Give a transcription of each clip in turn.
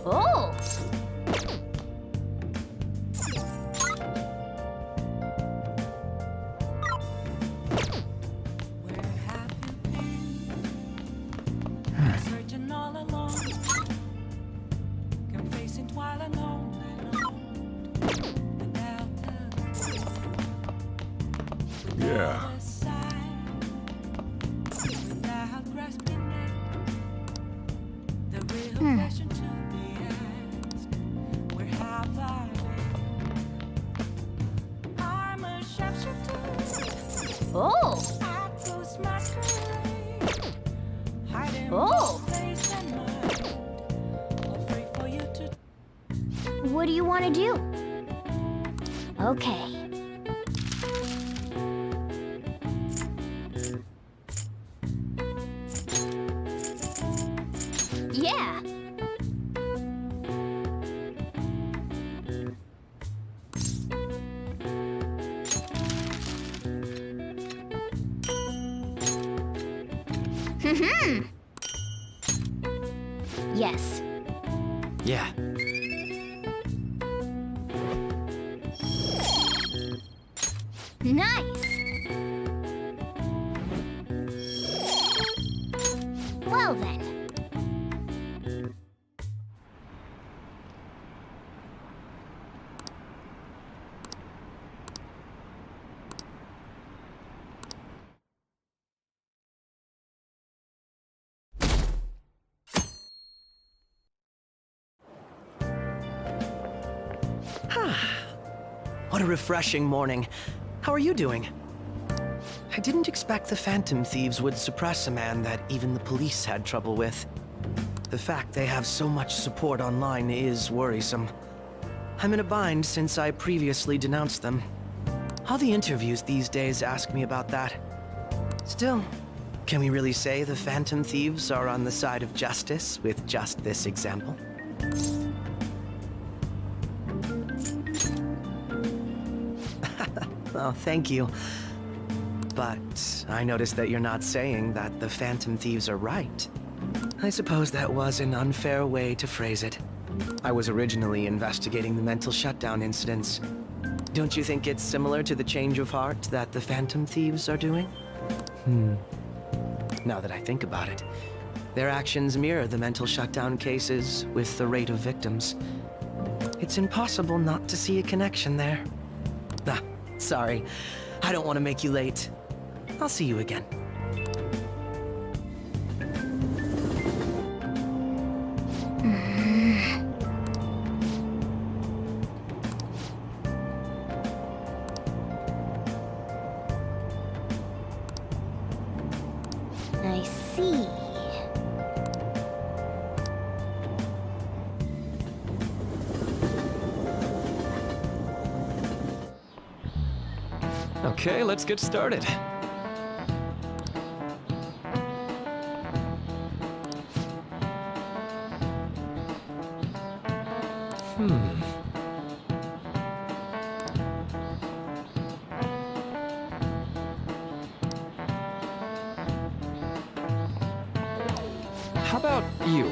Oh! Where have you been? Searching all alone, confessing while alone without Yeah. the sign, without grasping it, the real question to be asked: where have I been? I'm a sharpshooter. Oh! I close my eyes, hiding Oh. my face and mind, afraid for you to. What do you want to do? Okay. Yeah. Yes. Yeah. Nice. Well then. What a refreshing morning. How are you doing? I didn't expect the Phantom Thieves would suppress a man that even the police had trouble with. The fact they have so much support online is worrisome. I'm in a bind since I previously denounced them. All the interviews these days ask me about that. Still, can we really say the Phantom Thieves are on the side of justice with just this example? Oh, thank you. But I noticed that you're not saying that the Phantom Thieves are right. I suppose that was an unfair way to phrase it. I was originally investigating the mental shutdown incidents. Don't you think it's similar to the change of heart that the Phantom Thieves are doing? Now that I think about it, their actions mirror the mental shutdown cases with the rate of victims. It's impossible not to see a connection there. Ah, sorry. I don't want to make you late. I'll see you again. I see. Okay, let's get started. How about you?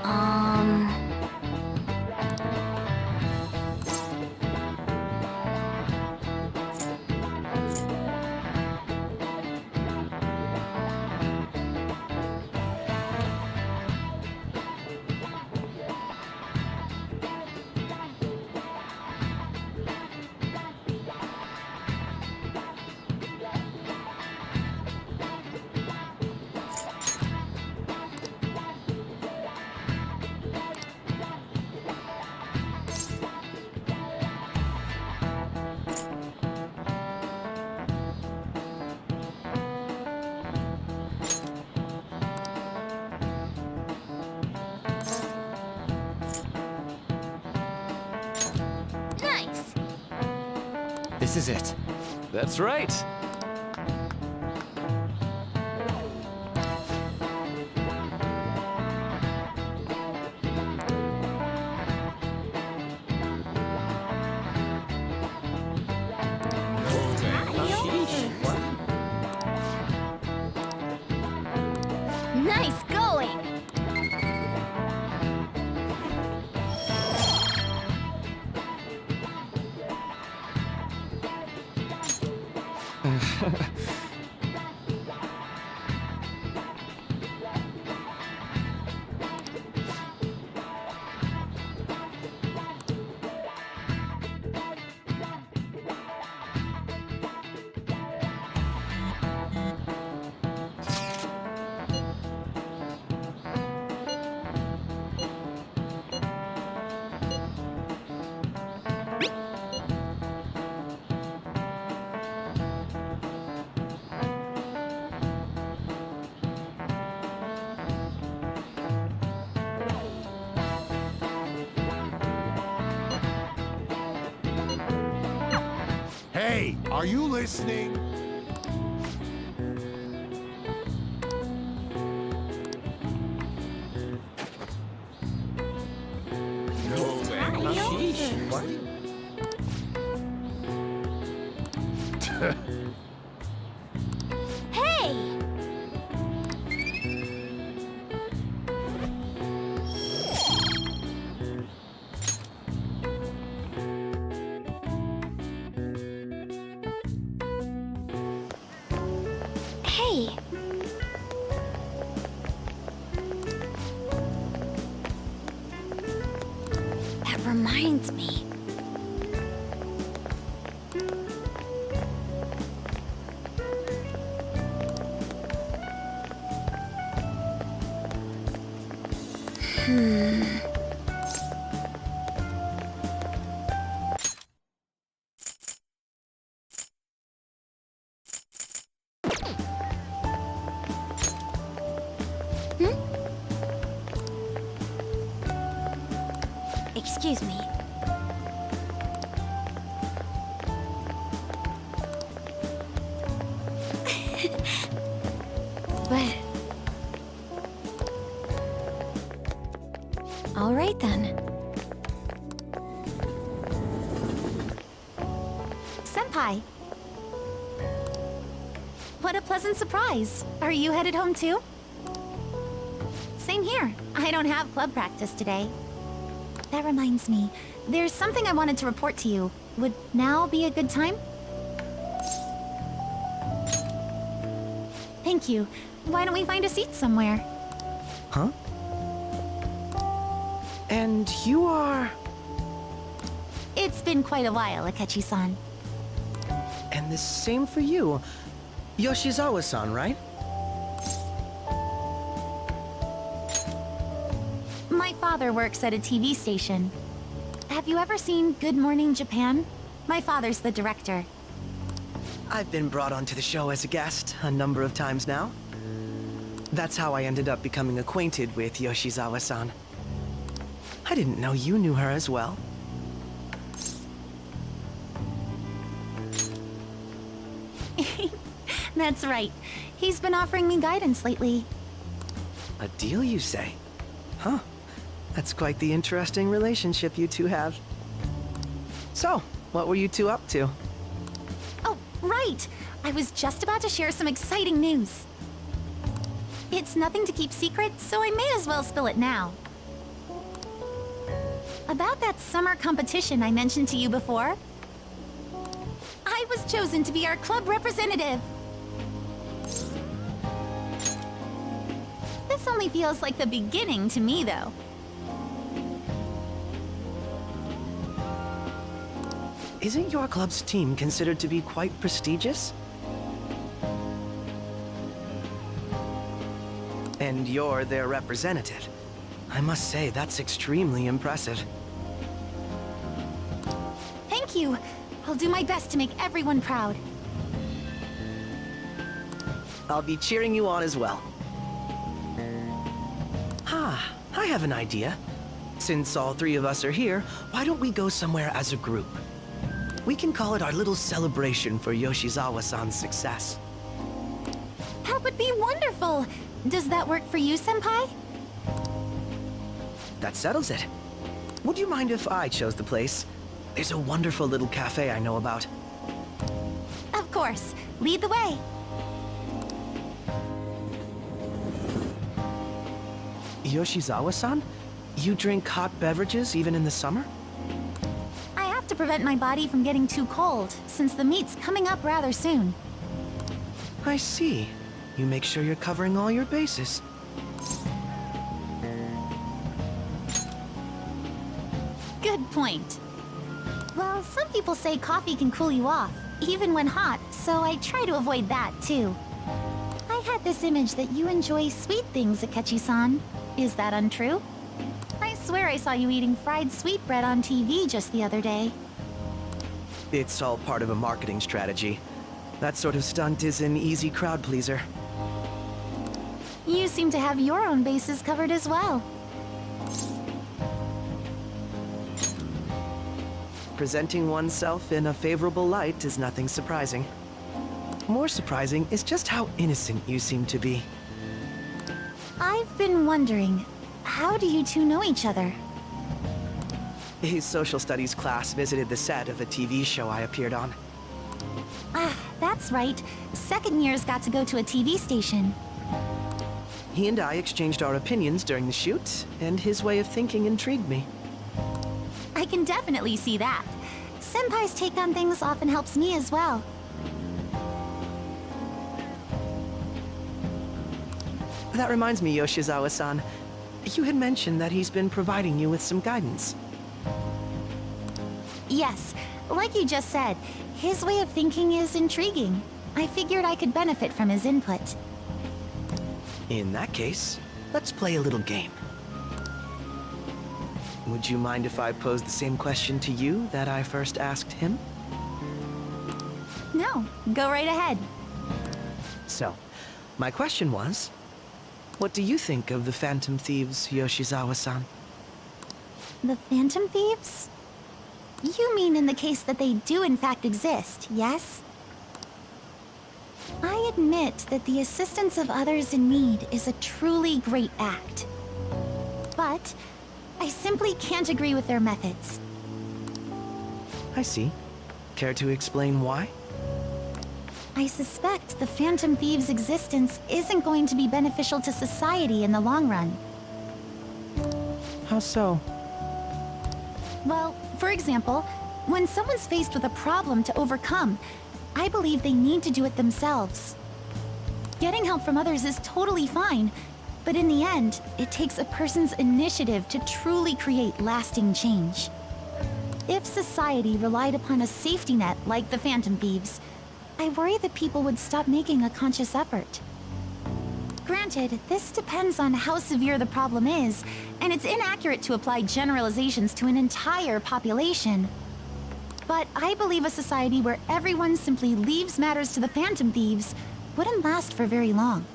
Um... Nice. This is it. That's right. Hey, are you listening? Hey! Hey! That reminds me. Excuse me. But... All right then. Senpai! What a pleasant surprise. Are you headed home too? Same here. I don't have club practice today. That reminds me, there's something I wanted to report to you. Would now be a good time? Thank you. Why don't we find a seat somewhere? Huh? And you are... It's been quite a while, Akechi-san. And the same for you. Yoshizawa-san, right? My father works at a TV station. Have you ever seen Good Morning Japan? My father's the director. I've been brought onto the show as a guest a number of times now. That's how I ended up becoming acquainted with Yoshizawa-san. I didn't know you knew her as well. That's right. He's been offering me guidance lately. A deal, you say? Huh. That's quite the interesting relationship you two have. So, what were you two up to? Oh, right! I was just about to share some exciting news. It's nothing to keep secret, so I may as well spill it now. About that summer competition I mentioned to you before. I was chosen to be our club representative. This only feels like the beginning to me, though. Isn't your club's team considered to be quite prestigious? And you're their representative. I must say, that's extremely impressive. Thank you. I'll do my best to make everyone proud. I'll be cheering you on as well. Ah, I have an idea. Since all three of us are here, why don't we go somewhere as a group? We can call it our little celebration for Yoshizawa-san's success. That would be wonderful! Does that work for you, Senpai? That settles it. Would you mind if I chose the place? There's a wonderful little cafe I know about. Of course. Lead the way. Yoshizawa-san? You drink hot beverages even in the summer? I have to prevent my body from getting too cold, since the meet's coming up rather soon. I see. You make sure you're covering all your bases. Good point. Well, some people say coffee can cool you off, even when hot, so I try to avoid that, too. I had this image that you enjoy sweet things, Akechi-san. Is that untrue? I swear I saw you eating fried sweetbread on TV just the other day. It's all part of a marketing strategy. That sort of stunt is an easy crowd pleaser. You seem to have your own bases covered as well. Presenting oneself in a favorable light is nothing surprising. More surprising is just how innocent you seem to be. I've been wondering, how do you two know each other? His social studies class visited the set of a TV show I appeared on. Ah, that's right. Second years got to go to a TV station. He and I exchanged our opinions during the shoot, and his way of thinking intrigued me. I can definitely see that. Senpai's take on things often helps me as well. That reminds me, Yoshizawa-san. You had mentioned that he's been providing you with some guidance. Yes, like you just said, his way of thinking is intriguing. I figured I could benefit from his input. In that case, let's play a little game. Would you mind if I posed the same question to you that I first asked him? No, go right ahead. So, my question was, what do you think of the Phantom Thieves, Yoshizawa-san? The Phantom Thieves? You mean in the case that they do in fact exist, yes? I admit that the assistance of others in need is a truly great act. But I simply can't agree with their methods. I see. Care to explain why? I suspect the Phantom Thieves' existence isn't going to be beneficial to society in the long run. How so? Well, for example, when someone's faced with a problem to overcome, I believe they need to do it themselves. Getting help from others is totally fine, but in the end, it takes a person's initiative to truly create lasting change. If society relied upon a safety net like the Phantom Thieves, I worry that people would stop making a conscious effort. Granted, this depends on how severe the problem is, and it's inaccurate to apply generalizations to an entire population. But I believe a society where everyone simply leaves matters to the Phantom Thieves wouldn't last for very long.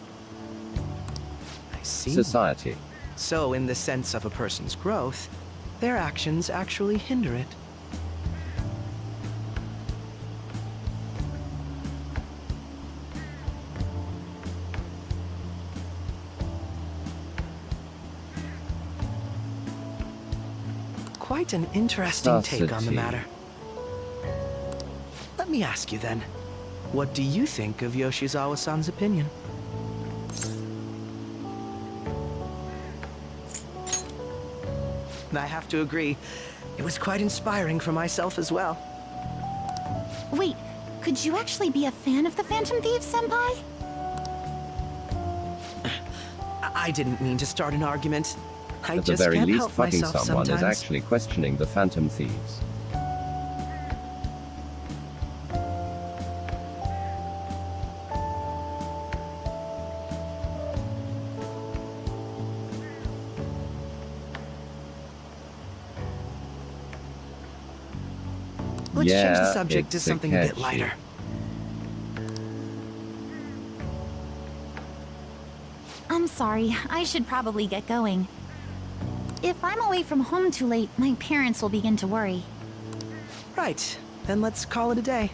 I see. Society. So, in the sense of a person's growth, their actions actually hinder it. Quite an interesting take on the Society. matter. Let me ask you then, what do you think of Yoshizawa-san's opinion? I have to agree, it was quite inspiring for myself as well. Wait, could you actually be a fan of the Phantom Thieves, Senpai? I didn't mean to start an argument. I At the just very can't least, help fucking myself someone is sometimes. actually questioning the Phantom Thieves. Let's change the Yeah, subject to it's something a bit Akechi. lighter. I'm sorry, I should probably get going. If I'm away from home too late, my parents will begin to worry. Right, then let's call it a day.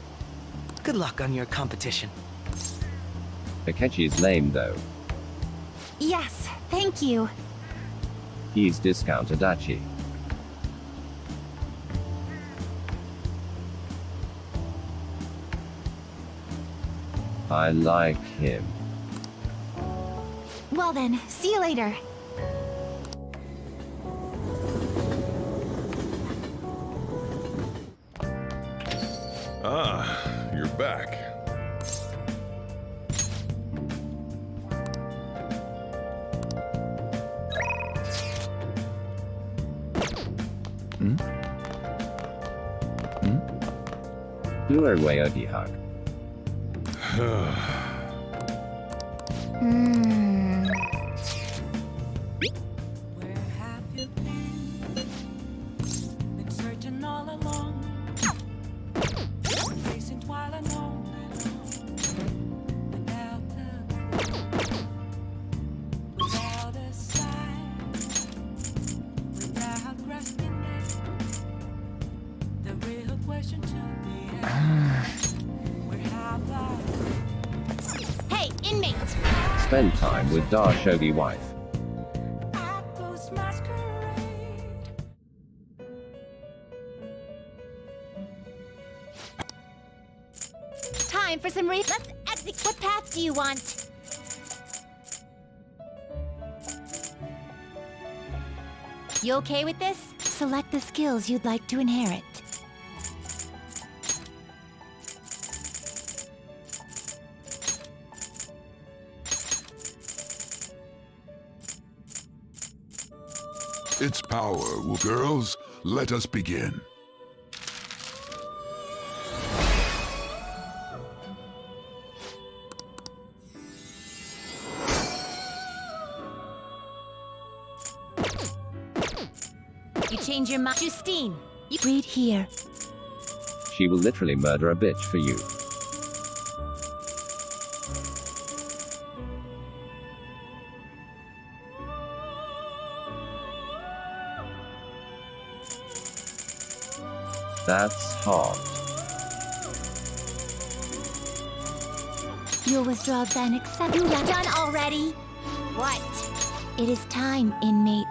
Good luck on your competition. Akechi's lame though. Yes, thank you. He's discount Adachi. I like him. Well then, see you later. Ah, you're back. Luerwaya Dihak. Where have you been? Been searching all along. Facing while alone. Without a sign. Without grasping it. The real question to be asked. Where have I? Hey, inmate! Spend time with Dar Shogi wife. Ghost masquerade. Time for some Let's exit. What path do you want? You okay with this? Select the skills you'd like to inherit. Its power, girls. Let us begin. You change your mind. Justine, you read here. She will literally murder a bitch for you. That's hot. You'll withdraw then, except you left done already. What? It is time, inmate.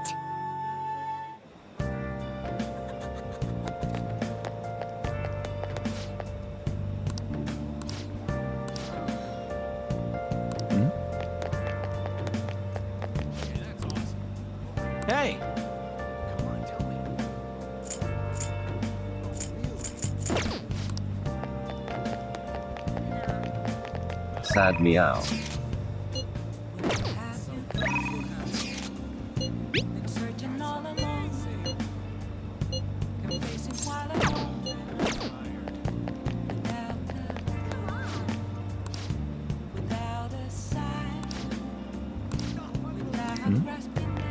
Hey! Sad meow. Been searching all along. Confessing while alone. Without a sign. Without grasping it.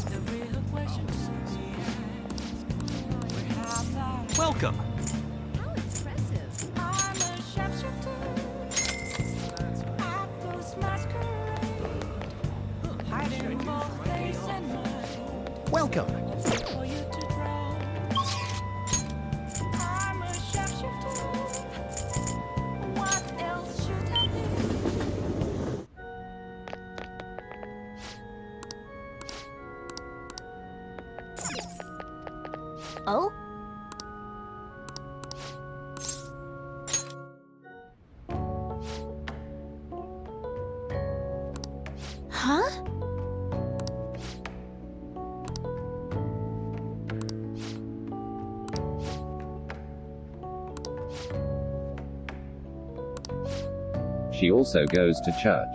The real question to be asked. Where have I? Welcome! I'm a sharpshooter. I ghost masquerade. Hiding both face and mind. Welcome! For you to draw. I'm a sharpshooter. What else should I do? Oh? Huh? She also goes to church.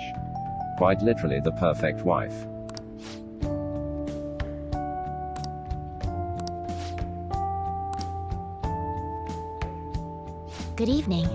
Quite literally the perfect wife. Good evening.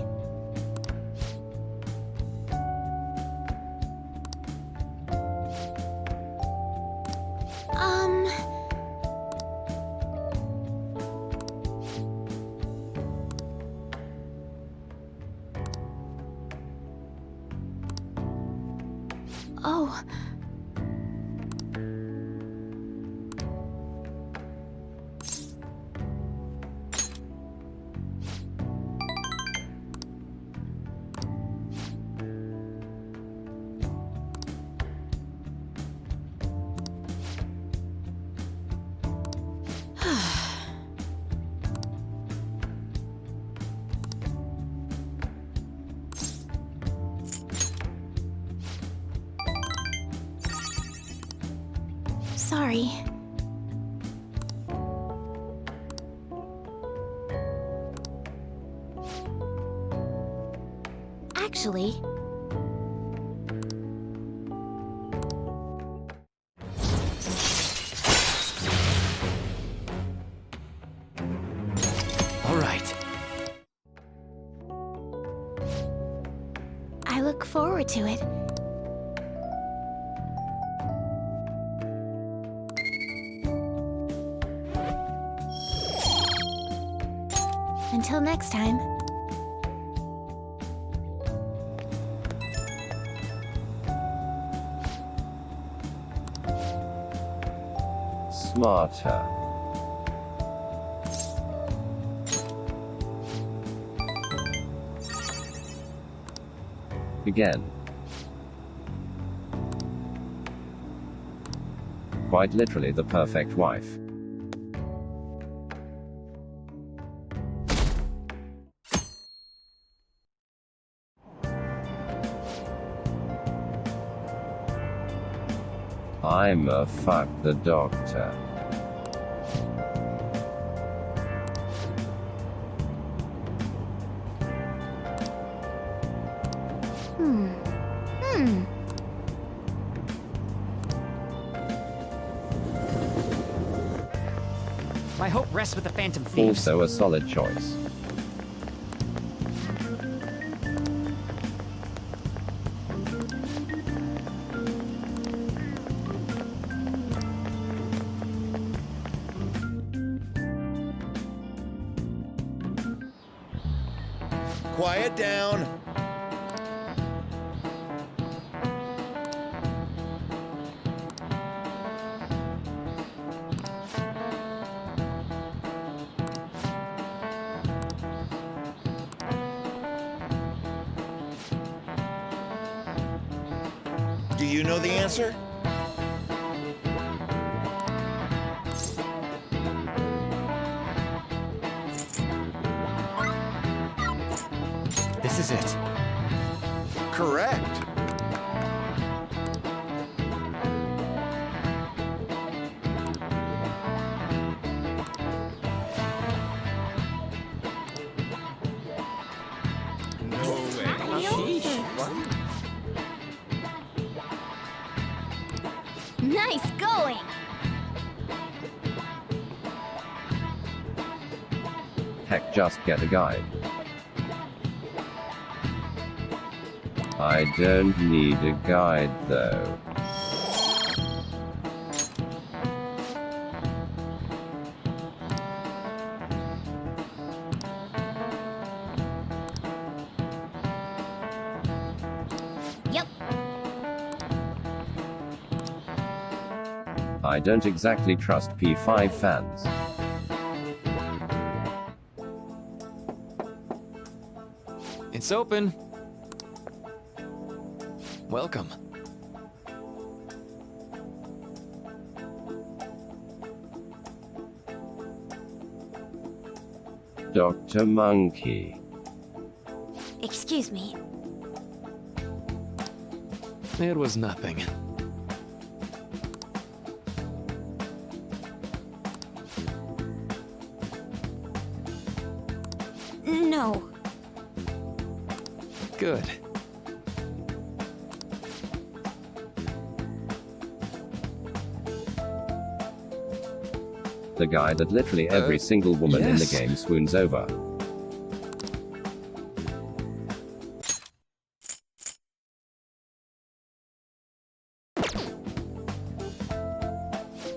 Oh. Sorry. Actually... All right. look forward to it. Until next time. Smarter. Again. Quite literally the perfect wife. I'm a fuck the doctor. My hope rests with the Phantom Thieves. Also a solid choice. Quiet down. Do you know the answer? This is it. Correct. Nice going! Heck, just get a guide. I don't need a guide though. Yep. I don't exactly trust P5 fans. It's open. Welcome. Dr. Monkey. Excuse me. It was nothing. No. Good. The guy that literally every single woman in the yes. game swoons over.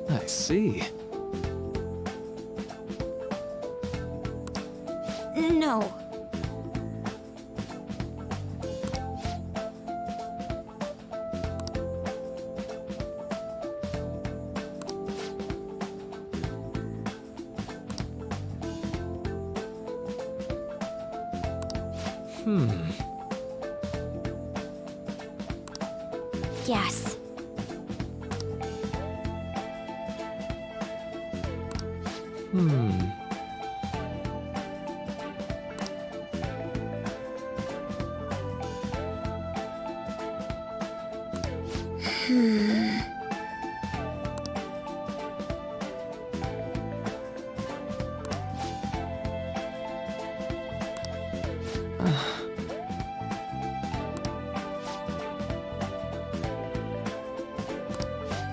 I see. No. Yes.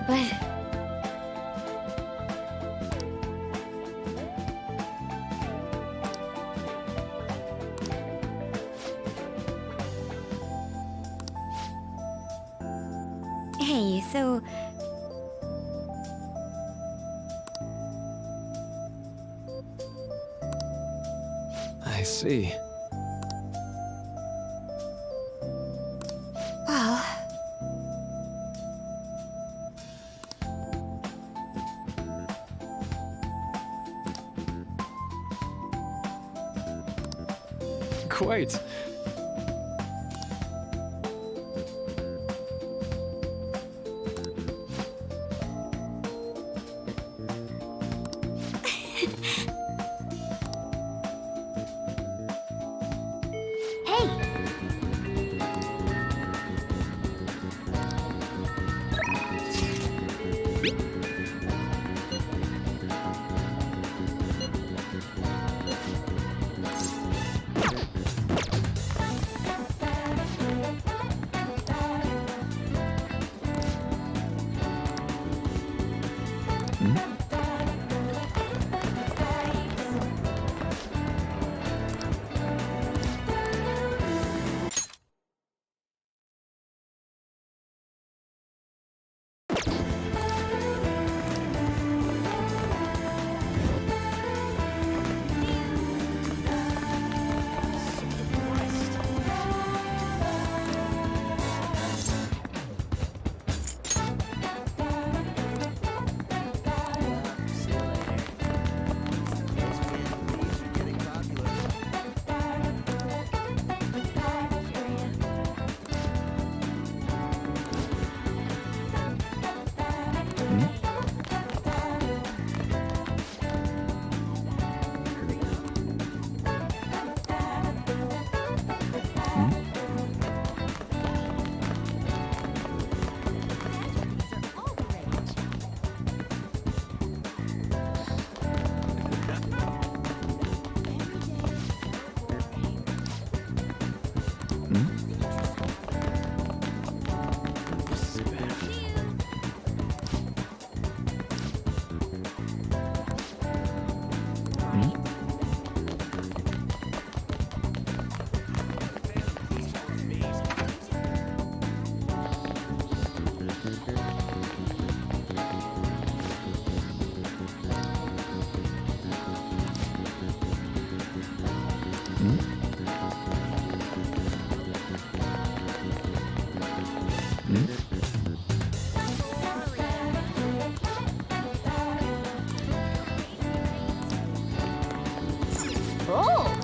But... Hey, so... I see. Well, Quite. hey! Oh!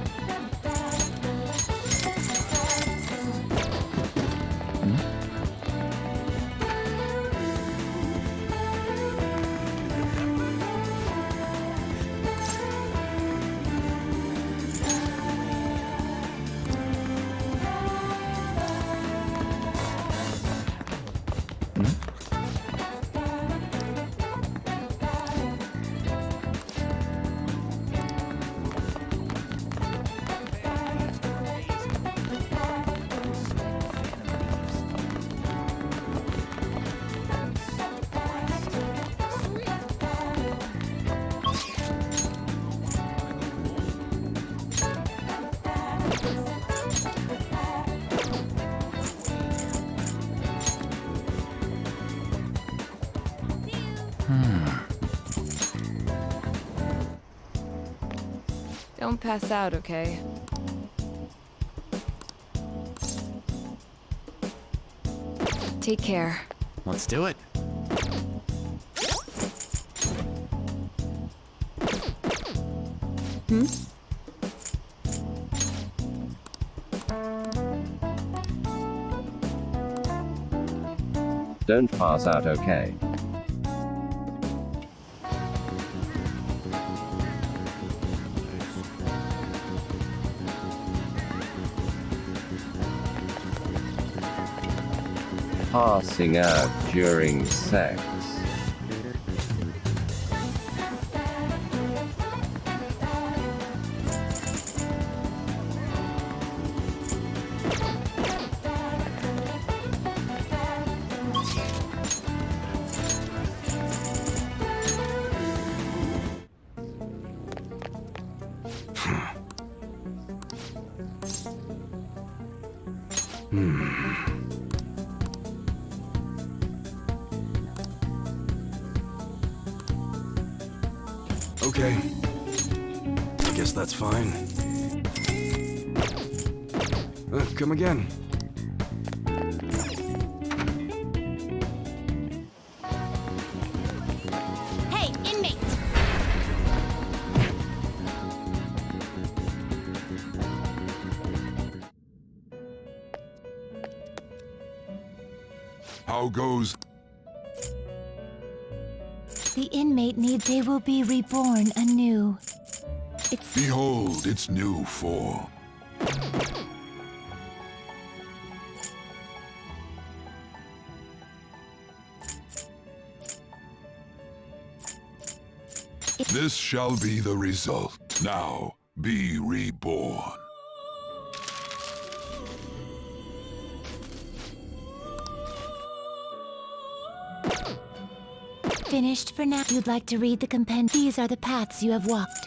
Don't pass out, okay? Take care. Let's do it. Hmm? Don't pass out, okay? Passing out during sex. Okay. I guess that's fine. Come again. Hey, inmate! How goes? The inmate needs they will be reborn anew. It's Behold its new form. This shall be the result. Now, be reborn. finished for now. You'd like to read the compendium. These are the paths you have walked.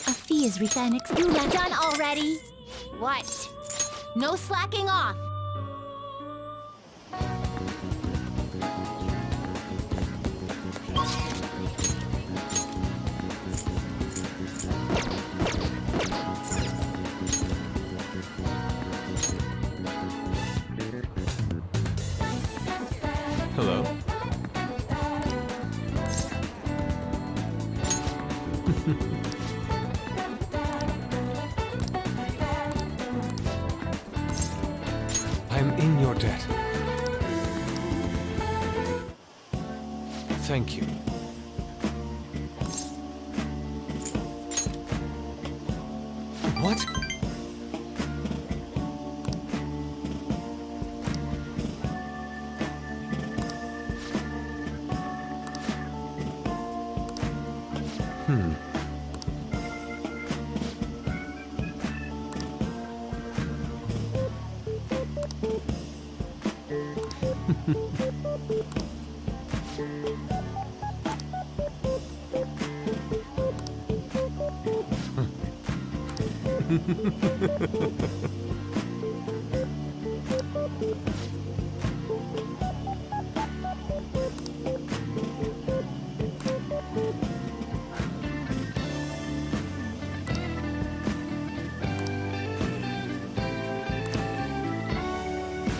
A fee is Rethanix. You are done already? What? No slacking off. Hello. I'm in your debt. Thank you. What?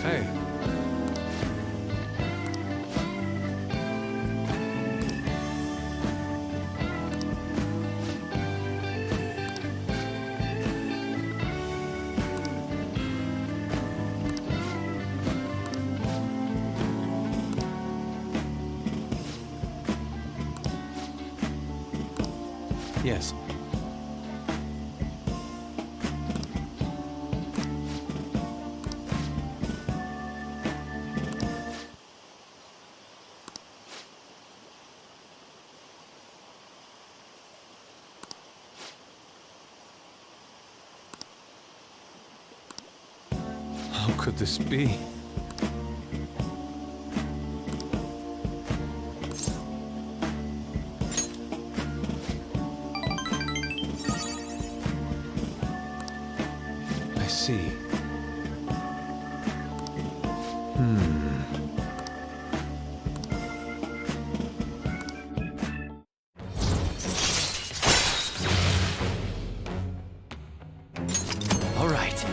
Hey. Yes. How could this be? I see. All right.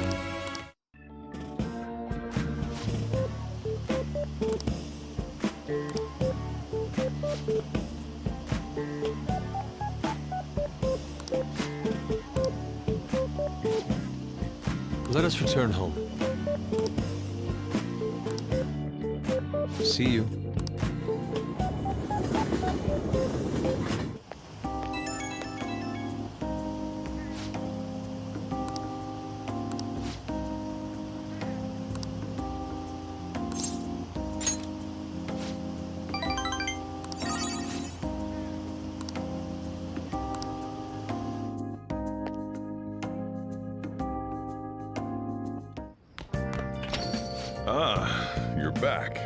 Let us return home. See you. Ah, you're back.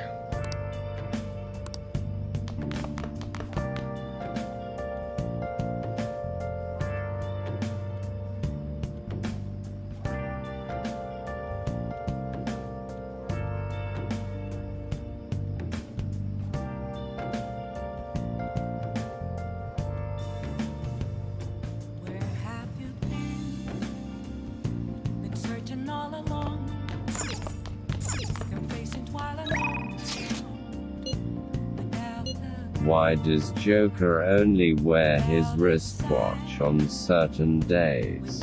Why does Joker only wear his wristwatch on certain days?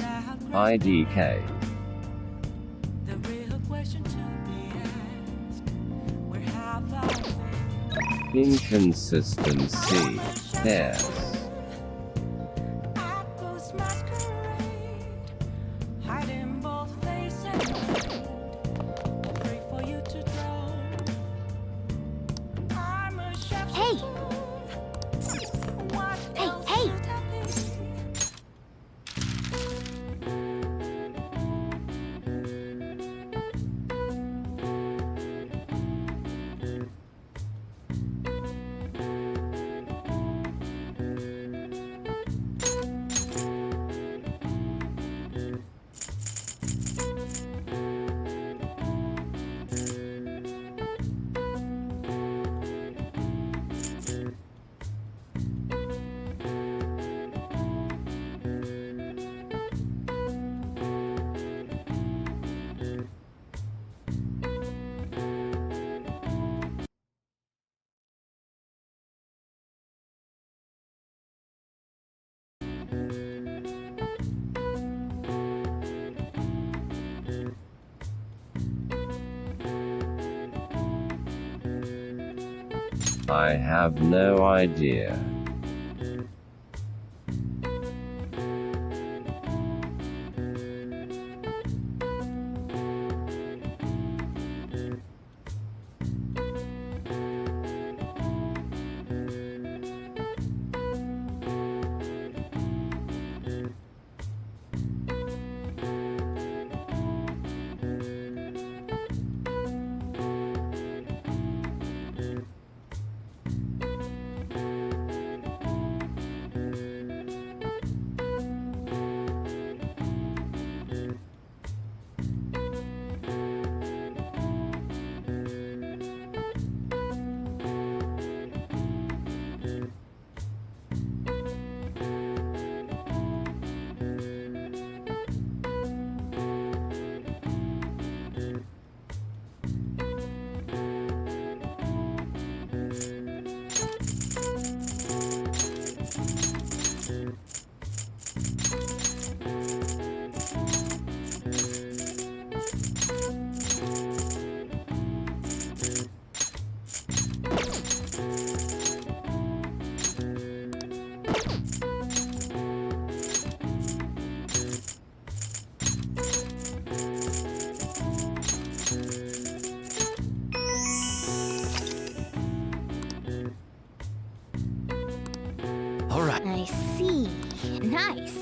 IDK. The real question to be asked, where have I been? Inconsistency. Yes. At ghost masquerade, hiding both face and mind, free for you to drown. I'm a chef's Hey! What Hey, else hey! could I be? I have no idea. All right. I see. Nice.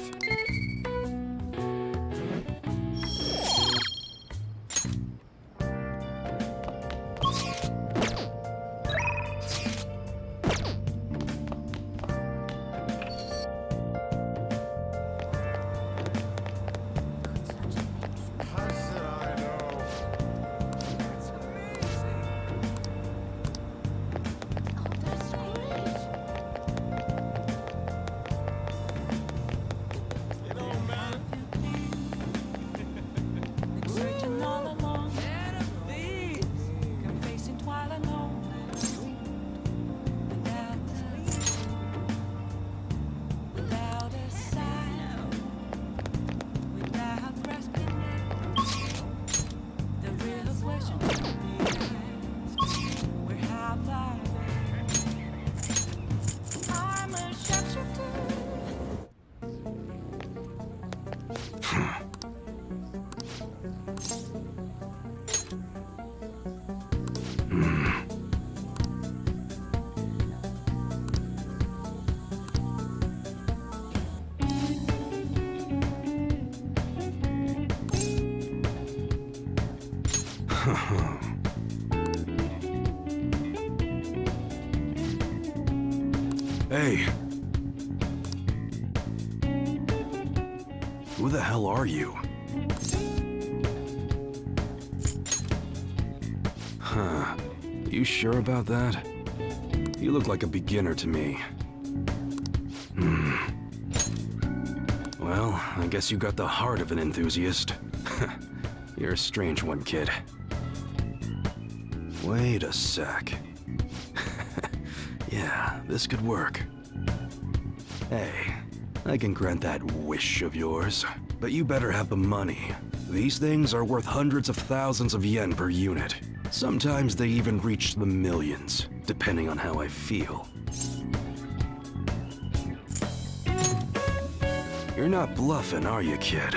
Searching all along, facing twilight lonely, without a sign, without grasping it. The real question to be asked, where have I been? I'm a sharpshooter. Hey. Who the hell are you? Huh. You sure about that? You look like a beginner to me. Well, I guess you got the heart of an enthusiast. You're a strange one, kid. Wait a sec. Yeah, this could work. Hey, I can grant that wish of yours, but you better have the money. These things are worth hundreds of thousands of yen per unit. Sometimes they even reach the millions, depending on how I feel. You're not bluffing, are you, kid?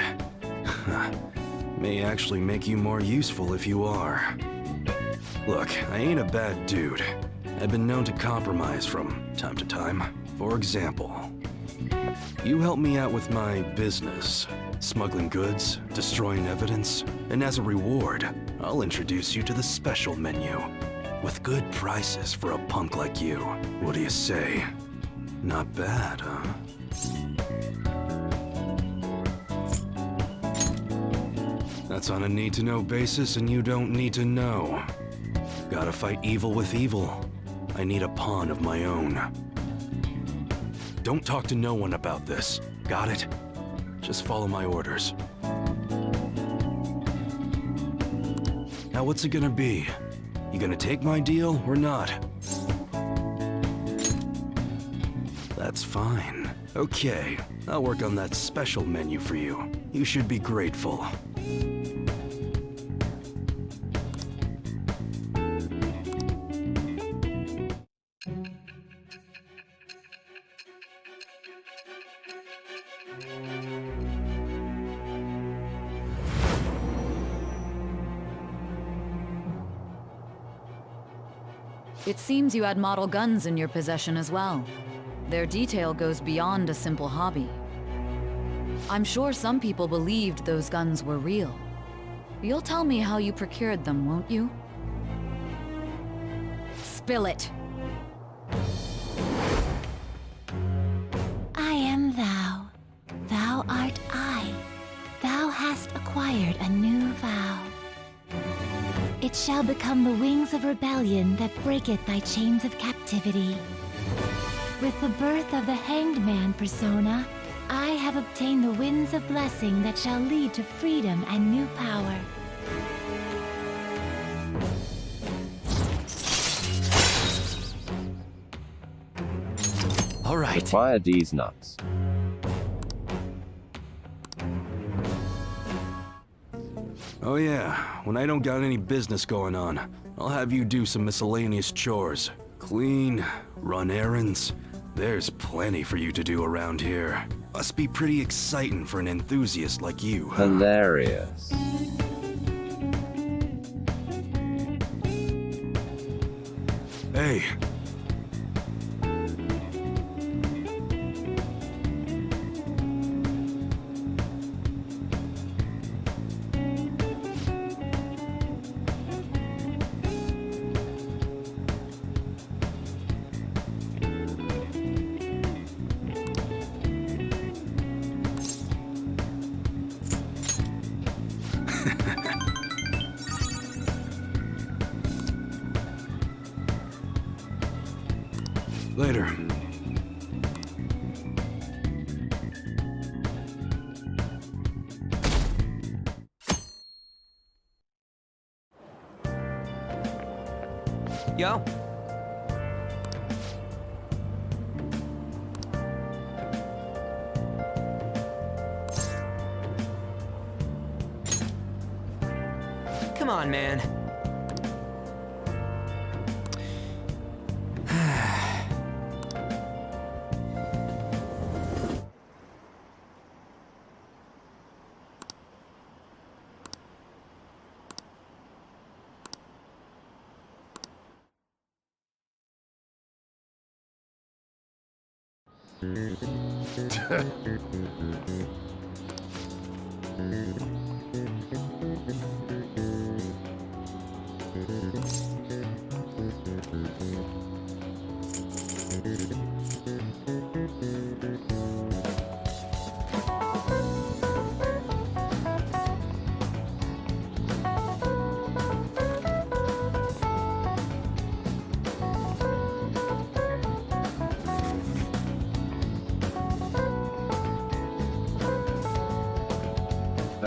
May actually make you more useful if you are. Look, I ain't a bad dude. I've been known to compromise from time to time. For example, you help me out with my business, smuggling goods, destroying evidence, and as a reward, I'll introduce you to the special menu, with good prices for a punk like you. What do you say? Not bad, huh? That's on a need-to-know basis, and you don't need to know. Gotta fight evil with evil. I need a pawn of my own. Don't talk to no one about this. Got it? Just follow my orders. Now what's it gonna be? You gonna take my deal or not? That's fine. Okay, I'll work on that special menu for you. You should be grateful. It seems you had model guns in your possession as well. Their detail goes beyond a simple hobby. I'm sure some people believed those guns were real. You'll tell me how you procured them, won't you? Spill it! I am thou. Thou art I. Thou hast acquired a new vow. It shall become the wings of rebellion that breaketh thy chains of captivity. With the birth of the Hanged Man persona, I have obtained the winds of blessing that shall lead to freedom and new power. All right. Acquire these nuts. Oh yeah, when I don't got any business going on, I'll have you do some miscellaneous chores. Clean, run errands. There's plenty for you to do around here. Must be pretty exciting for an enthusiast like you. Hilarious. Hey. Later. Yo. Come on, man.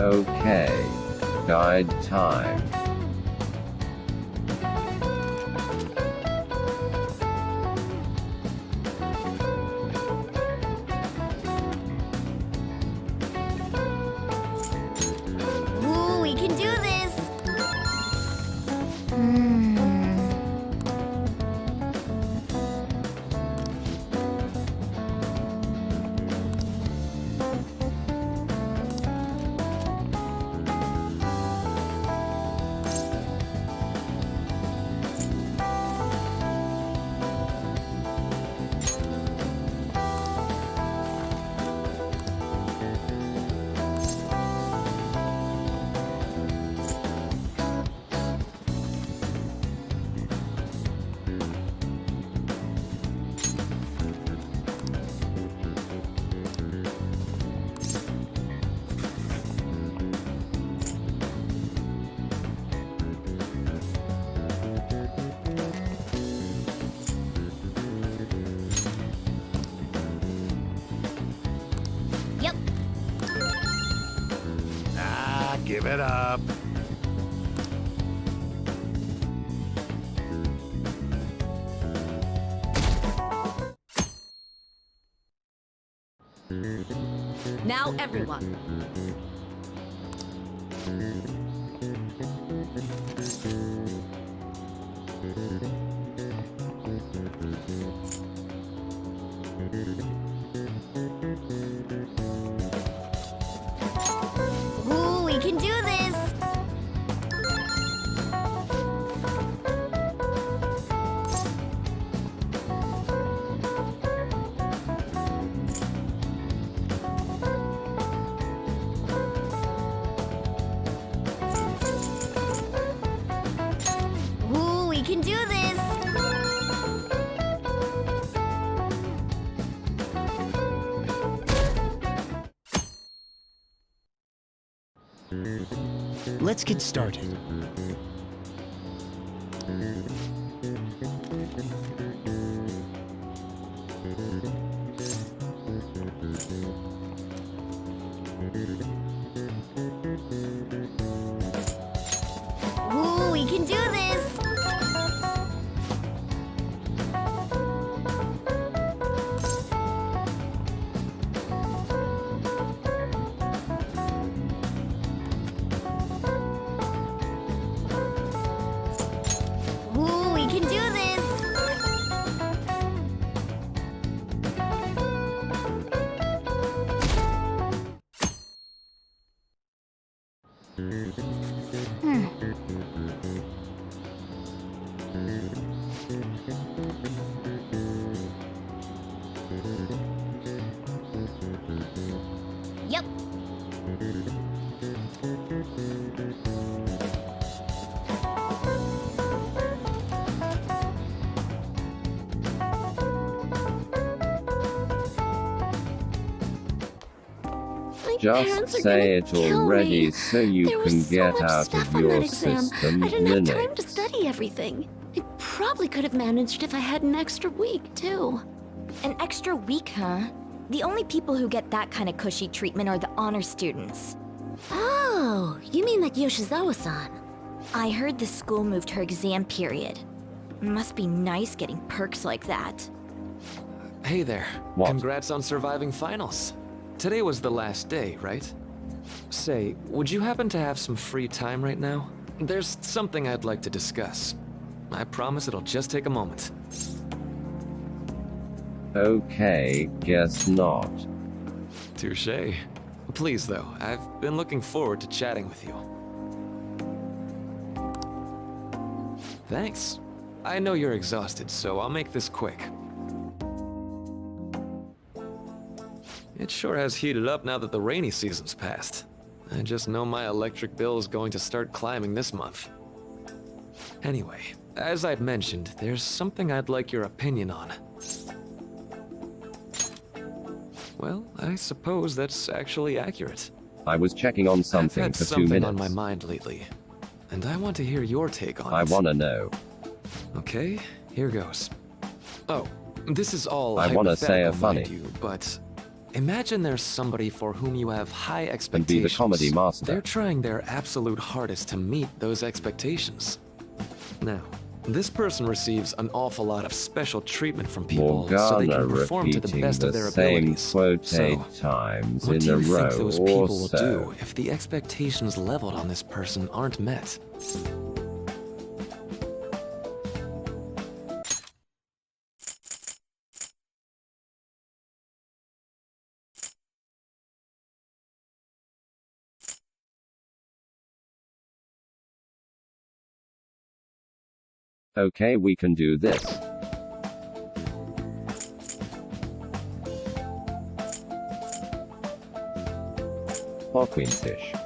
Okay. Guide time. Give it up. Now, everyone. Ooh, we can do this! Ooh, we can do this! Let's get started. Ooh, we can do this! Ooh, we can do this! Yep. Just say it already so you can get out of your system, I didn't have time Linux. to study everything. I probably could have managed if I had an extra week, too. An extra week, huh? The only people who get that kind of cushy treatment are the honor students. Oh, you mean like Yoshizawa-san? I heard the school moved her exam period. Must be nice getting perks like that. Hey there. What? Congrats on surviving finals. Today was the last day, right? Say, would you happen to have some free time right now? There's something I'd like to discuss. I promise it'll just take a moment. Okay, guess not. Touché. Please, though, I've been looking forward to chatting with you. Thanks. I know you're exhausted, so I'll make this quick. It sure has heated up now that the rainy season's passed. I just know my electric bill is going to start climbing this month. Anyway, as I'd mentioned, there's something I'd like your opinion on. Well, I suppose that's actually accurate. I was checking on I've something had for 2 something minutes. on my mind lately, and I want to hear your take on I it. wanna know. Okay, here goes. Oh, this is all I wanna say a hypothetical, funny. mind you, but imagine there's somebody for whom you have high And expectations. be the comedy master. They're trying their absolute hardest to meet those expectations. Now, this person receives an awful lot of special treatment from people so they Morgana can perform to the repeating best of the their same abilities. quote So, 8 times what in do a you row think those or people will so. do if the expectations leveled on this person aren't met? Okay, we can do this. Quintish.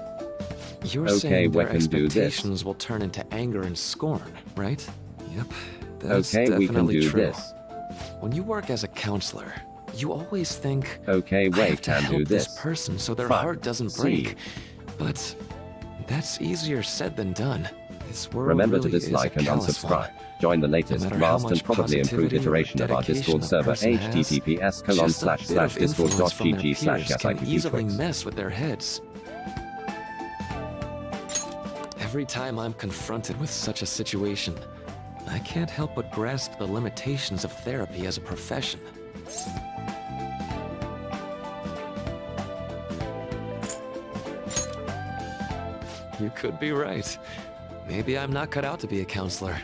You're Okay, saying we their can do this. expectations will turn into anger and scorn, right? Yep, that's Okay, we can definitely do true. this. When you work as a counselor, you always think, Okay, I wait, have to can help do this this. person so their Fuck. heart doesn't See. break. But that's easier said than done. This world Remember to really is a dislike and callous unsubscribe. one. Join the latest, matter how last, and much probably improved positivity or iteration of our dedication Discord a server, person has, just a bit of influence from their peers can easily https://discord.gg/yes mess with their heads. Every time I'm confronted with such a situation, I can't help but grasp the limitations of therapy as a profession. You could be right. Maybe I'm not cut out to be a counselor.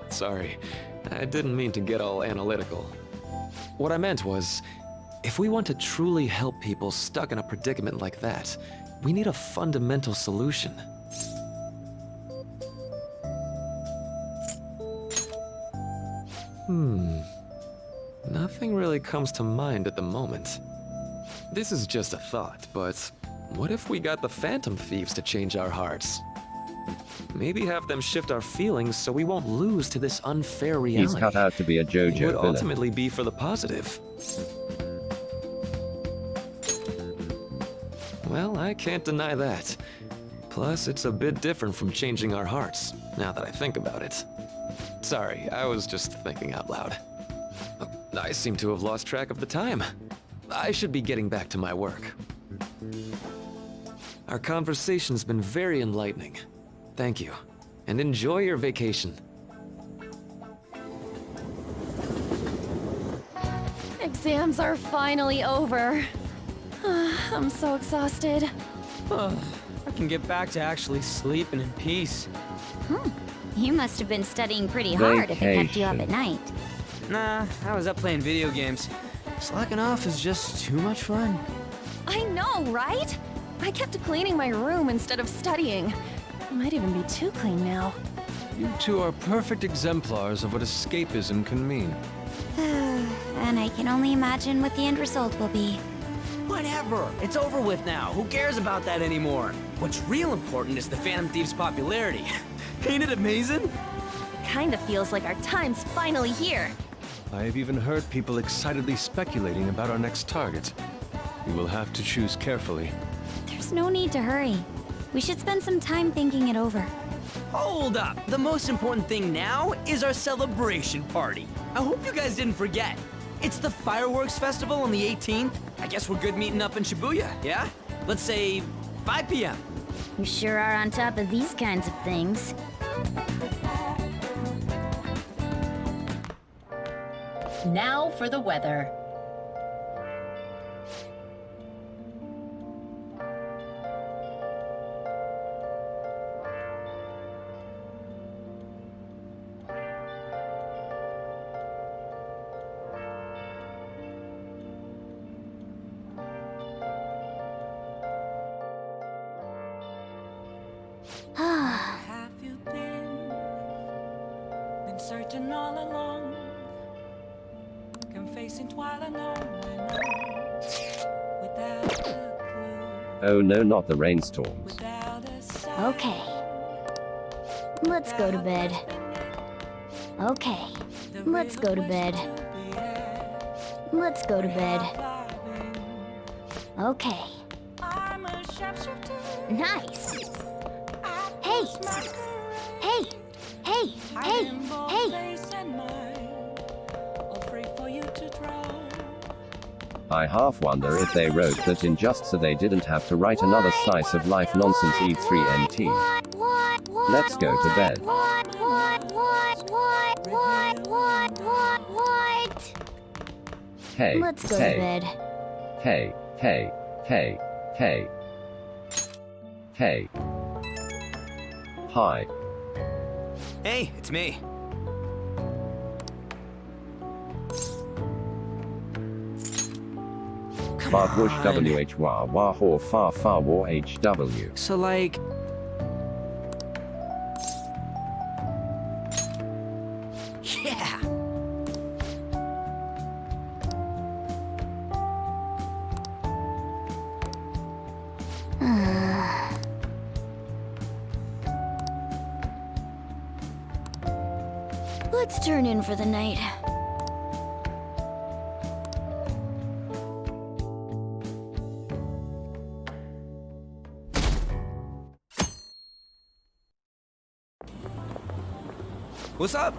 Sorry, I didn't mean to get all analytical. What I meant was, if we want to truly help people stuck in a predicament like that, we need a fundamental solution. Nothing really comes to mind at the moment. This is just a thought, but what if we got the Phantom Thieves to change our hearts? Maybe have them shift our feelings so we won't lose to this unfair reality. He's cut out to be a JoJo It would villain. ultimately be for the positive. Well, I can't deny that. Plus, it's a bit different from changing our hearts, now that I think about it. Sorry, I was just thinking out loud. I seem to have lost track of the time. I should be getting back to my work. Our conversation's been very enlightening. Thank you, and enjoy your vacation. Exams are finally over. I'm so exhausted. I can get back to actually sleeping in peace. You must have been studying pretty hard if it kept you up at Vacation. night. Nah, I was up playing video games. Slacking off is just too much fun. I know, right? I kept cleaning my room instead of studying. It might even be too clean now. You two are perfect exemplars of what escapism can mean. And I can only imagine what the end result will be. Whatever. It's over with now. Who cares about that anymore? What's real important is the Phantom Thieves' popularity. Ain't it amazing? Kinda feels like our time's finally here. I have even heard people excitedly speculating about our next target. We will have to choose carefully. There's no need to hurry. We should spend some time thinking it over. Hold up. The most important thing now is our celebration party. I hope you guys didn't forget. It's the fireworks festival on the 18th. I guess we're good meeting up in Shibuya, yeah? Let's say 5 p.m. You sure are on top of these kinds of things. Now for the weather. Have you been searching all along? Confessing while alone without a clue, Oh no, not the rainstorms. without a sign. Okay. Let's go to bed. Okay. Let's go to bed. Let's go to bed. Okay. I'm a sharpshooter. Nice. Hey! Hey! Hey! Hey! Hey! I half wonder if they wrote that in just so they didn't have to write another slice of life nonsense E3NT. Let's go to bed. Hey, Let's go hey, to bed. hey, hey, hey, hey, hey. Hi. Hey, it's me. Far whoosh WH wah wah haw far far war HW. So like... Yeah! Let's turn in for the night. What's up?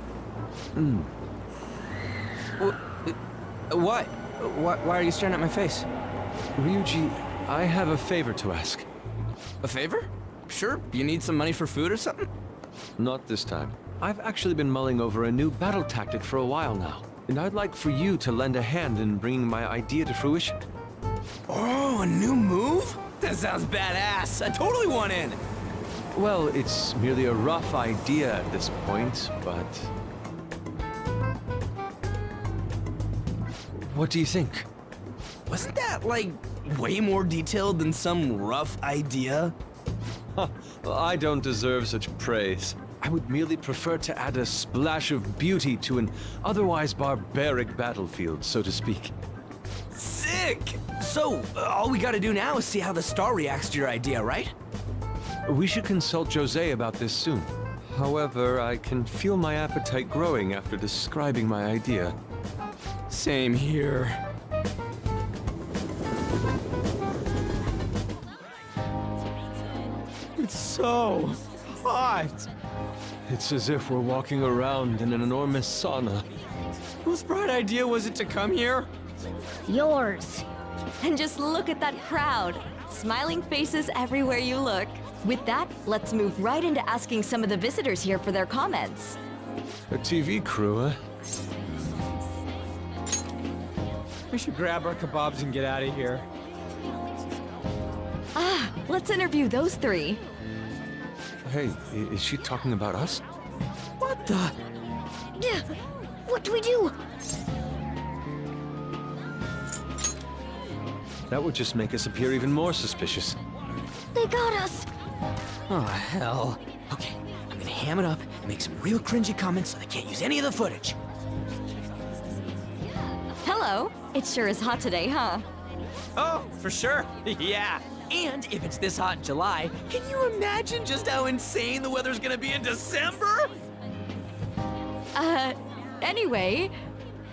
What? Why are you staring at my face? Ryuji, I have a favor to ask. A favor? Sure, you need some money for food or something? Not this time. I've actually been mulling over a new battle tactic for a while now, and I'd like for you to lend a hand in bringing my idea to fruition. Oh, a new move? That sounds badass. I totally want in. Well, it's merely a rough idea at this point, but... What do you think? Wasn't that, like, way more detailed than some rough idea? Well, I don't deserve such praise. I would merely prefer to add a splash of beauty to an otherwise barbaric battlefield, so to speak. Sick! So, all we gotta do now is see how the star reacts to your idea, right? We should consult Jose about this soon. However, I can feel my appetite growing after describing my idea. Same here. It's so hot. It's as if we're walking around in an enormous sauna. Whose bright idea was it to come here? Yours. And just look at that crowd. Smiling faces everywhere you look. With that, let's move right into asking some of the visitors here for their comments. A TV crew, huh? We should grab our kebabs and get out of here. Ah, let's interview those three. Hey, is she talking about us? What the? Yeah, what do we do? That would just make us appear even more suspicious. They got us. Oh, hell. Okay, I'm gonna ham it up and make some real cringy comments so they can't use any of the footage. Hello. It sure is hot today, huh? Oh, for sure. Yeah. And if it's this hot in July, can you imagine just how insane the weather's gonna be in December? Anyway,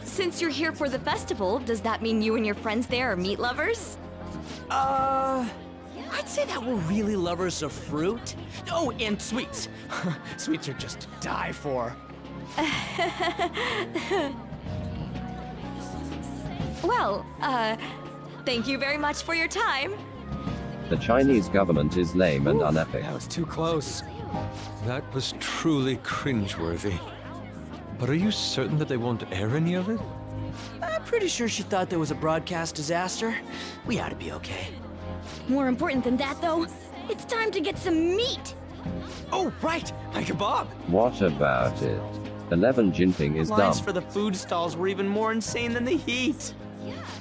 since you're here for the festival, does that mean you and your friends there are meat lovers? I'd say that we're really lovers of fruit. Oh, and sweets. Sweets are just to die for. Well, thank you very much for your time. The Chinese government is lame and unepic. That was too close. That was truly cringeworthy. But are you certain that they won't air any of it? I'm pretty sure she thought there was a broadcast disaster. We ought to be okay. More important than that, though, it's time to get some meat. Oh, right, my kebab. What about it? 11 Jinping is Lines dumb. for the food stalls were even more insane than the heat.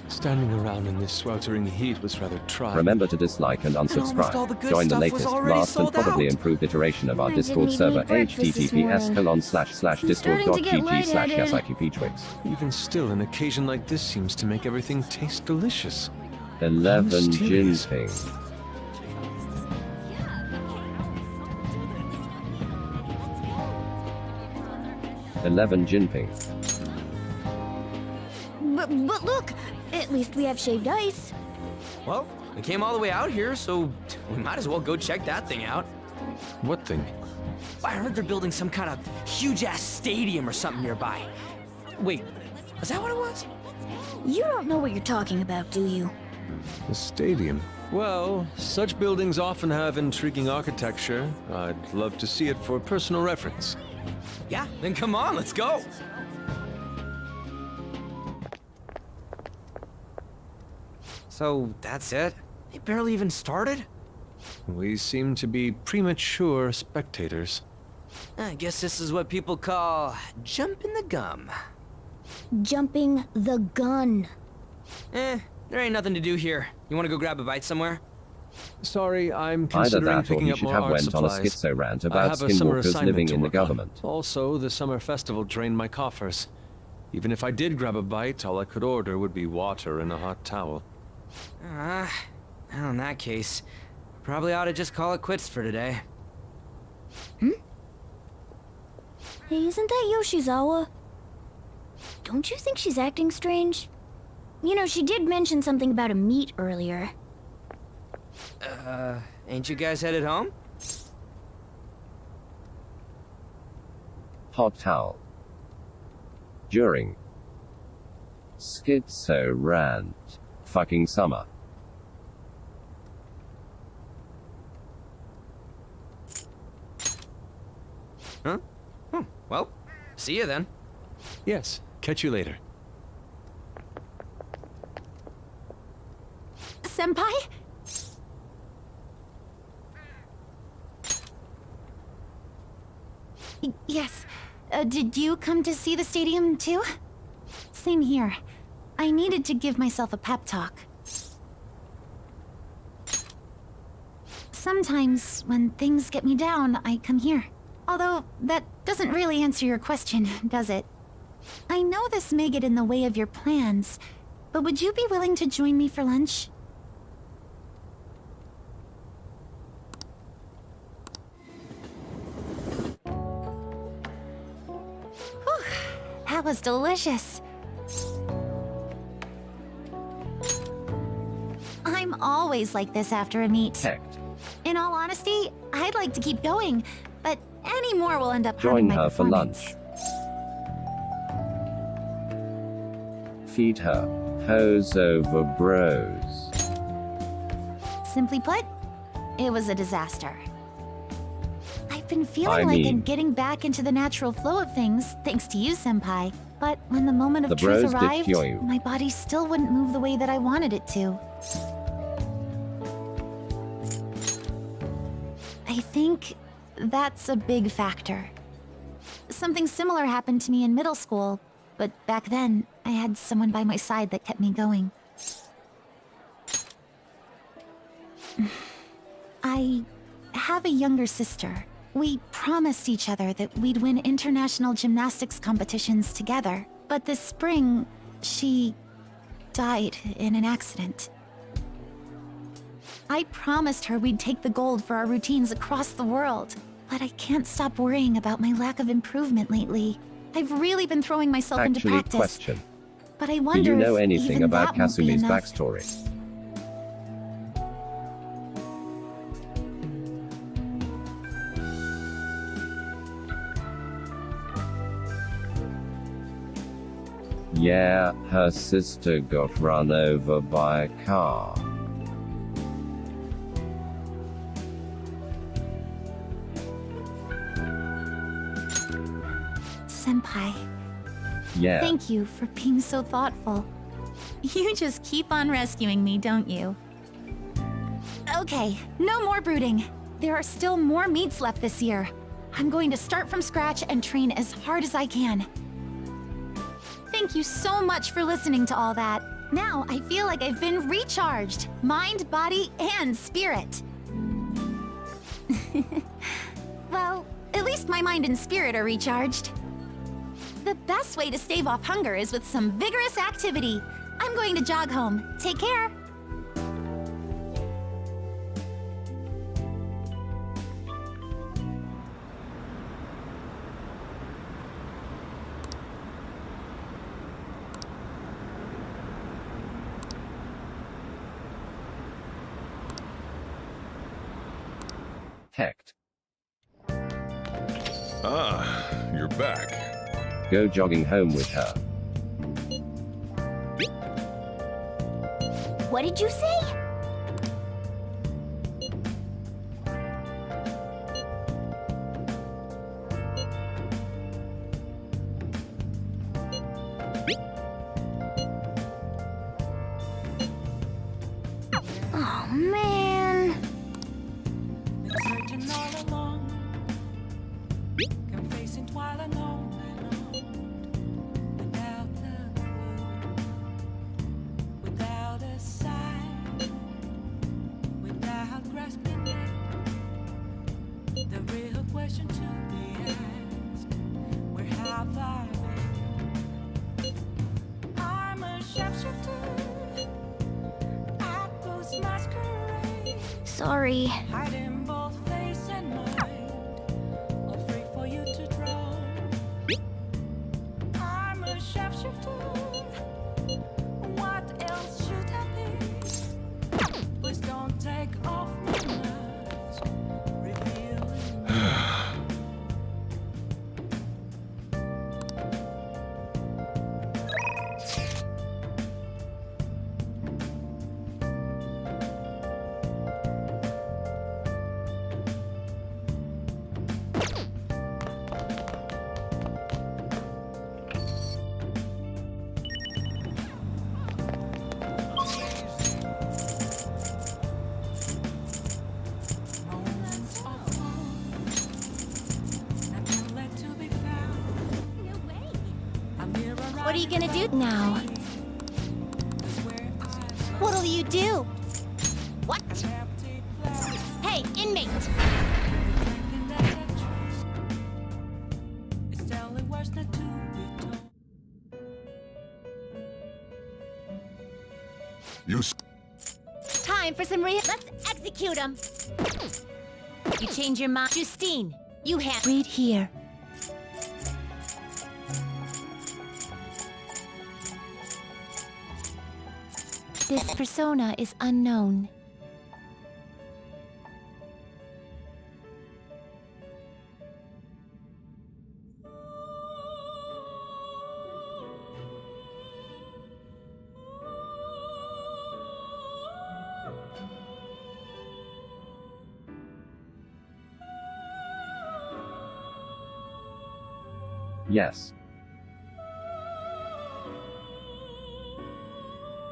Standing around in this sweltering heat was rather trying. Remember to dislike and almost all the unsubscribe. good Join the stuff was latest, already last, and sold probably out. improved iteration of our I Discord didn't server, eat breakfast this morning. https://discord.gg/yesiqptwix. Even still, an occasion like this seems to make everything taste delicious. 11 mysterious. Jinping. Eleven Jinping. But look, at least we have shaved ice. Well, we came all the way out here, so we might as well go check that thing out. What thing? I heard they're building some kind of huge-ass stadium or something nearby. Wait, was that what it was? You don't know what you're talking about, do you? A stadium. Well, such buildings often have intriguing architecture. I'd love to see it for personal reference. Yeah, then come on, let's go. So, that's it? They barely even started? We seem to be premature spectators. I guess this is what people call jumping the gum. Jumping the gun. There ain't nothing to do here. You wanna go grab a bite somewhere? Sorry, I'm Either considering that or picking you up should more have art went on a supplies. schizo rant I about have a summer skinwalkers assignment living to in the work on. government. Also, the summer festival drained my coffers. Even if I did grab a bite, all I could order would be water and a hot towel. Well, in that case, probably ought to just call it quits for today. Hey, isn't that Yoshizawa? Don't you think she's acting strange? You know, she did mention something about a meat earlier. Ain't you guys headed home? Hot towel. During schizo rant. Fucking summer. Huh? Well, see you then. Yes, catch you later. Senpai? Yes. Did you come to see the stadium too? Same here. I needed to give myself a pep talk. Sometimes, when things get me down, I come here. Although, that doesn't really answer your question, does it? I know this may get in the way of your plans, but would you be willing to join me for lunch? Whew, that was delicious. I'm always like this after a meet. Hecked. In all honesty, I'd like to keep going, but any more will end up Join harming my her for performance. lunch. Feed her. Hose over bros. Simply put, it was a disaster. I've been feeling I like I'm mean- getting back into the natural flow of things, thanks to you, Senpai. But when the moment of The truth bros did arrived, cure you. my body still wouldn't move the way that I wanted it to. I think that's a big factor. Something similar happened to me in middle school, but back then, I had someone by my side that kept me going. I have a younger sister. We promised each other that we'd win international gymnastics competitions together. But this spring, she died in an accident. I promised her we'd take the gold for our routines across the world. But I can't stop worrying about my lack of improvement lately. I've really been throwing myself into Actually, practice. question. But I Do wonder you know if anything even about that won't be Kasumi's enough. backstory? Yeah, her sister got run over by a car. Senpai, Yeah. thank you for being so thoughtful. You just keep on rescuing me, don't you? Okay, no more brooding. There are still more meets left this year. I'm going to start from scratch and train as hard as I can. Thank you so much for listening to all that. Now I feel like I've been recharged. Mind, body, and spirit. Well, at least my mind and spirit are recharged. The best way to stave off hunger is with some vigorous activity. I'm going to jog home. Take care. Hecked. Ah, you're back. Go jogging home with her. What did you say? Oh man. Been searching all along, confessing while alone and on, without a clue, without a sign, without grasping it. The real question to be asked: where have I been? I'm a shapeshifter. I post masquerade. Sorry. Hiding both face and mind, all free for you to draw. I'm a shapeshifter. What else should I be? Please don't take off my mask, revealing. What are you gonna do now? What'll you do? What? Hey, inmate! It's only worse not to be told. You Time for some Let's execute him! You change your mind. Justine, you have. Read here. This persona is unknown. Yes.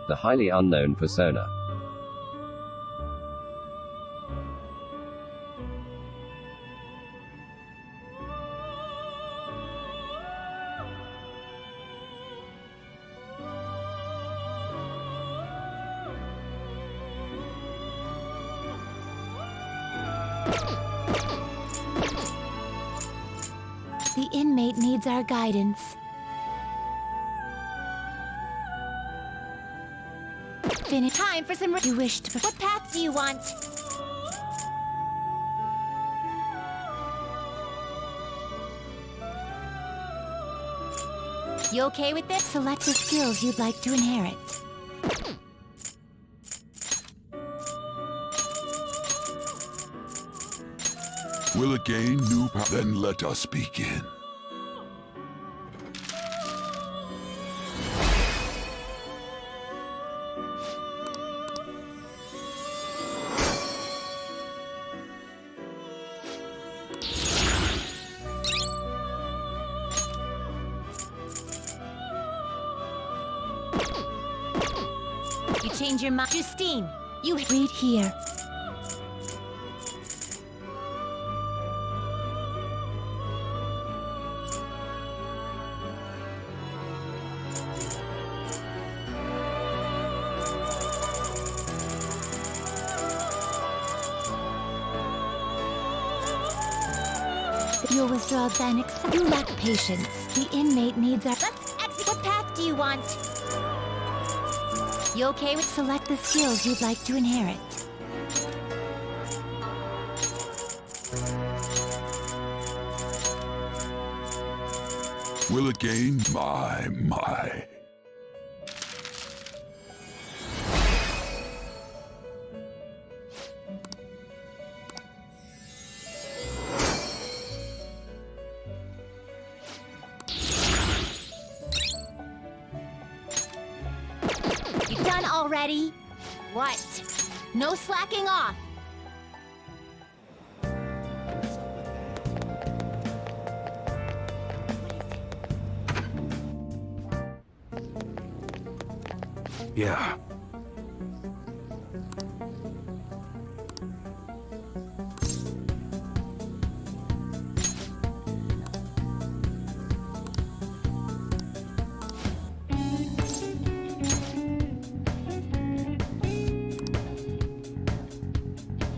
The highly unknown persona. The inmate needs our guidance. Finish. Time for some. You wish to. What path do you want? You okay with this? Select the skills you'd like to inherit. will it gain new power? Then let us begin. You change your mind. Justine, you read here. You'll withdraw then accept. You lack patience. The inmate needs our. Let's exit. What path do you want? You okay with select the skills you'd like to inherit? Will it gain? My. You done already? What? No slacking off. Yeah.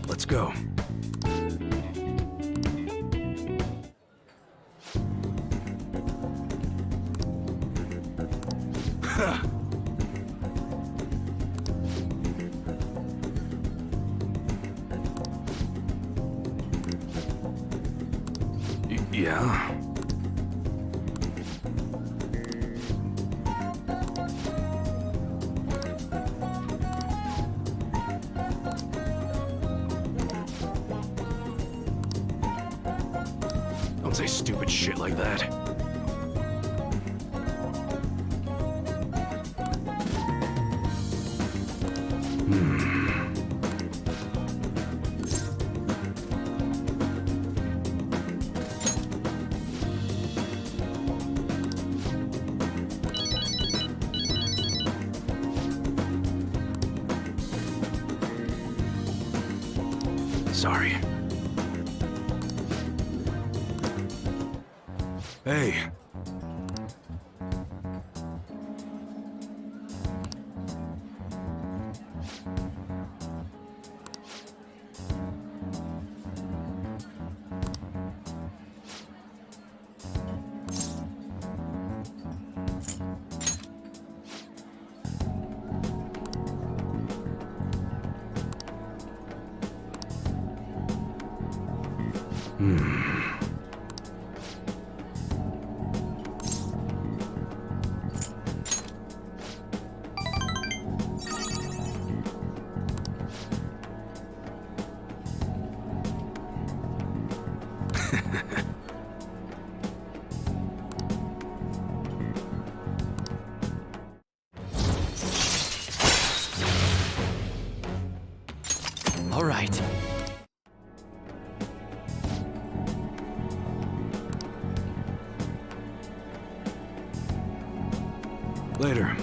Let's go. Yeah. Don't say stupid shit like that. Sorry. Hey. All right. Later.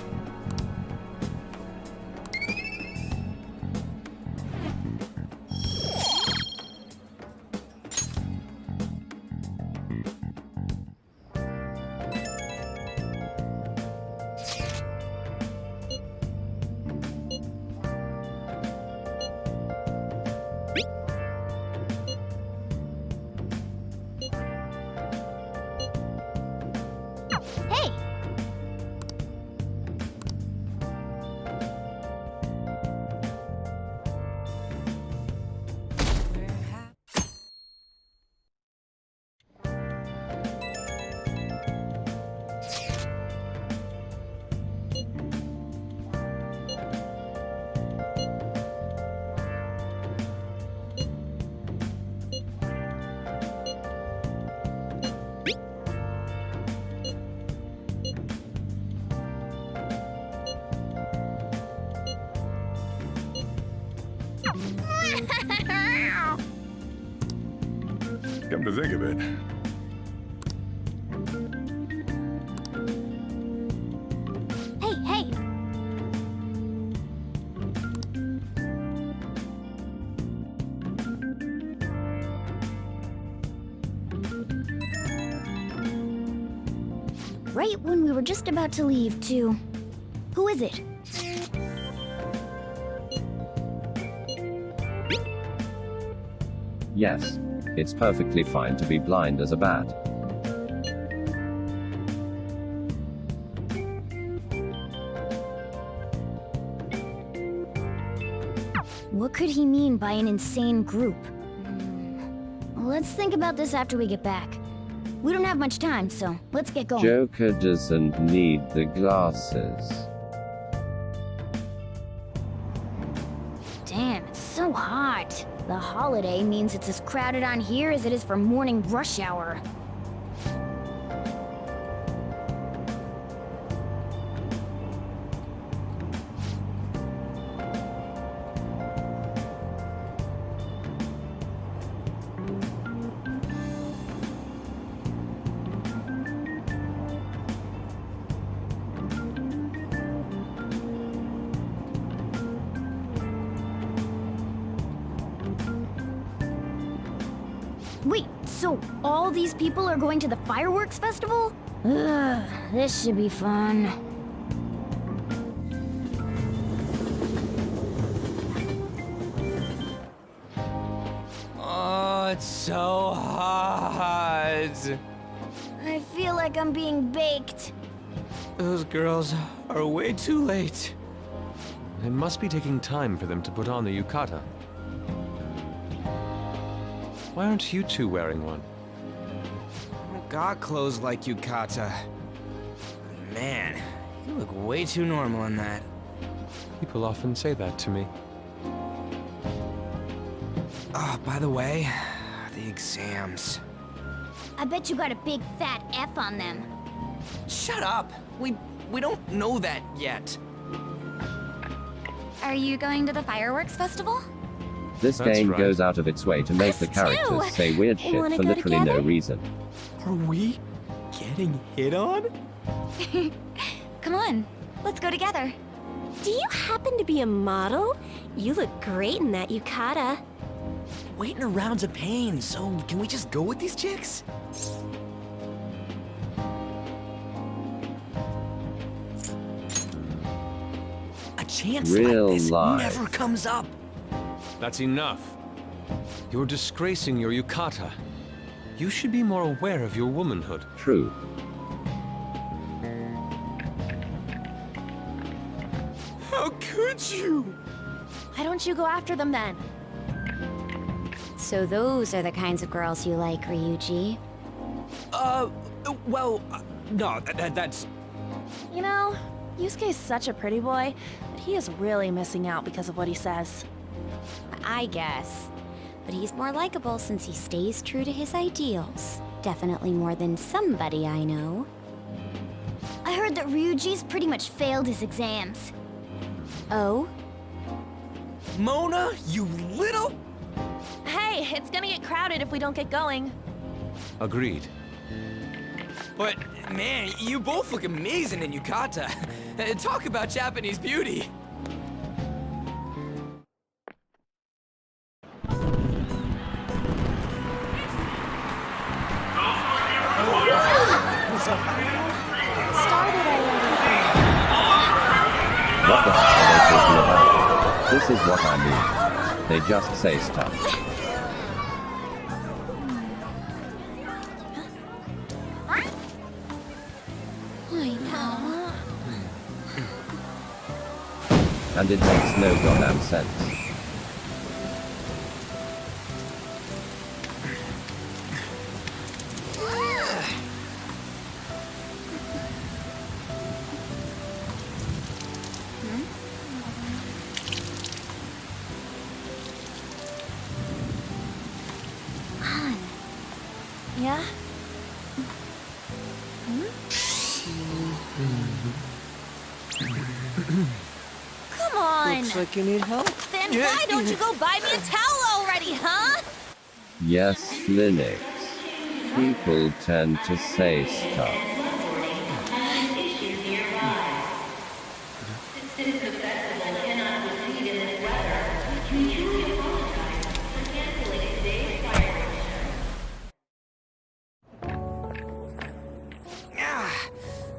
Hey! Come to think of it, Hey, hey! Right when we were just about to leave, too. Who is it? Yes. It's perfectly fine to be blind as a bat. What could he mean by an insane group? Let's think about this after we get back. We don't have much time, so let's get going. Joker doesn't need the glasses. Damn, it's so hot. The holiday means it's as crowded on here as it is for morning rush hour. Wait, so all these people are going to the fireworks festival? Ugh, this should be fun. Oh, it's so hot. I feel like I'm being baked. Those girls are way too late. It must be taking time for them to put on the yukata. Why aren't you two wearing one? Got clothes like yukata. Man, you look way too normal in that. People often say that to me. Oh, by the way, the exams. I bet you got a big fat F on them. Shut up! We don't know that yet. Are you going to the fireworks festival? This That's game right. goes out of its way to make the Us characters too. say weird shit Wanna for go literally no together? reason. Are we getting hit on? Come on, let's go together. Do you happen to be a model? You look great in that yukata. Waiting around's a pain, so can we just go with these chicks? A chance Real like this life. never comes up. That's enough. You're disgracing your yukata. You should be more aware of your womanhood. True. How could you? Why don't you go after them then? So those are the kinds of girls you like, Ryuji. Well, no, that's... You know, Yusuke's such a pretty boy, but he is really missing out because of what he says. I guess. But he's more likable since he stays true to his ideals. Definitely more than somebody I know. I heard that Ryuji's pretty much failed his exams. Oh? Mona, you little... Hey, it's gonna get crowded if we don't get going. Agreed. But, man, you both look amazing in yukata. Talk about Japanese beauty. What the hell are they talking about? This is what I mean. They just say stuff. And it makes no goddamn sense. Yeah? Come on! Looks like you need help. Then why don't you go buy me a towel already, huh? Yes, Linux. People tend to say stuff.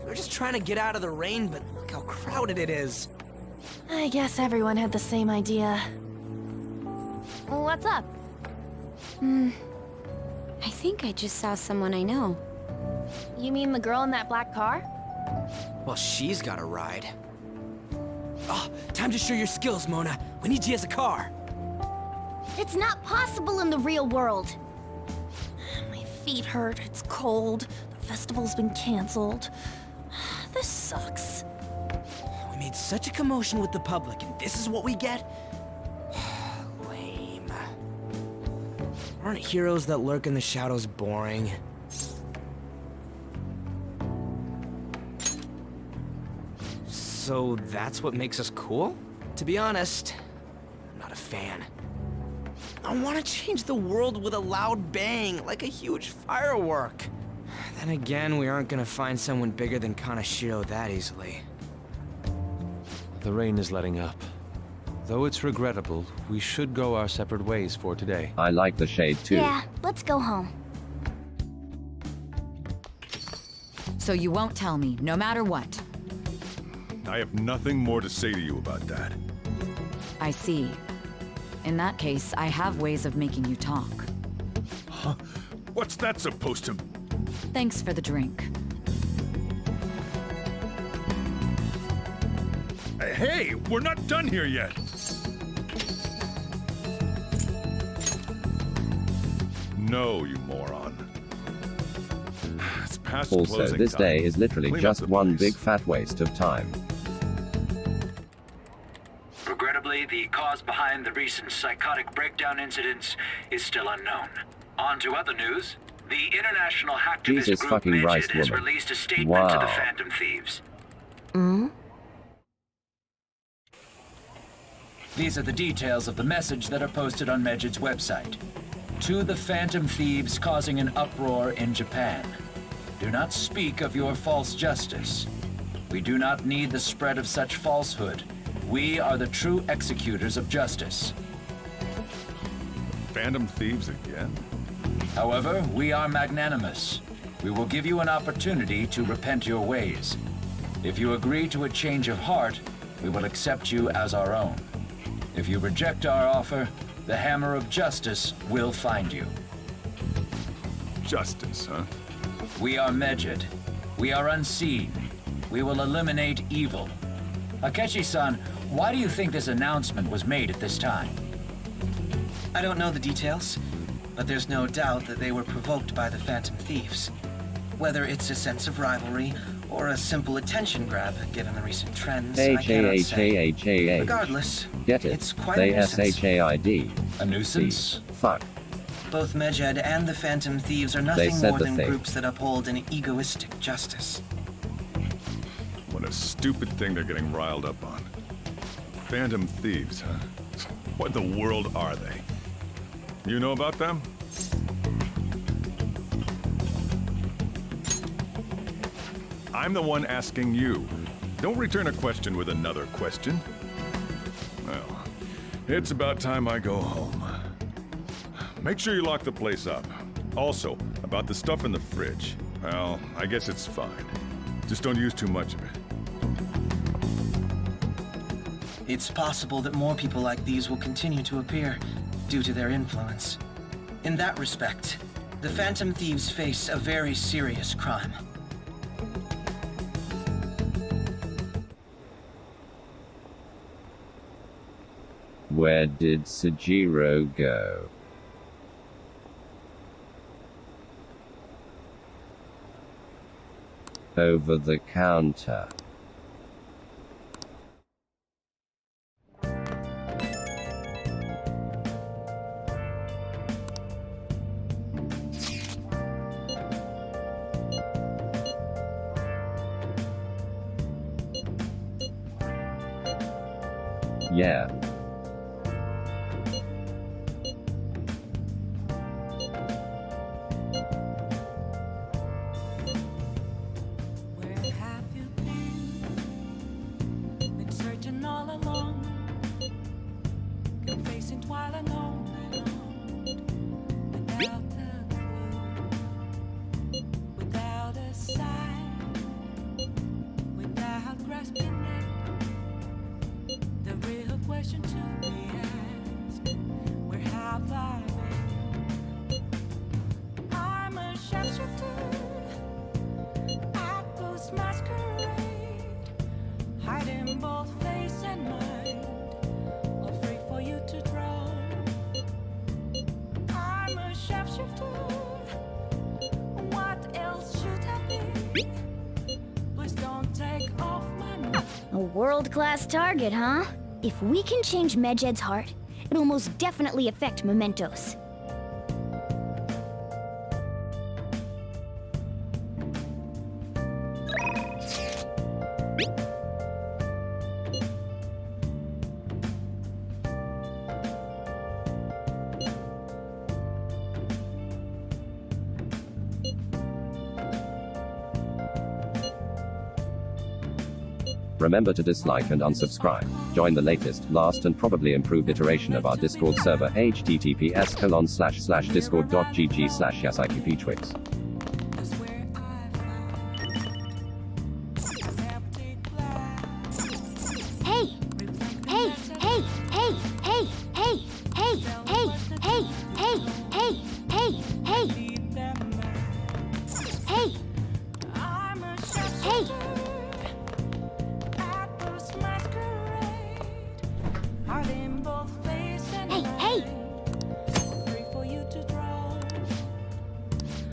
We're just trying to get out of the rain, but look how crowded it is. I guess everyone had the same idea. What's up? I think I just saw someone I know. You mean the girl in that black car? Well, she's got a ride. Oh, time to show your skills, Mona. We need you as a car. It's not possible in the real world. My feet hurt, it's cold, the festival's been canceled. This sucks. We made such a commotion with the public, and this is what we get? Lame. Aren't heroes that lurk in the shadows boring? So that's what makes us cool? To be honest, I'm not a fan. I want to change the world with a loud bang, like a huge firework. Then again, we aren't gonna find someone bigger than Kanashiro that easily. The rain is letting up. Though it's regrettable, we should go our separate ways for today. I like the shade too. Yeah, let's go home. So you won't tell me, no matter what. I have nothing more to say to you about that. I see. In that case, I have ways of making you talk. Huh? What's that supposed to... Thanks for the drink. Hey, we're not done here yet. No, you moron. It's past Also, closing this time. day is literally Clean up just the one place. big fat waste of time. Regrettably, the cause behind the recent psychotic breakdown incidents is still unknown. On to other news. The international hacktivist Jesus group fucking Megid Christ, has woman. released a statement to the Wow. Phantom Thieves. These are the details of the message that are posted on Megid's website. To the Phantom Thieves causing an uproar in Japan. Do not speak of your false justice. We do not need the spread of such falsehood. We are the true executors of justice. Phantom Thieves again? However, we are magnanimous. We will give you an opportunity to repent your ways. If you agree to a change of heart, we will accept you as our own. If you reject our offer, the hammer of justice will find you. Justice, huh? We are Megid. We are unseen. We will eliminate evil. Akechi-san, why do you think this announcement was made at this time? I don't know the details, but there's no doubt that they were provoked by the Phantom Thieves. Whether it's a sense of rivalry or a simple attention grab, given the recent trends, I cannot say. H-A-H-A-H-A-H. Regardless, Get it? it's quite They a nuisance. S-H-A-I-D. A nuisance? Fuck. Both Medjed and the Phantom Thieves are nothing said more the than thing. groups that uphold an egoistic justice. What a stupid thing they're getting riled up on. Phantom Thieves, huh? What the world are they? You know about them? I'm the one asking you. Don't return a question with another question. Well, it's about time I go home. Make sure you lock the place up. Also, about the stuff in the fridge. Well, I guess it's fine. Just don't use too much of it. It's possible that more people like these will continue to appear due to their influence. In that respect, the Phantom Thieves face a very serious crime. Where did Sejiro go? Over the counter. Yeah. Where have you been? Been searching all along, confessing while alone, without a clue, without a sign, without grasping it. The real question to be asked: where have I been? I'm a sharpshooter. Masquerade, hiding both face and mind, all free for you to draw. I'm a sharpshooter. What else should I be? Please don't take off my mind. A world-class target, huh? If we can change Medjed's heart, it'll most definitely affect Mementos. Remember to dislike and unsubscribe. Join the latest, last and probably improved iteration of our Discord server https://discord.gg/yasiqptwix. Hey! Hey! Hey! Hey! Hey! Hey! Hey! Hey! Hey! Hey! Hey! Hey! Hey! Hey! Hey!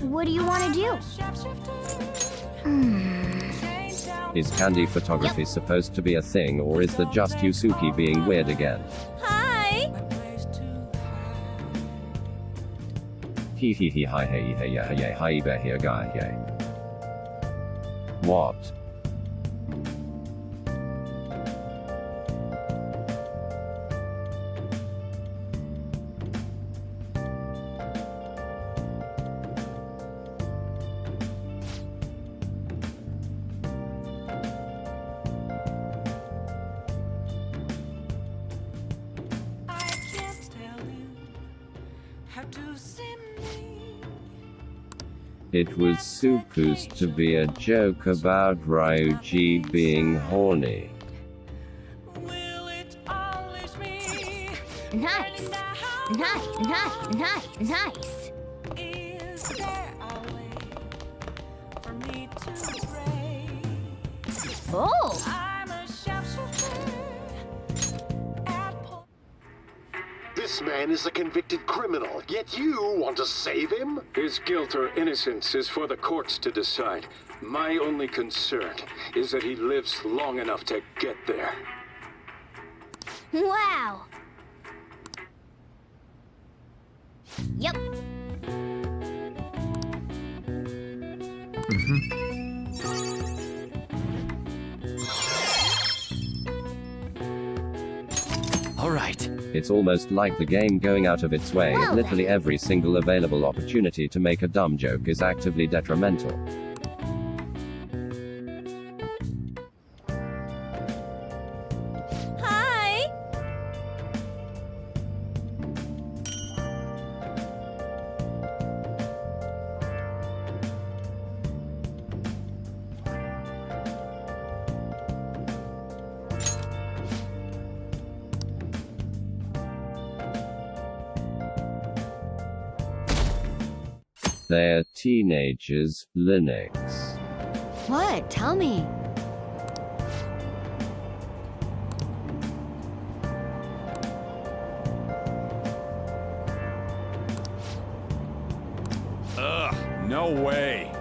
What do you want to do? Is candy photography supposed to be a thing, or is the just Yusuke being weird again? Hi! Hee hee hee hi hey hey yeah hey hi bear here guy hey. What? It was supposed to be a joke about Ryuji being horny. Nice! Nice, nice, nice, nice! Oh! This This man is a convicted criminal, yet you want to save him? His guilt or innocence is for the courts to decide. My only concern is that he lives long enough to get there. Wow. Yep. All right. It's almost like the game going out of its way. Well Literally every single available opportunity to make a dumb joke is actively detrimental. Hi! They're teenagers, Linux. What? Tell me. Ugh, no way.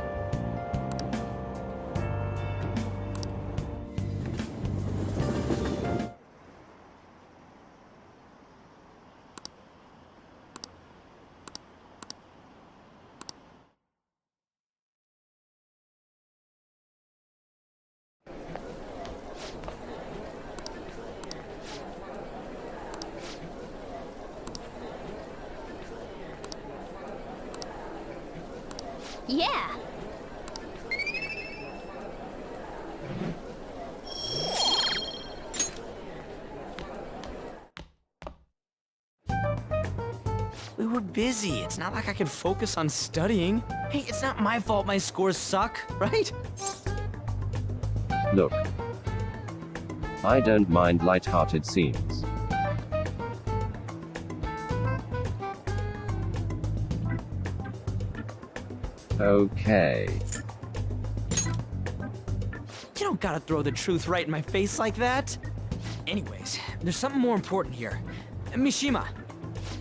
Yeah. We were busy. It's not like I could focus on studying. Hey, it's not my fault my scores suck, right? Look. I don't mind light-hearted scenes. Okay. You don't gotta throw the truth right in my face like that. Anyways, there's something more important here. Mishima.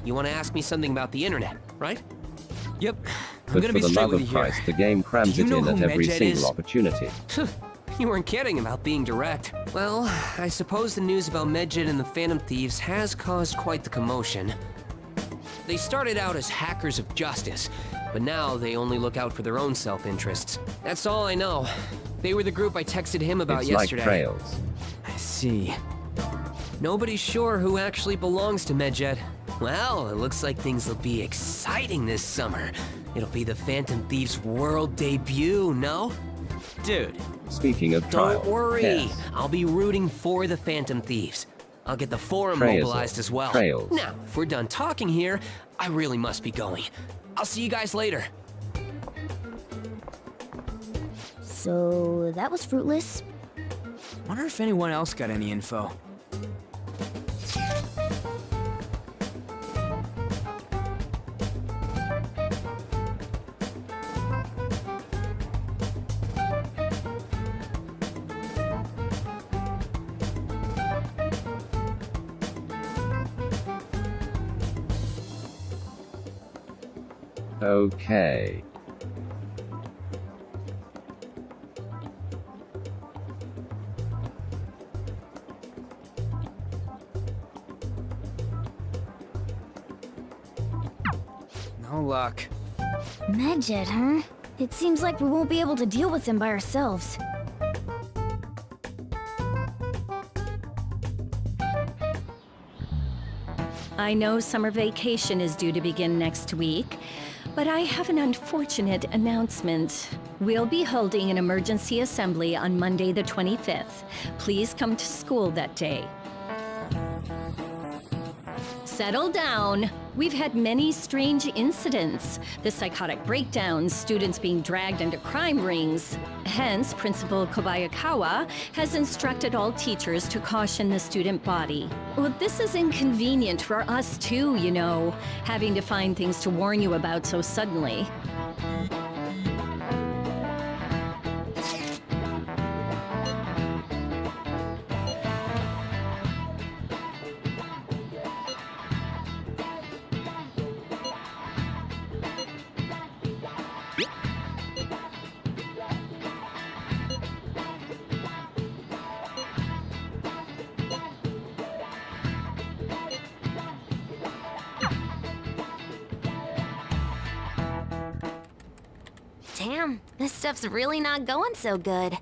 You want to ask me something about the internet, right? Yep. I'm But gonna for be the straight love with of you here. Christ, the game crams Do you it know in who at every Medjed single is? opportunity. You weren't kidding about being direct. Well, I suppose the news about Medjed and the Phantom Thieves has caused quite the commotion. They started out as hackers of justice, but now they only look out for their own self-interests. That's all I know. They were the group I texted him about It's yesterday. like trails. I see. Nobody's sure who actually belongs to Medjed. Well, it looks like things will be exciting this summer. It'll be the Phantom Thieves' world debut, no? Dude. Speaking of trial, Don't worry. yes. I'll be rooting for the Phantom Thieves. I'll get the forum Trails. mobilized as well. Trails. Now, if we're done talking here, I really must be going. I'll see you guys later. So that was fruitless. Wonder if anyone else got any info. Okay. No luck. Medjed, huh? It seems like we won't be able to deal with them by ourselves. I know summer vacation is due to begin next week, but I have an unfortunate announcement. We'll be holding an emergency assembly on Monday the 25th. Please come to school that day. Settle down. We've had many strange incidents. The psychotic breakdowns, students being dragged into crime rings. Hence, Principal Kobayakawa has instructed all teachers to caution the student body. Well, this is inconvenient for us too, you know, having to find things to warn you about so suddenly. This stuff's really not going so good.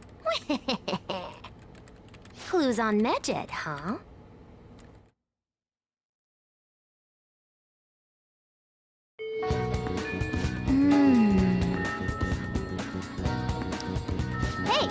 Clues on Medjed, huh? Hey!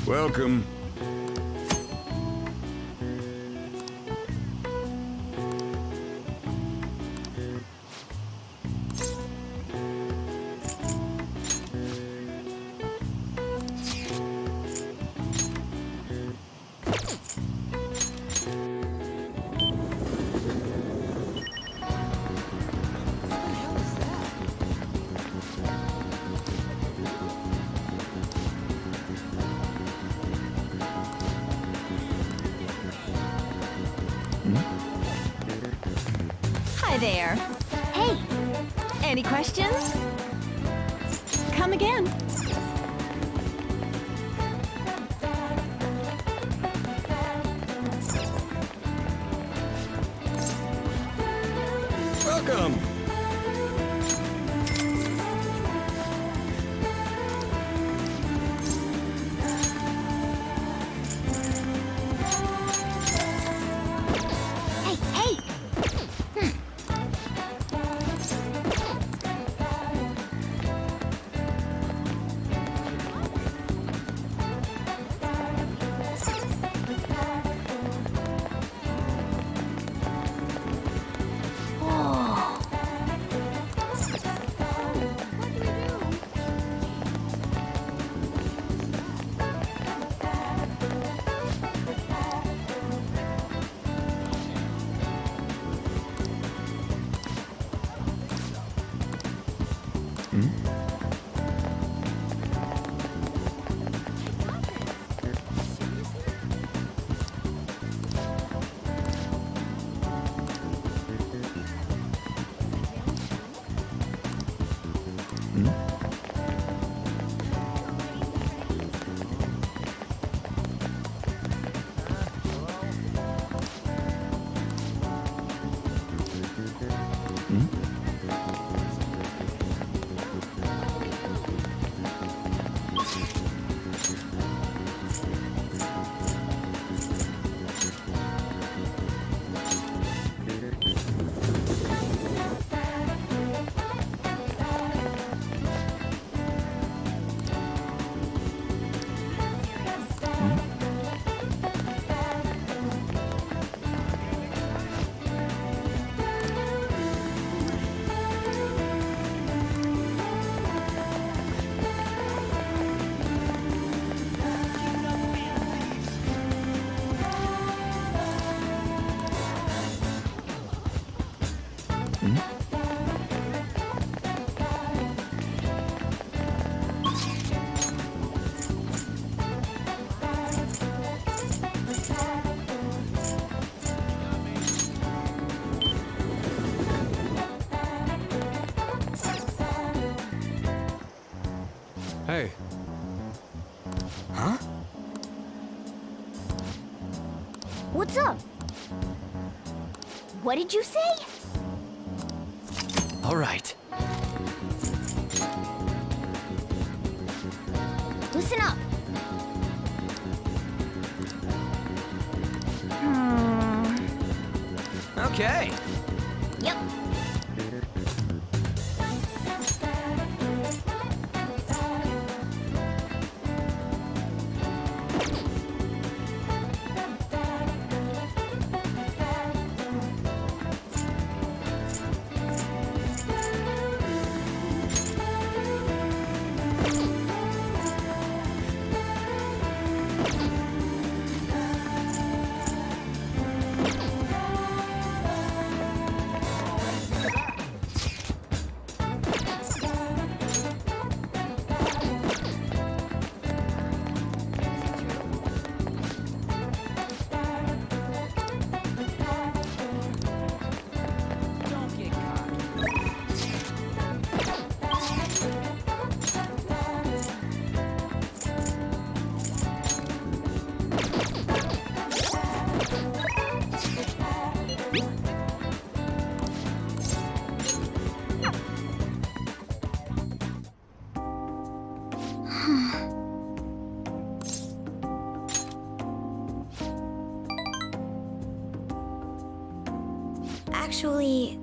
Welcome. Hi there. Hey! Any questions? Come again. Welcome. Hey, hey! Huh? What's up? What did you say? All right. Listen up. Okay. Yep. Actually...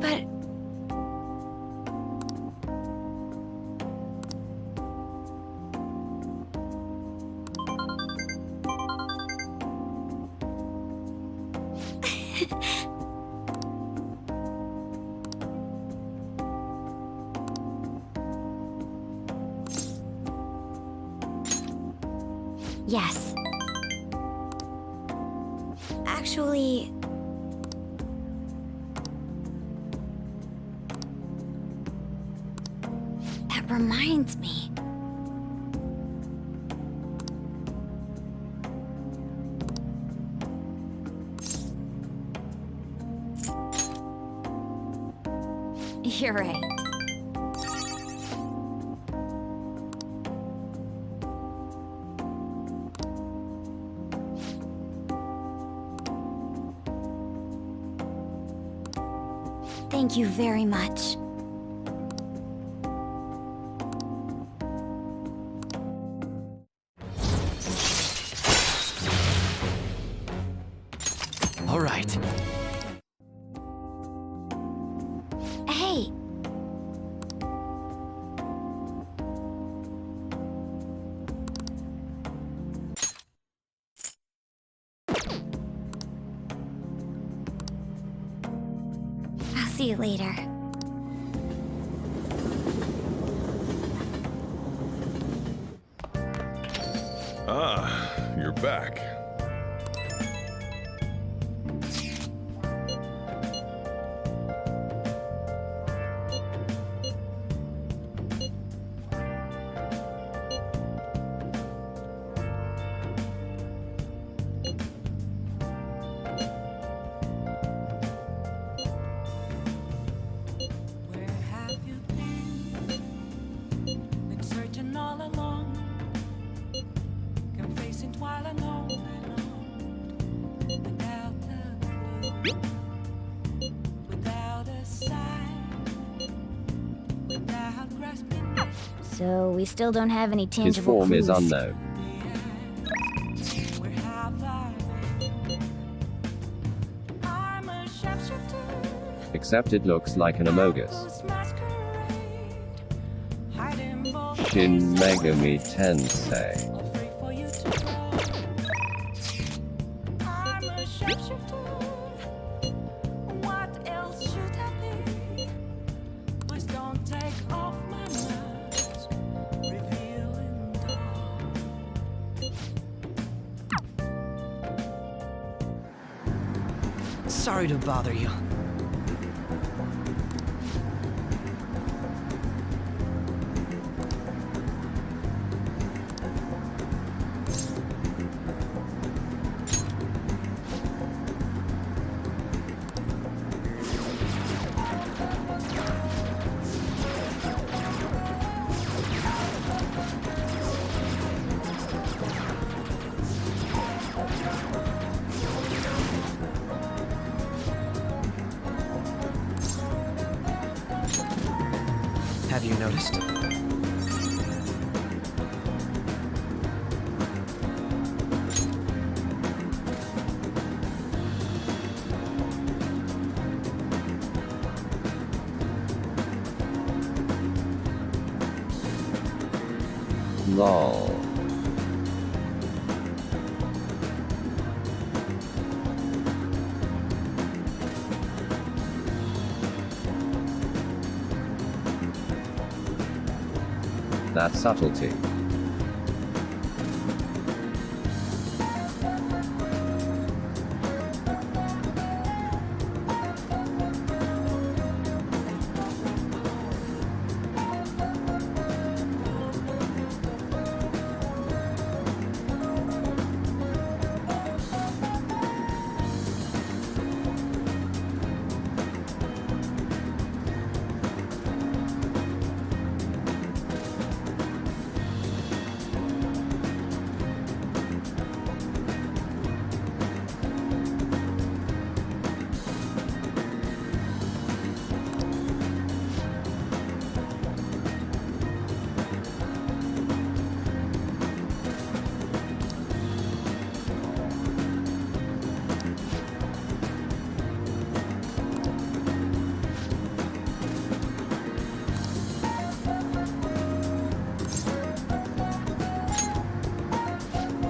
But... Yes. Actually... That reminds me. You're right. Thank you very much. All right. Hey. I'll see you later. Ah, you're back. Where have you been? Been searching all along, confessing while alone and on, without a clue, without a sign, without grasping. So we still don't have any His tangible form is clues. unknown. Where have I been? I'm a sharpshooter. Except it looks like an Amogus. Shin Megami Tensei. I'm a sharpshooter. What should I be? Please don't take off my mask, revealing Sorry to bother you. Have you noticed? Lol. That subtlety.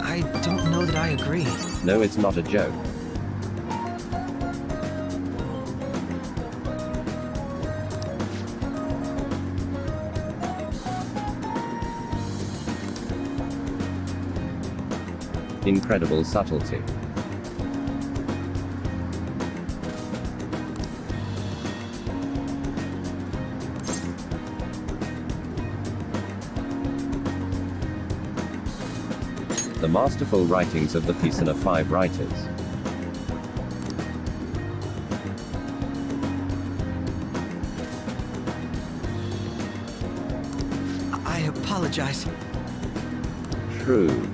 I don't know that I agree. No, it's not a joke. Incredible subtlety. The masterful writings of the Pisana 5 writers. I apologize. True.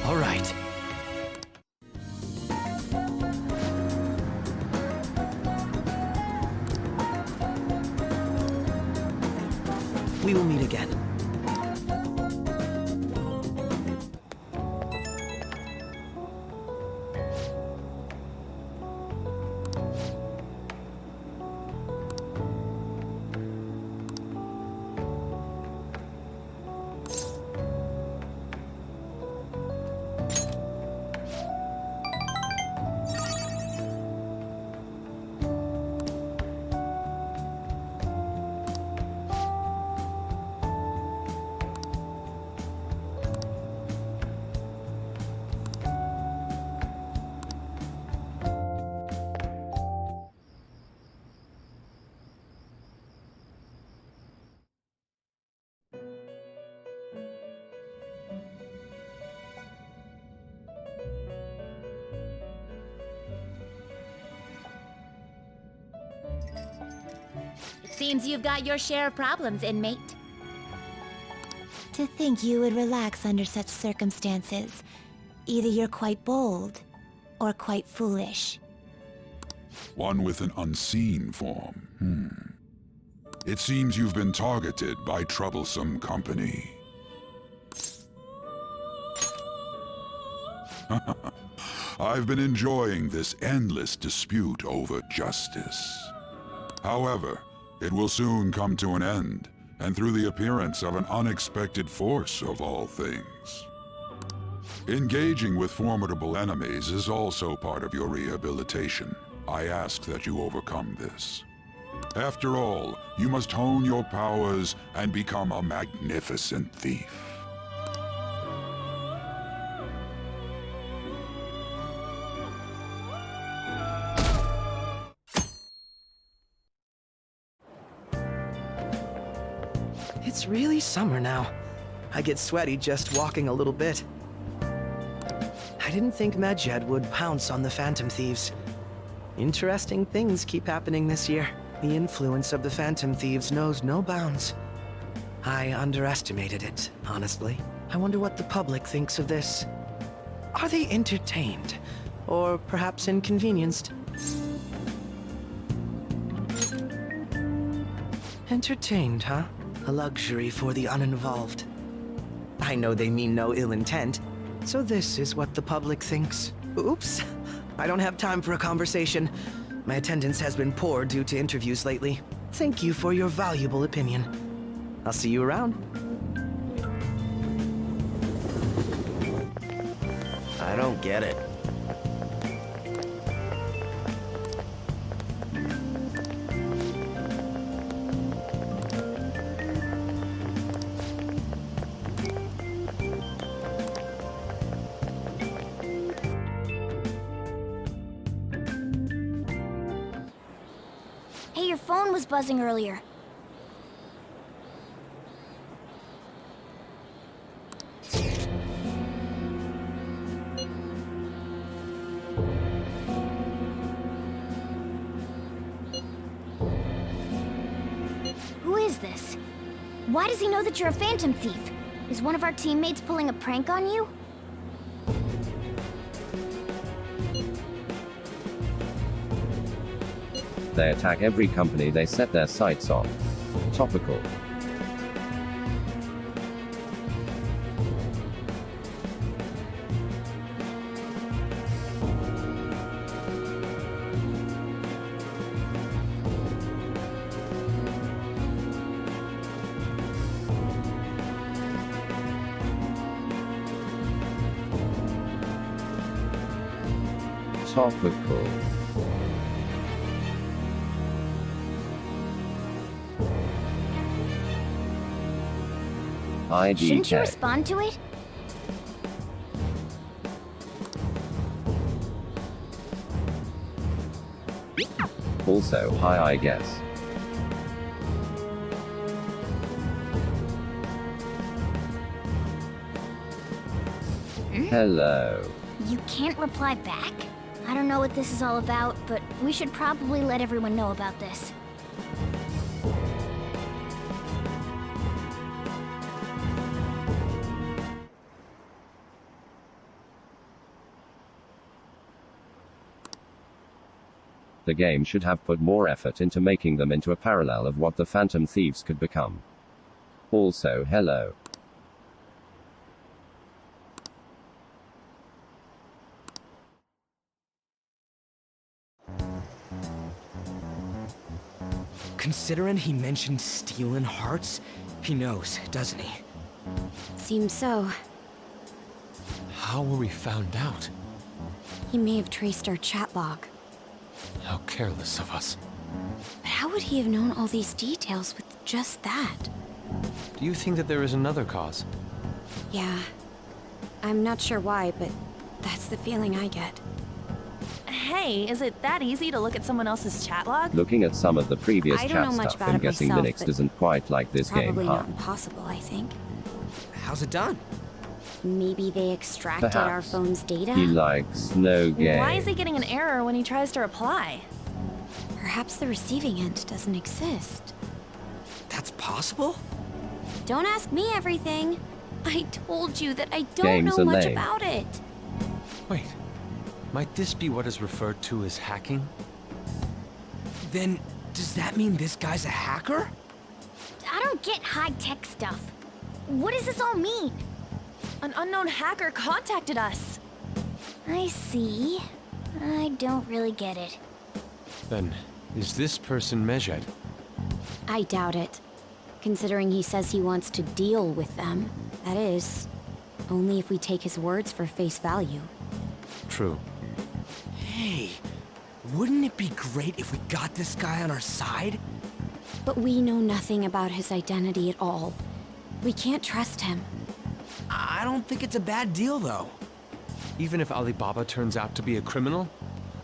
All right. We will meet again. Seems you've got your share of problems, inmate. To think you would relax under such circumstances. Either you're quite bold, or quite foolish. One with an unseen form. It seems you've been targeted by troublesome company. I've been enjoying this endless dispute over justice. However, it will soon come to an end, and through the appearance of an unexpected force of all things. Engaging with formidable enemies is also part of your rehabilitation. I ask that you overcome this. After all, you must hone your powers and become a magnificent thief. It's really summer now. I get sweaty just walking a little bit. I didn't think Medjed would pounce on the Phantom Thieves. Interesting things keep happening this year. The influence of the Phantom Thieves knows no bounds. I underestimated it, honestly. I wonder what the public thinks of this. Are they entertained? Or perhaps inconvenienced? Entertained, huh? A luxury for the uninvolved. I know they mean no ill intent, so this is what the public thinks. Oops, I don't have time for a conversation. My attendance has been poor due to interviews lately. Thank you for your valuable opinion. I'll see you around. I don't get it. Hey, your phone was buzzing earlier. Who is this? Why does he know that you're a Phantom Thief? Is one of our teammates pulling a prank on you? They attack every company they set their sights on. Topical. Topical. Shouldn't you IDK. respond to it? Also, hi, I guess. Hello. You can't reply back? I don't know what this is all about, but we should probably let everyone know about this. The game should have put more effort into making them into a parallel of what the Phantom Thieves could become. Also, hello. Considering he mentioned stealing hearts, he knows, doesn't he? Seems so. How were we found out? He may have traced our chat log. How careless of us. But how would he have known all these details with just that? Do you think that there is another cause? Yeah. I'm not sure why, but that's the feeling I get. Hey, is it that easy to look at someone else's chat log? Looking at some of the previous I don't chat know much stuff, about I'm it guessing myself, Linux but doesn't quite like this game, Probably huh? not impossible, I think. How's it done? Maybe they extracted our Perhaps. phone's data? He likes no game. Why is he getting an error when he tries to reply? Perhaps the receiving end doesn't exist. That's possible? Don't ask me everything. I told you that I don't Games know are much lame. about it. Wait. Might this be what is referred to as hacking? Then, does that mean this guy's a hacker? I don't get high-tech stuff. What does this all mean? An unknown hacker contacted us. I see. I don't really get it. Then, is this person Medjed? I doubt it. considering he says he wants to deal with them. That is, only if we take his words for face value. True. Hey, wouldn't it be great if we got this guy on our side? But we know nothing about his identity at all. We can't trust him. I don't think it's a bad deal, though. Even if Alibaba turns out to be a criminal,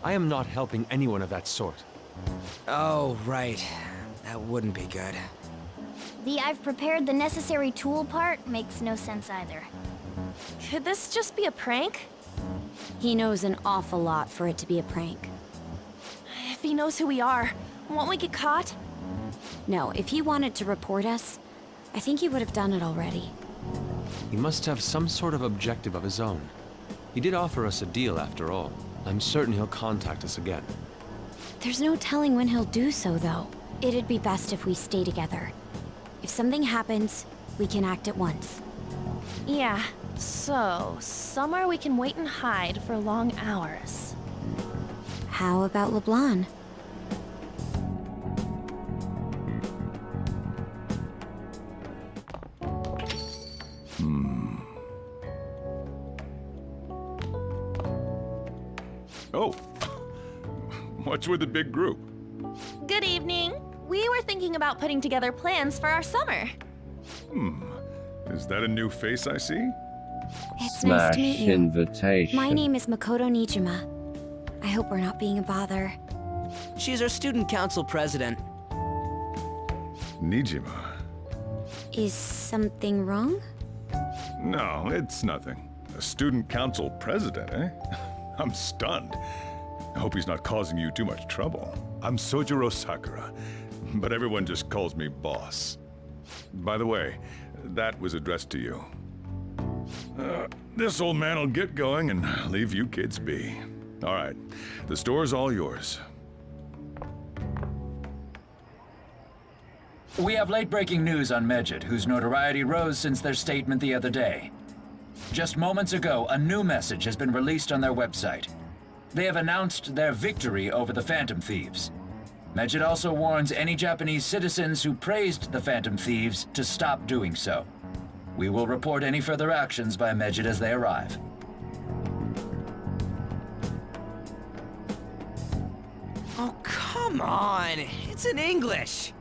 I am not helping anyone of that sort. Oh, right. That wouldn't be good. The "I've prepared the necessary tool" part makes no sense either. Could this just be a prank? He knows an awful lot for it to be a prank. If he knows who we are, won't we get caught? No, if he wanted to report us, I think he would have done it already. He must have some sort of objective of his own. He did offer us a deal after all. I'm certain he'll contact us again. There's no telling when he'll do so, though. It'd be best if we stay together. If something happens, we can act at once. Yeah, so somewhere we can wait and hide for long hours. How about LeBlanc? Oh, what's with the big group? Good evening. We were thinking about putting together plans for our summer. Is that a new face I see? It's nice Smash to meet you. invitation. My name is Makoto Nijima. I hope we're not being a bother. She's our student council president. Nijima. Is something wrong? No, it's nothing. A student council president, eh? I'm stunned. I hope he's not causing you too much trouble. I'm Sojiro Sakura, but everyone just calls me boss. By the way, that was addressed to you. This old man will get going and leave you kids be. All right, the store's all yours. We have late-breaking news on Medjed, whose notoriety rose since their statement the other day. Just moments ago, a new message has been released on their website. They have announced their victory over the Phantom Thieves. Medjed also warns any Japanese citizens who praised the Phantom Thieves to stop doing so. We will report any further actions by Medjed as they arrive. Oh, come on! It's in English!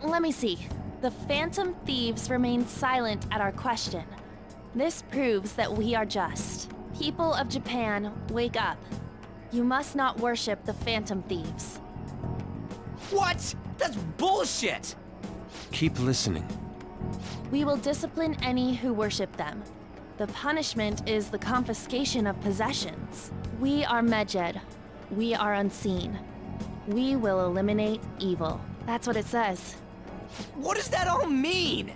Let me see. The Phantom Thieves remain silent at our question. This proves that we are just. People of Japan, wake up. You must not worship the Phantom Thieves. What? That's bullshit! Keep listening. We will discipline any who worship them. The punishment is the confiscation of possessions. We are Medjed. We are unseen. We will eliminate evil. That's what it says. What does that all mean?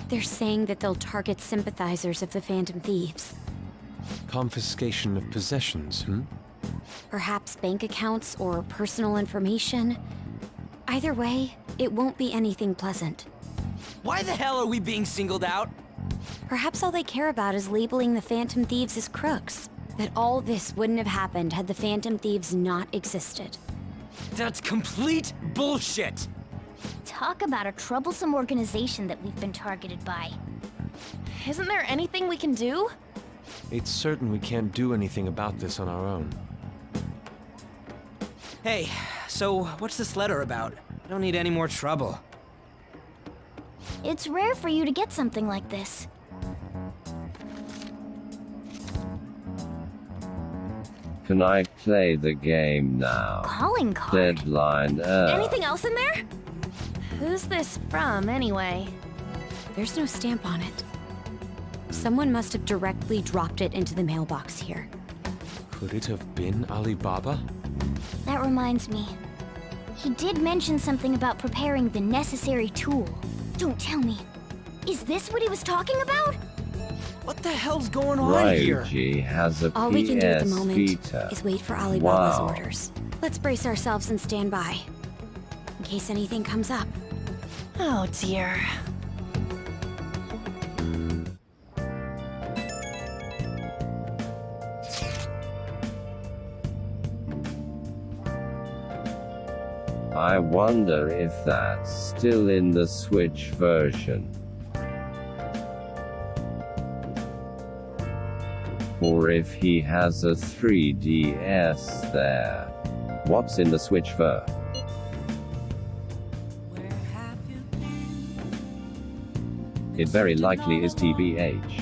They're saying that they'll target sympathizers of the Phantom Thieves. Confiscation of possessions, Perhaps bank accounts or personal information. Either way, it won't be anything pleasant. Why the hell are we being singled out? Perhaps all they care about is labeling the Phantom Thieves as crooks. That all this wouldn't have happened had the Phantom Thieves not existed. That's complete bullshit! Talk about a troublesome organization that we've been targeted by. Isn't there anything we can do? It's certain we can't do anything about this on our own. Hey, so what's this letter about? I don't need any more trouble. It's rare for you to get something like this. Can I play the game now? Calling card? Deadline. Anything else in there? Who's this from, anyway? There's no stamp on it. Someone must have directly dropped it into the mailbox here. Could it have been Alibaba? That reminds me. He did mention something about preparing the necessary tool. Don't tell me. Is this what he was talking about? What the hell's going on here? Ryuji has a All we can do at the PS moment Vita. is wait for Alibaba's Wow. orders. Let's brace ourselves and stand by. In case anything comes up. Oh dear. I wonder if that's still in the Switch version. Or if he has a 3DS there. What's in the Switch ver? It very likely is TBH.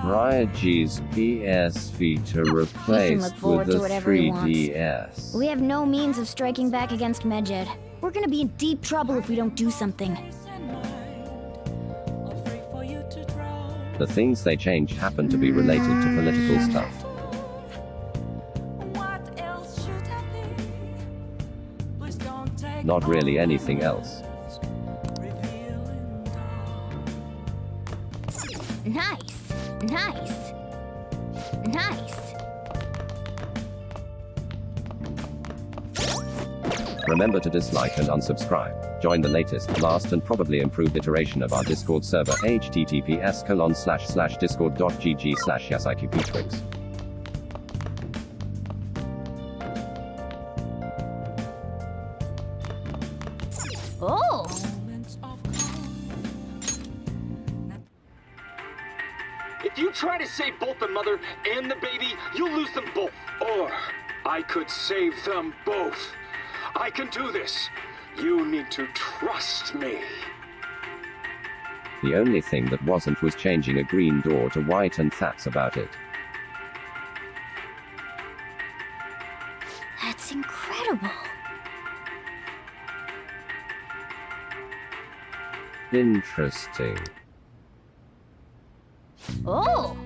Ryoji's PS Vita replaced with a 3DS. We have no means of striking back against Medjed. We're gonna be in deep trouble if we don't do something. The things they changed happen to be related to political stuff. Not really anything else. Nice. Nice. Nice. Remember to dislike and unsubscribe. Join the latest, last and probably improved iteration of our Discord server, https://discord.gg/yasiqptwigs. Oh! If you try to save both the mother and the baby, you'll lose them both. Or I could save them both. I can do this. You need to trust me. The only thing that wasn't was changing a green door to white, and that's about it. That's incredible. Interesting. Oh!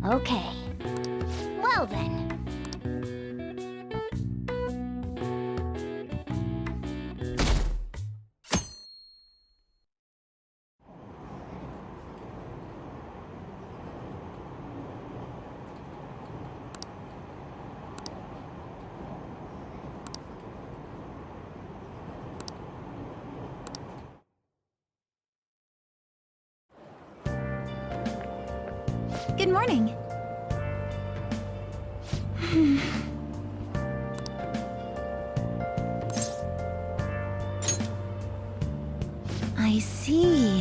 Okay. Well then. Good morning. I see.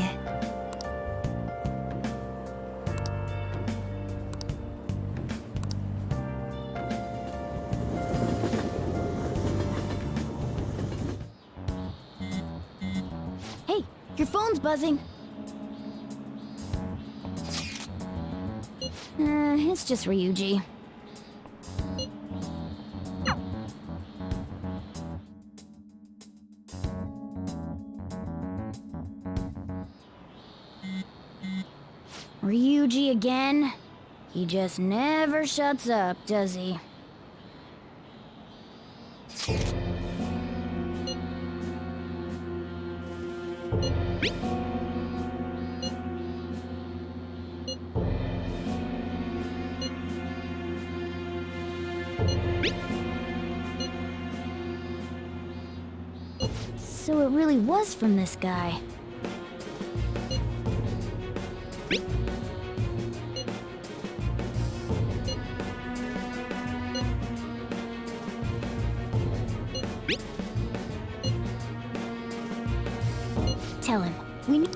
Hey, your phone's buzzing. It's just Ryuji. Ryuji again? He just never shuts up, does he? So it really was from this guy. Tell him. We need...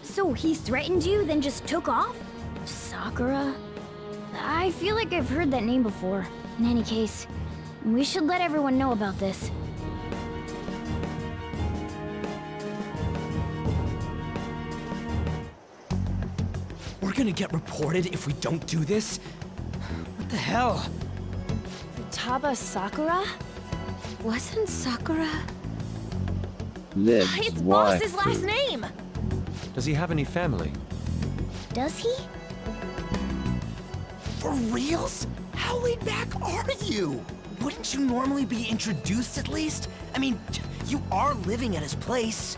So he threatened you, then just took off? Sakura? I feel like I've heard that name before. In any case, we should let everyone know about this. gonna get reported if we don't do this? What the hell? Futaba Sakura? Wasn't Sakura? Liv's It's wife. Boss's last name! Does he have any family? Does he? For reals? How laid back are you? Wouldn't you normally be introduced at least? I mean, you are living at his place.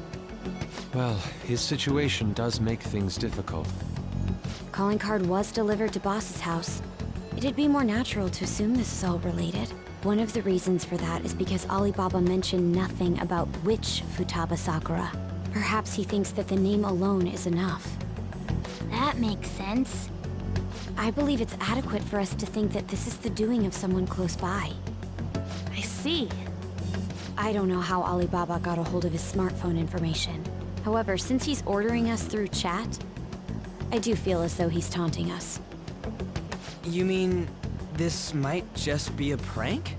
Well, his situation does make things difficult. Calling card was delivered to Boss's house. It'd be more natural to assume this is all related. One of the reasons for that is because Alibaba mentioned nothing about which Futaba Sakura. Perhaps he thinks that the name alone is enough. That makes sense. I believe it's adequate for us to think that this is the doing of someone close by. I see. I don't know how Alibaba got a hold of his smartphone information. However, since he's ordering us through chat, I do feel as though he's taunting us. You mean this might just be a prank?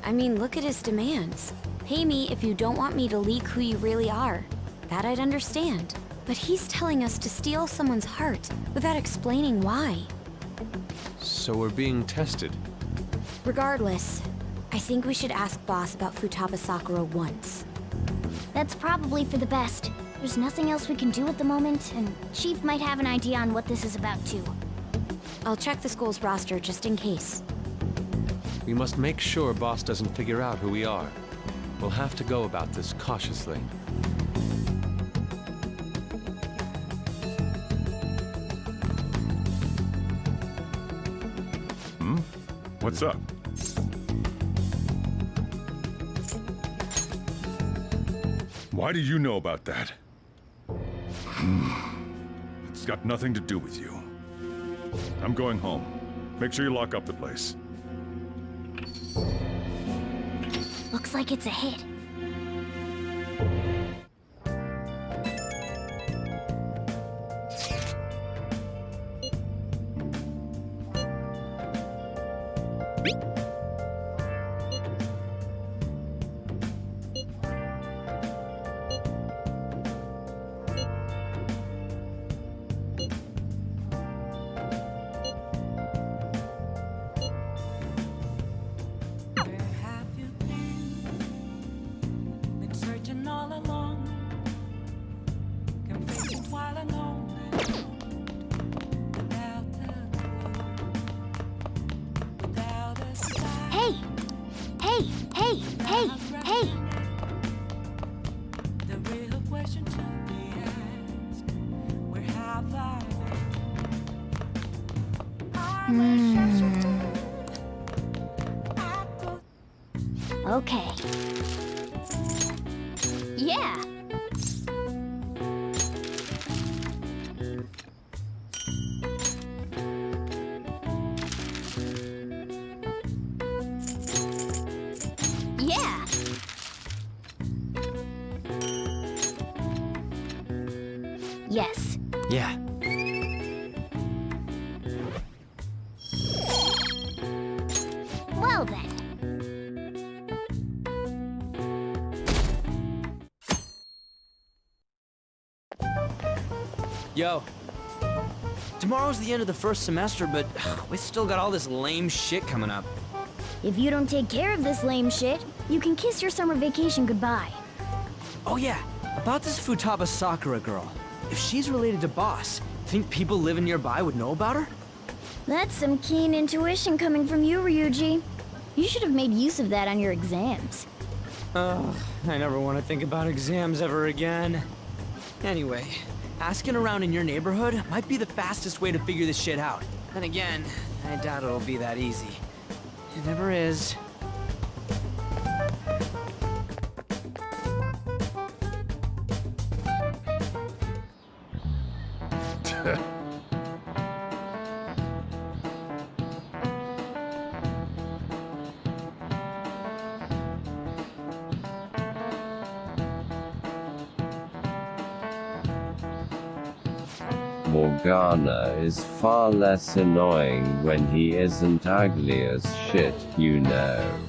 I mean, look at his demands. Pay me if you don't want me to leak who you really are. That I'd understand. But he's telling us to steal someone's heart without explaining why. So we're being tested. Regardless, I think we should ask Boss about Futaba Sakura once. That's probably for the best. There's nothing else we can do at the moment, and Chief might have an idea on what this is about too. I'll check the school's roster just in case. We must make sure Boss doesn't figure out who we are. We'll have to go about this cautiously. What's up? Why do you know about that? It's got nothing to do with you. I'm going home. Make sure you lock up the place. Looks like it's a hit. Been searching all along, confessing while alone, without a sign. Hey! Hey! Hey! Hey! Hey! The real question to be asked: where have I Okay. Yeah! Yeah! Yes. Yeah. Well then. Yo. Tomorrow's the end of the first semester, but we still got all this lame shit coming up. If you don't take care of this lame shit, you can kiss your summer vacation goodbye. Oh yeah, about this Futaba Sakura girl. If she's related to Boss, think people living nearby would know about her? That's some keen intuition coming from you, Ryuji. You should have made use of that on your exams. Ugh, I never want to think about exams ever again. Anyway, asking around in your neighborhood might be the fastest way to figure this shit out. Then again, I doubt it'll be that easy. It never is. Morgana is far less annoying when he isn't ugly as shit, you know.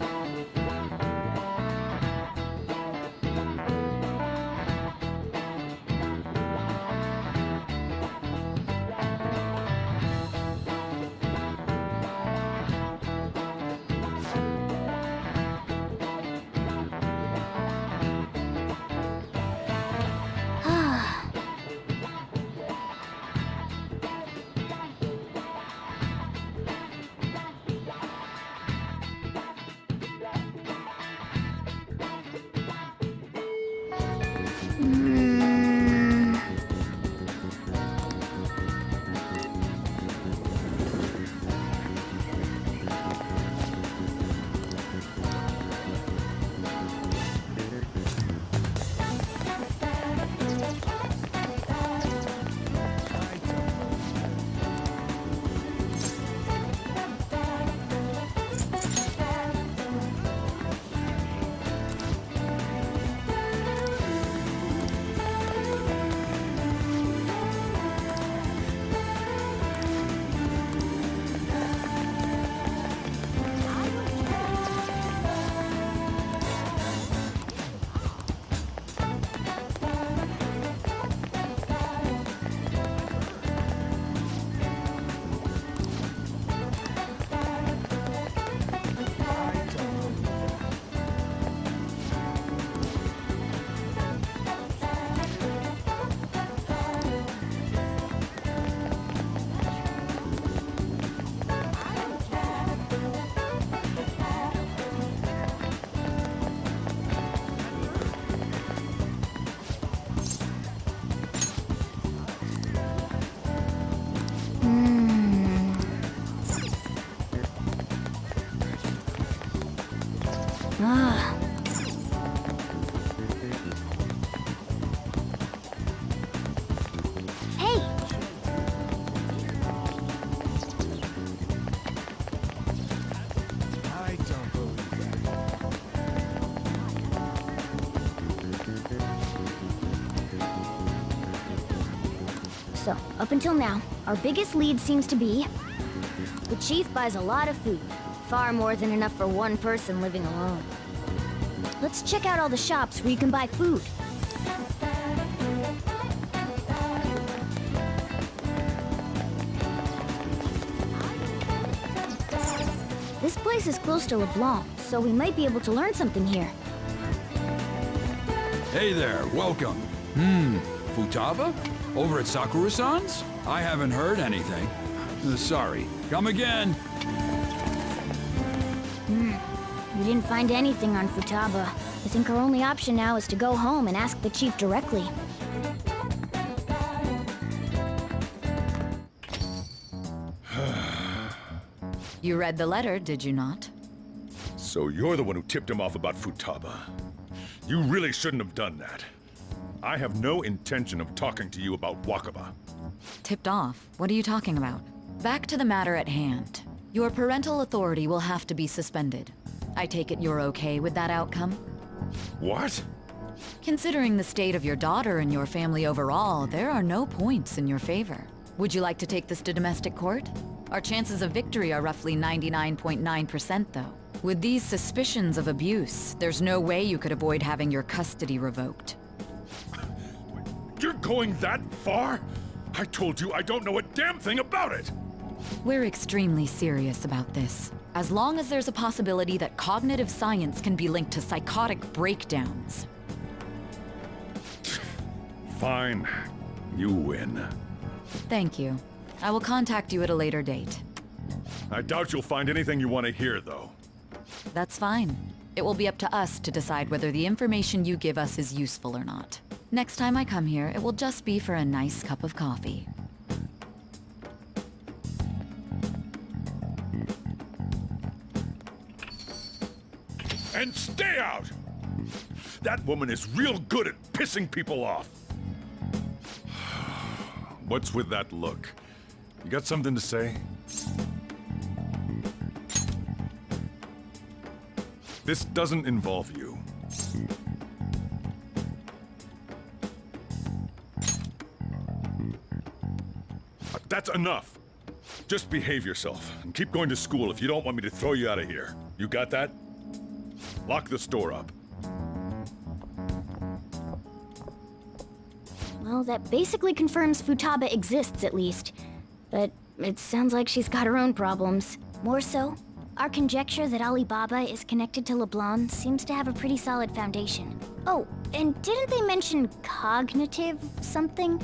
Ah. Hey! I don't believe that. So, up until now, our biggest lead seems to be... the chief buys a lot of food. Far more than enough for one person living alone. Let's check out all the shops where you can buy food. This place is close to LeBlanc, so we might be able to learn something here. Hey there, welcome. Futaba? Over at Sakura-san's? I haven't heard anything. Sorry. Come again. We didn't find anything on Futaba. I think our only option now is to go home and ask the chief directly. You read the letter, did you not? So you're the one who tipped him off about Futaba. You really shouldn't have done that. I have no intention of talking to you about Wakaba. Tipped off? What are you talking about? Back to the matter at hand. Your parental authority will have to be suspended. I take it you're okay with that outcome? What? Considering the state of your daughter and your family overall, there are no points in your favor. Would you like to take this to domestic court? Our chances of victory are roughly 99.9%, though. With these suspicions of abuse, there's no way you could avoid having your custody revoked. You're going that far? I told you I don't know a damn thing about it! We're extremely serious about this. As long as there's a possibility that cognitive science can be linked to psychotic breakdowns. Fine. You win. Thank you. I will contact you at a later date. I doubt you'll find anything you want to hear, though. That's fine. It will be up to us to decide whether the information you give us is useful or not. Next time I come here, it will just be for a nice cup of coffee. And stay out! That woman is real good at pissing people off. What's with that look? You got something to say? This doesn't involve you. That's enough! Just behave yourself, and keep going to school if you don't want me to throw you out of here. You got that? Lock the store up. Well, that basically confirms Futaba exists, at least. But it sounds like she's got her own problems. More so, our conjecture that Alibaba is connected to LeBlanc seems to have a pretty solid foundation. Oh, and didn't they mention cognitive something?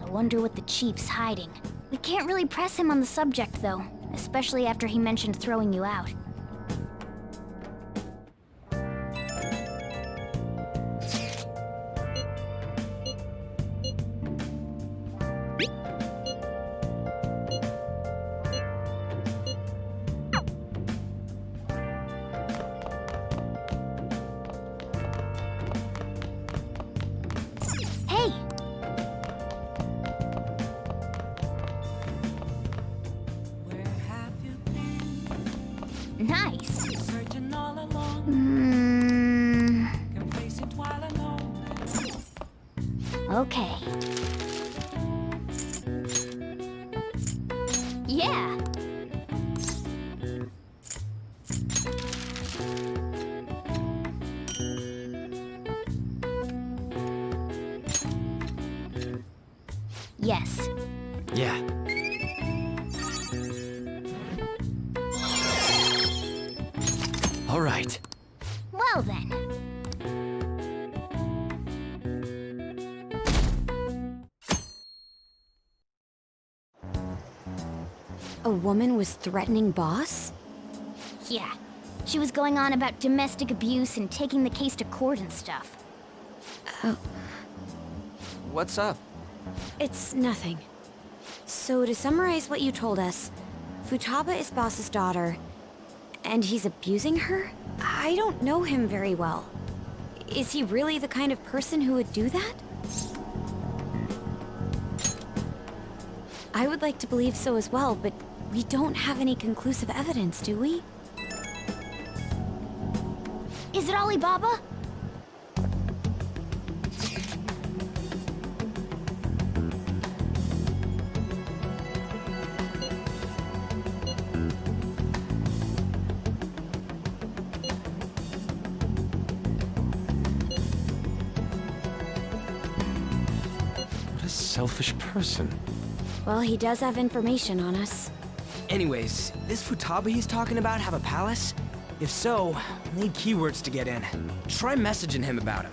I wonder what the chief's hiding. We can't really press him on the subject, though, especially after he mentioned throwing you out. Hey! Nice. Okay. Yeah. Yes. Yeah. All right. Well then. A woman was threatening Boss? Yeah. She was going on about domestic abuse and taking the case to court and stuff. Oh. What's up? It's nothing. So to summarize what you told us, Futaba is Boss's daughter, And he's abusing her? I don't know him very well. Is he really the kind of person who would do that? I would like to believe so as well, but we don't have any conclusive evidence, do we? Is it Alibaba? What a selfish person. Well, he does have information on us. Anyways, this Futaba he's talking about have a palace? If so, we need keywords to get in. Try messaging him about him.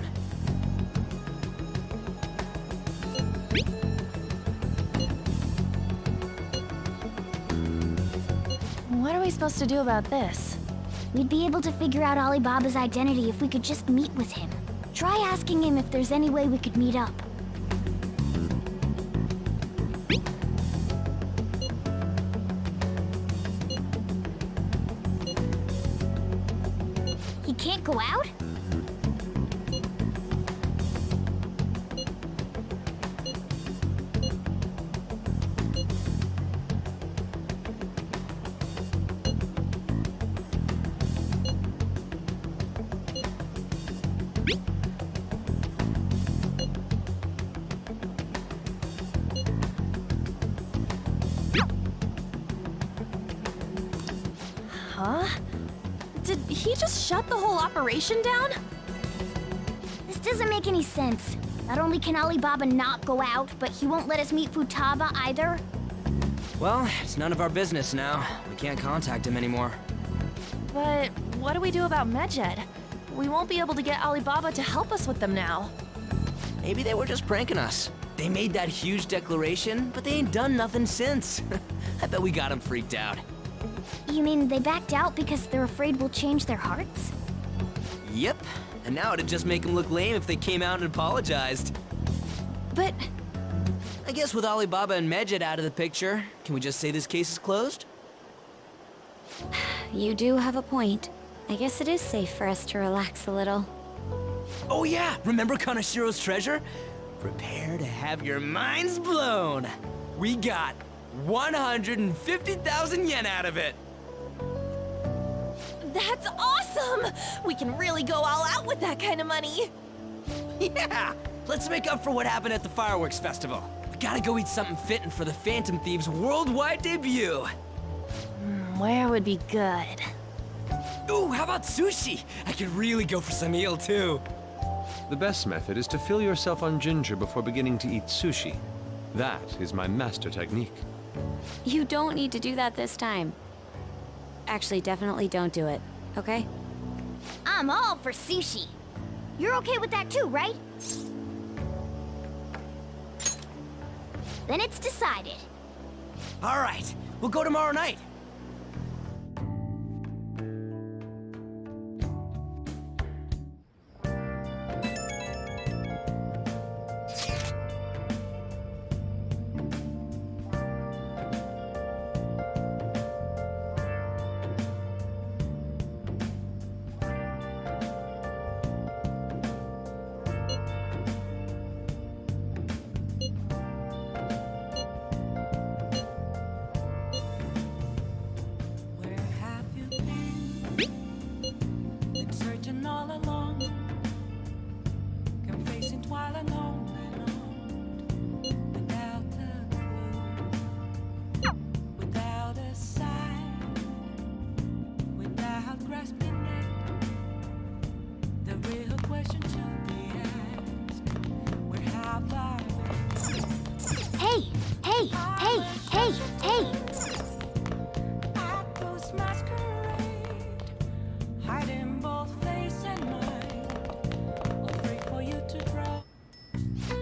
What are we supposed to do about this? We'd be able to figure out Alibaba's identity if we could just meet with him. Try asking him if there's any way we could meet up. He can't go out? Huh? Did he just shut the whole operation down? This doesn't make any sense. Not only can Alibaba not go out, but he won't let us meet Futaba either. Well, it's none of our business now. We can't contact him anymore. But what do we do about Medjed? We won't be able to get Alibaba to help us with them now. Maybe they were just pranking us. They made that huge declaration, but they ain't done nothing since. I bet we got them freaked out. You mean they backed out because they're afraid we'll change their hearts? Yep, and now it'd just make them look lame if they came out and apologized. But I guess with Alibaba and Medjed out of the picture, can we just say this case is closed? You do have a point. I guess it is safe for us to relax a little. Oh yeah, remember Kanashiro's treasure? Prepare to have your minds blown. We got 150,000 yen out of it. that's awesome! We can really go all out with that kind of money. Yeah, let's make up for what happened at the fireworks festival. We gotta go eat something fitting for the Phantom Thieves' worldwide debut. Where would be good? Ooh, how about sushi? I could really go for some eel too. The best method is to fill yourself on ginger before beginning to eat sushi. That is my master technique. You don't need to do that this time. Actually, definitely don't do it, okay? I'm all for sushi. You're okay with that too, right? Then it's decided. All right, we'll go tomorrow night.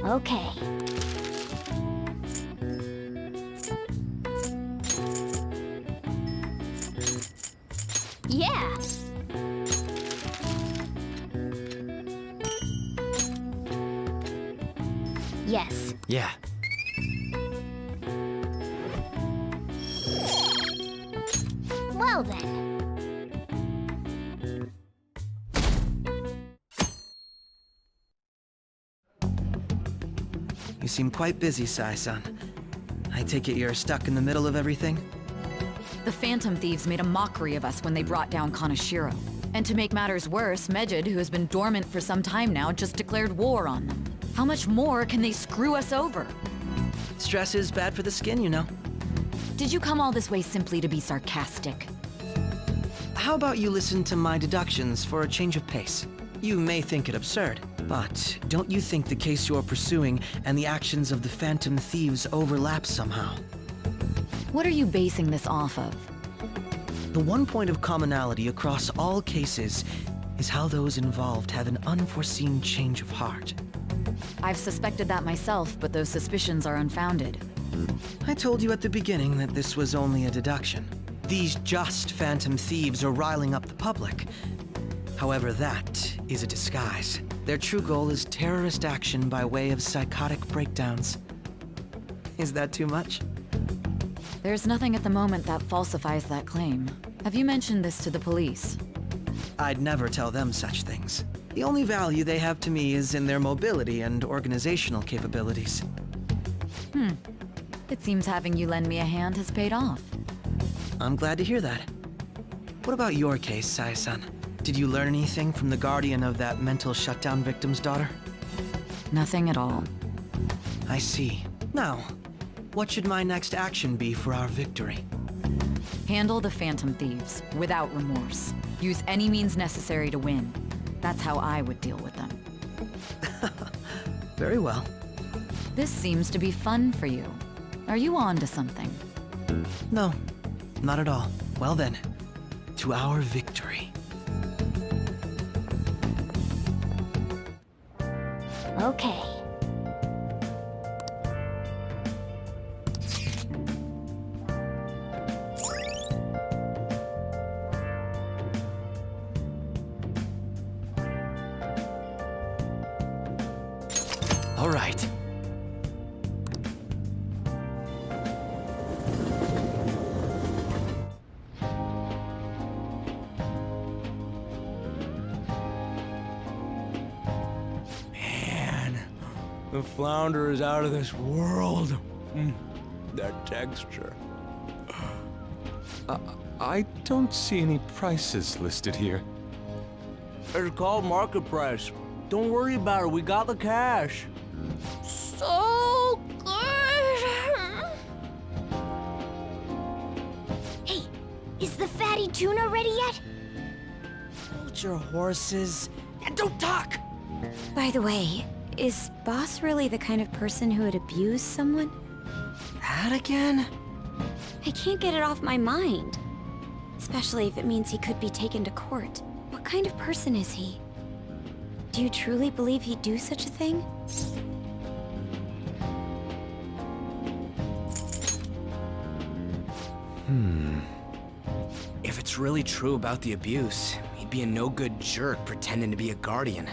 Okay. Yeah. Yes. Yeah. Well then. You seem quite busy, Sai-san. I take it you're stuck in the middle of everything? The Phantom Thieves made a mockery of us when they brought down Kaneshiro. And to make matters worse, Mejid, who has been dormant for some time now, just declared war on them. How much more can they screw us over? Stress is bad for the skin, you know. Did you come all this way simply to be sarcastic? How about you listen to my deductions for a change of pace? You may think it absurd, but don't you think the case you're pursuing and the actions of the Phantom Thieves overlap somehow? What are you basing this off of? The one point of commonality across all cases is how those involved have an unforeseen change of heart. I've suspected that myself, but those suspicions are unfounded. I told you at the beginning that this was only a deduction. These just Phantom Thieves are riling up the public. However, that is a disguise. Their true goal is terrorist action by way of psychotic breakdowns. Is that too much? There's nothing at the moment that falsifies that claim. Have you mentioned this to the police? I'd never tell them such things. The only value they have to me is in their mobility and organizational capabilities. It seems having you lend me a hand has paid off. I'm glad to hear that. What about your case, Sai-san? Did you learn anything from the guardian of that mental shutdown victim's daughter? Nothing at all. I see. Now, what should my next action be for our victory? Handle the Phantom Thieves, without remorse. Use any means necessary to win. That's how I would deal with them. Very well. This seems to be fun for you. Are you on to something? No, not at all. Well then, to our victory. Okay. All right. Man, the flounder is out of this world. That texture. I don't see any prices listed here. It's called market price. Don't worry about it, we got the cash. So good! Hey, is the fatty tuna ready yet? Hold your horses and don't talk! By the way, is Boss really the kind of person who would abuse someone? That again? I can't get it off my mind. Especially if it means he could be taken to court. What kind of person is he? Do you truly believe he'd do such a thing? If it's really true about the abuse, he'd be a no-good jerk pretending to be a guardian.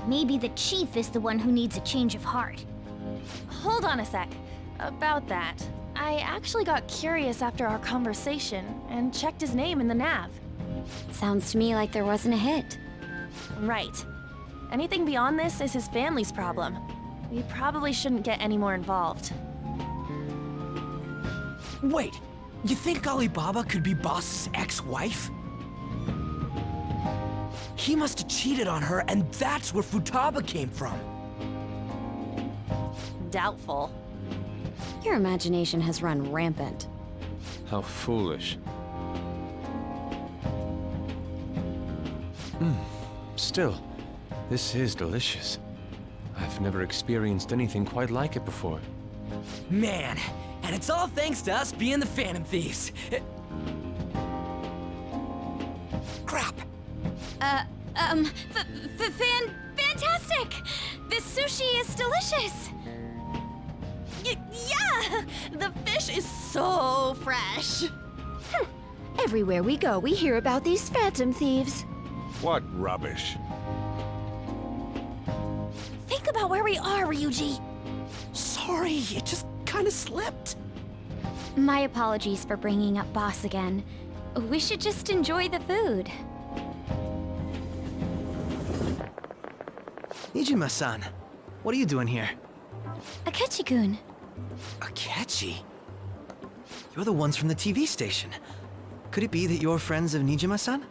Maybe the chief is the one who needs a change of heart. Hold on a sec. About that, I actually got curious after our conversation and checked his name in the nav. Sounds to me like there wasn't a hit. Right. Anything beyond this is his family's problem. We probably shouldn't get any more involved. Wait, you think Alibaba could be Boss's ex-wife? He must have cheated on her, and that's where Futaba came from. Doubtful. Your imagination has run rampant. How foolish. Still, this is delicious. I've never experienced anything quite like it before. Man, and it's all thanks to us being the Phantom Thieves. Crap. Fantastic! This sushi is delicious! Yeah! The fish is so fresh! Everywhere we go, we hear about these Phantom Thieves. What rubbish. Think about where we are, Ryuji! Sorry, it just kinda slipped. My apologies for bringing up Boss again. We should just enjoy the food. Nijima-san, what are you doing here? Akechi-kun. Akechi? You're the ones from the TV station. Could it be that you're friends of Nijima-san?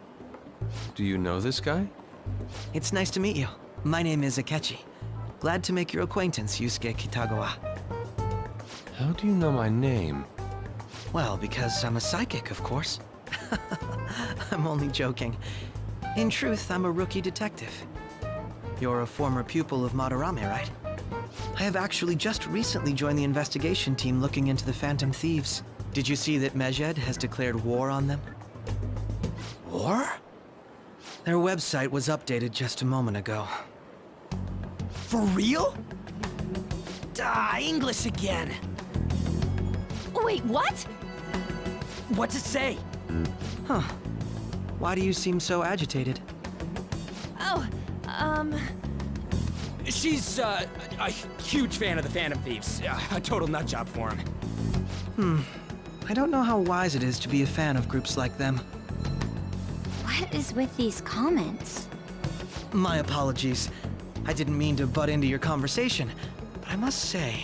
Do you know this guy? It's nice to meet you. My name is Akechi. Glad to make your acquaintance, Yusuke Kitagawa. How do you know my name? Well, because I'm a psychic, of course. I'm only joking. In truth, I'm a rookie detective. You're a former pupil of Madarame, right? I have actually just recently joined the investigation team looking into the Phantom Thieves. Did you see that Medjed has declared war on them? War? Their website was updated just a moment ago. For real? English again. Wait, what? What's it say? Huh. Why do you seem so agitated? Oh, She's, a huge fan of the Phantom Thieves. A total nutjob for him. I don't know how wise it is to be a fan of groups like them. What is with these comments? My apologies. I didn't mean to butt into your conversation, but I must say,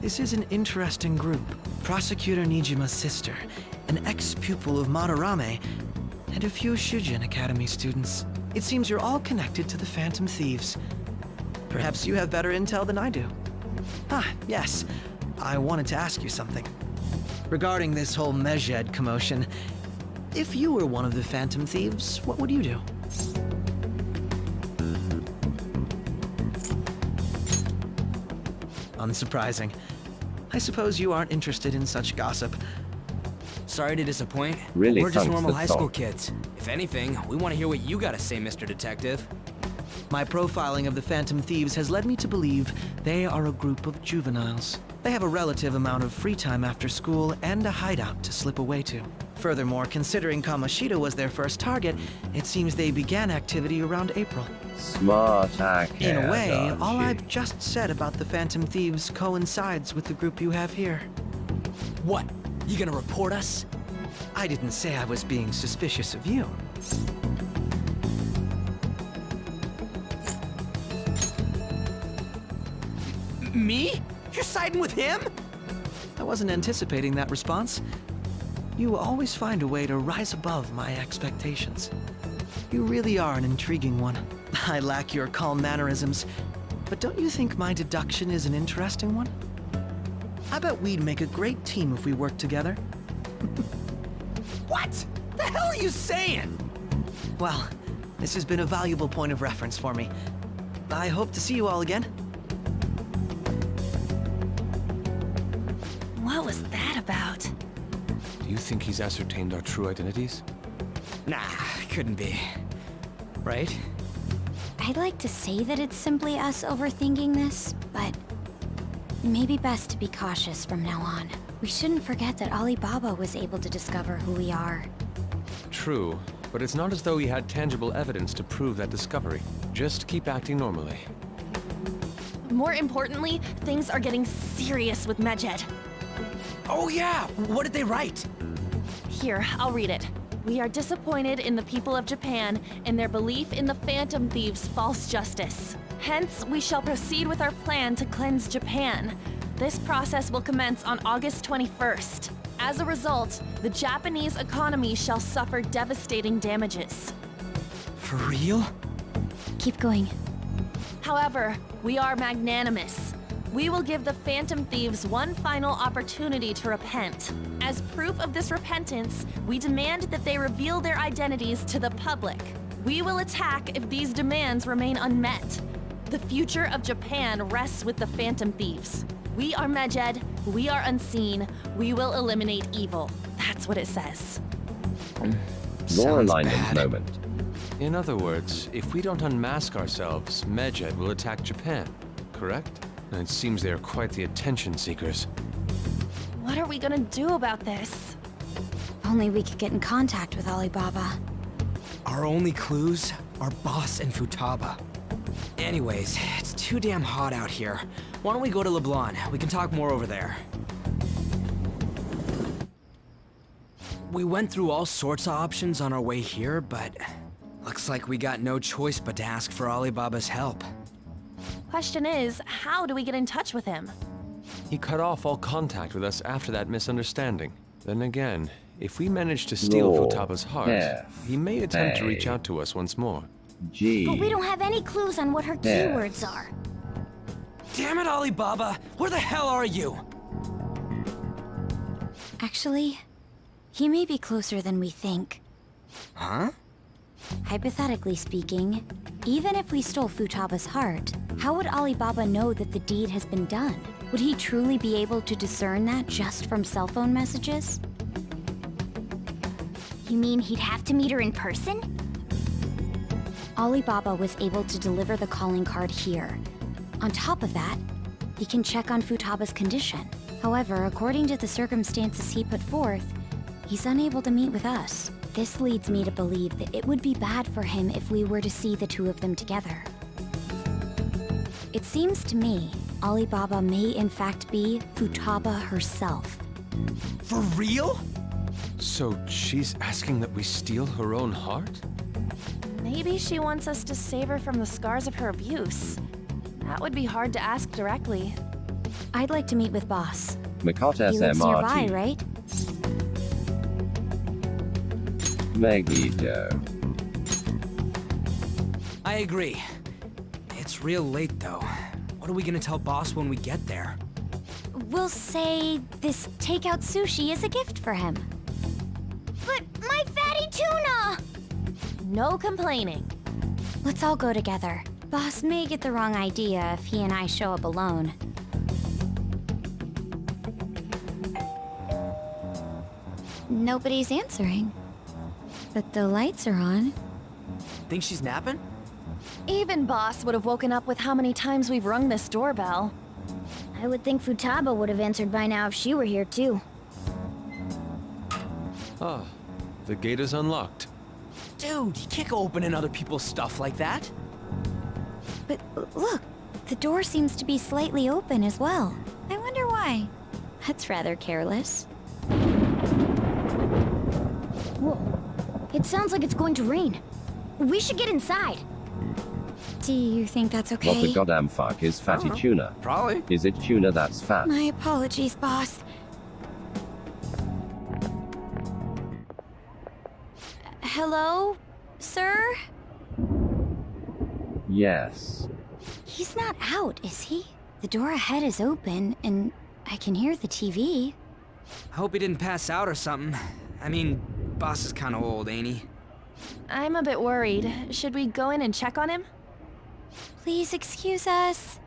this is an interesting group. Prosecutor Nijima's sister, an ex-pupil of Madarame, and a few Shujin Academy students. It seems you're all connected to the Phantom Thieves. Perhaps you have better intel than I do. Yes. I wanted to ask you something. Regarding this whole Medjed commotion, if you were one of the Phantom Thieves, what would you do? Unsurprising. I suppose you aren't interested in such gossip. Sorry to disappoint. Really We're just funks normal the high school thought. kids. If anything, we want to hear what you got to say, Mr. Detective. My profiling of the Phantom Thieves has led me to believe they are a group of juveniles. They have a relative amount of free time after school and a hideout to slip away to. Furthermore, considering Kamoshida was their first target, it seems they began activity around April. Smart hack. In a way, all I've just said about the Phantom Thieves coincides with the group you have here. What? You gonna report us? I didn't say I was being suspicious of you. Me? You're siding with him? I wasn't anticipating that response. You always find a way to rise above my expectations. You really are an intriguing one. I lack your calm mannerisms, but don't you think my deduction is an interesting one? I bet we'd make a great team if we worked together. What? The hell are you saying? Well, this has been a valuable point of reference for me. I hope to see you all again. What was that about? Do you think he's ascertained our true identities? Nah, couldn't be. Right? I'd like to say that it's simply us overthinking this, but maybe best to be cautious from now on. We shouldn't forget that Alibaba was able to discover who we are. True, but it's not as though he had tangible evidence to prove that discovery. Just keep acting normally. More importantly, things are getting serious with Medjed. Oh yeah, what did they write? Here, I'll read it. We are disappointed in the people of Japan and their belief in the Phantom Thieves' false justice. Hence, we shall proceed with our plan to cleanse Japan. This process will commence on August 21st. As a result, the Japanese economy shall suffer devastating damages. For real? Keep going. However, we are magnanimous. We will give the Phantom Thieves one final opportunity to repent. As proof of this repentance, we demand that they reveal their identities to the public. We will attack if these demands remain unmet. The future of Japan rests with the Phantom Thieves. We are Medjed, we are unseen, we will eliminate evil. That's what it says. Law alignment moment. In other words, if we don't unmask ourselves, Medjed will attack Japan, correct? And it seems they are quite the attention seekers. What are we gonna do about this? If only we could get in contact with Alibaba. Our only clues are Boss and Futaba. Anyways, it's too damn hot out here. Why don't we go to Leblon? We can talk more over there. We went through all sorts of options on our way here, but looks like we got no choice but to ask for Alibaba's help. Question is, how do we get in touch with him? He cut off all contact with us after that misunderstanding. Then again, if we manage to steal Lord, Futaba's heart, F, he may attempt to reach A, out to us once more. But we don't have any clues on what her keywords are. Damn it, Alibaba! Where the hell are you? Actually, he may be closer than we think. Huh? Hypothetically speaking, even if we stole Futaba's heart, how would Alibaba know that the deed has been done? Would he truly be able to discern that just from cell phone messages? You mean he'd have to meet her in person? Alibaba was able to deliver the calling card here. On top of that, he can check on Futaba's condition. However, according to the circumstances he put forth, he's unable to meet with us. This leads me to believe that it would be bad for him if we were to see the two of them together. It seems to me Alibaba may in fact be Futaba herself. For real? So she's asking that we steal her own heart? Maybe she wants us to save her from the scars of her abuse. That would be hard to ask directly. I'd like to meet with Boss. Makata He lives nearby, SMRT. right? Megiddo. I agree. It's real late, though. What are we gonna tell Boss when we get there? We'll say this takeout sushi is a gift for him. But my fatty tuna! No complaining. Let's all go together. Boss may get the wrong idea if he and I show up alone. Nobody's answering. But the lights are on. Think she's napping? Even Boss would have woken up with how many times we've rung this doorbell. I would think Futaba would have answered by now if she were here too. Ah, the gate is unlocked. Dude, you can't go opening other people's stuff like that. But look, the door seems to be slightly open as well. I wonder why. That's rather careless. Whoa. It sounds like it's going to rain. We should get inside. Do you think that's okay? What the goddamn fuck is fatty tuna? Probably. Is it tuna that's fat? My apologies, boss. Hello, sir? Yes. He's not out, is he? The door ahead is open, and I can hear the TV. I hope he didn't pass out or something. I mean, Boss is kinda old, ain't he? I'm a bit worried. Should we go in and check on him? Please excuse us.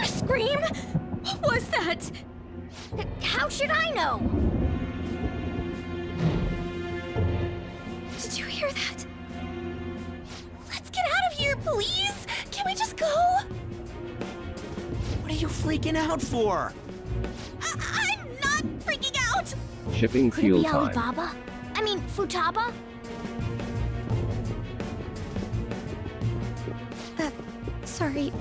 Scream? What was that? How should I know? Did you hear that? Let's get out of here, please! Can we just go? What are you freaking out for? I'm not freaking out! Shipping Could fuel it be time. Alibaba? I mean, Futaba? Sorry,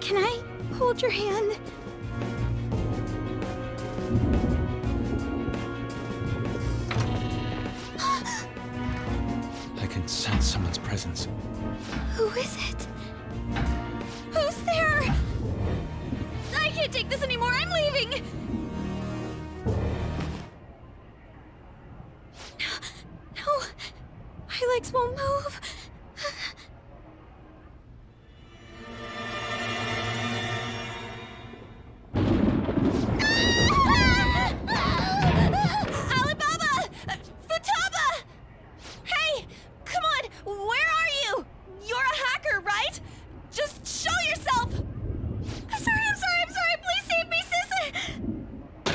can I hold your hand? I can sense someone's presence. Who is it? Who's there? I can't take this anymore, I'm leaving! No, my legs won't move. Alibaba! Futaba! Hey! Come on! Where are you? You're a hacker, right? Just show yourself! I'm sorry! Please save me, sis!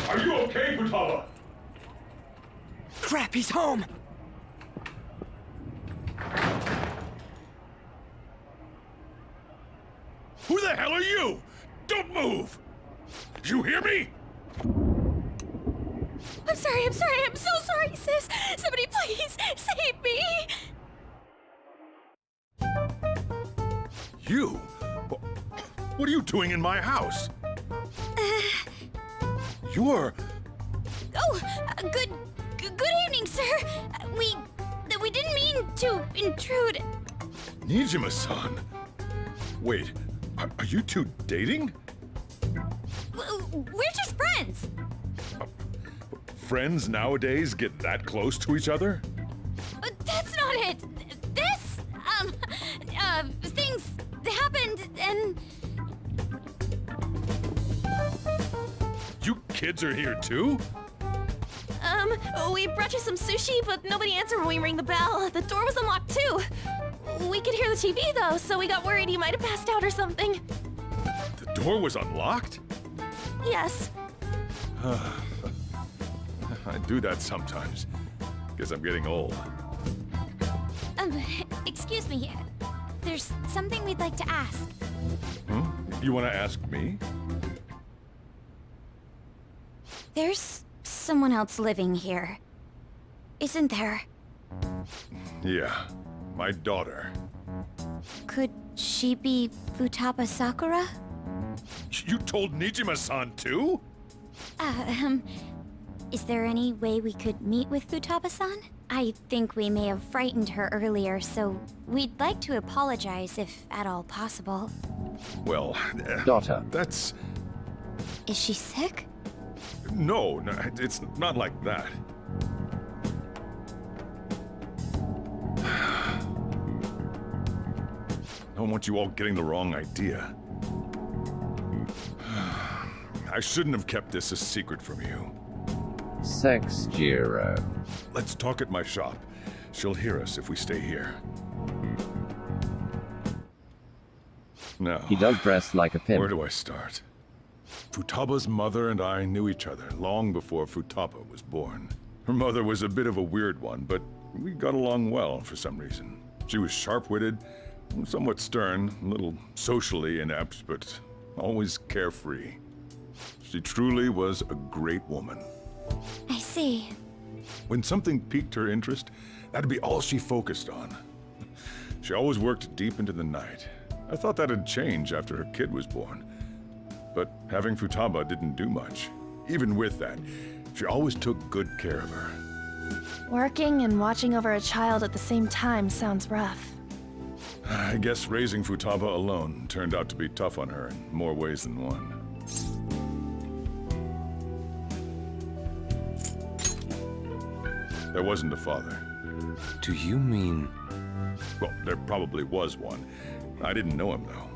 Are you okay, Futaba? Crap, he's home! Who the hell are you? Don't move! You hear me? I'm sorry, I'm so sorry, sis! Somebody please save me! You? What are you doing in my house? You're... Oh, good evening, sir. We didn't mean to intrude. Nijima-san. Wait, are you two dating? We're just friends. Friends nowadays get that close to each other? That's not it. This, things happened and... You kids are here too? We brought you some sushi, but nobody answered when we rang the bell. The door was unlocked too. We could hear the TV though, so we got worried you might have passed out or something. The door was unlocked? Yes. I do that sometimes. Guess I'm getting old. Excuse me. There's something we'd like to ask. You want to ask me? There's someone else living here, isn't there? Yeah, my daughter. Could she be Futaba Sakura? You told Nijima-san too? Is there any way we could meet with Futaba-san? I think we may have frightened her earlier, so we'd like to apologize if at all possible. Well, Daughter. That's... Is she sick? No, it's not like that. I don't want you all getting the wrong idea. I shouldn't have kept this a secret from you. Sex Jiro. Let's talk at my shop. She'll hear us if we stay here. Now, He does dress like a pimp. where do I start? Futaba's mother and I knew each other long before Futaba was born. Her mother was a bit of a weird one, but we got along well for some reason. She was sharp-witted, somewhat stern, a little socially inept, but always carefree. She truly was a great woman. I see. When something piqued her interest, that'd be all she focused on. She always worked deep into the night. I thought that'd change after her kid was born. But having Futaba didn't do much. Even with that, she always took good care of her. Working and watching over a child at the same time sounds rough. I guess raising Futaba alone turned out to be tough on her in more ways than one. There wasn't a father. Do you mean... Well, there probably was one. I didn't know him, though.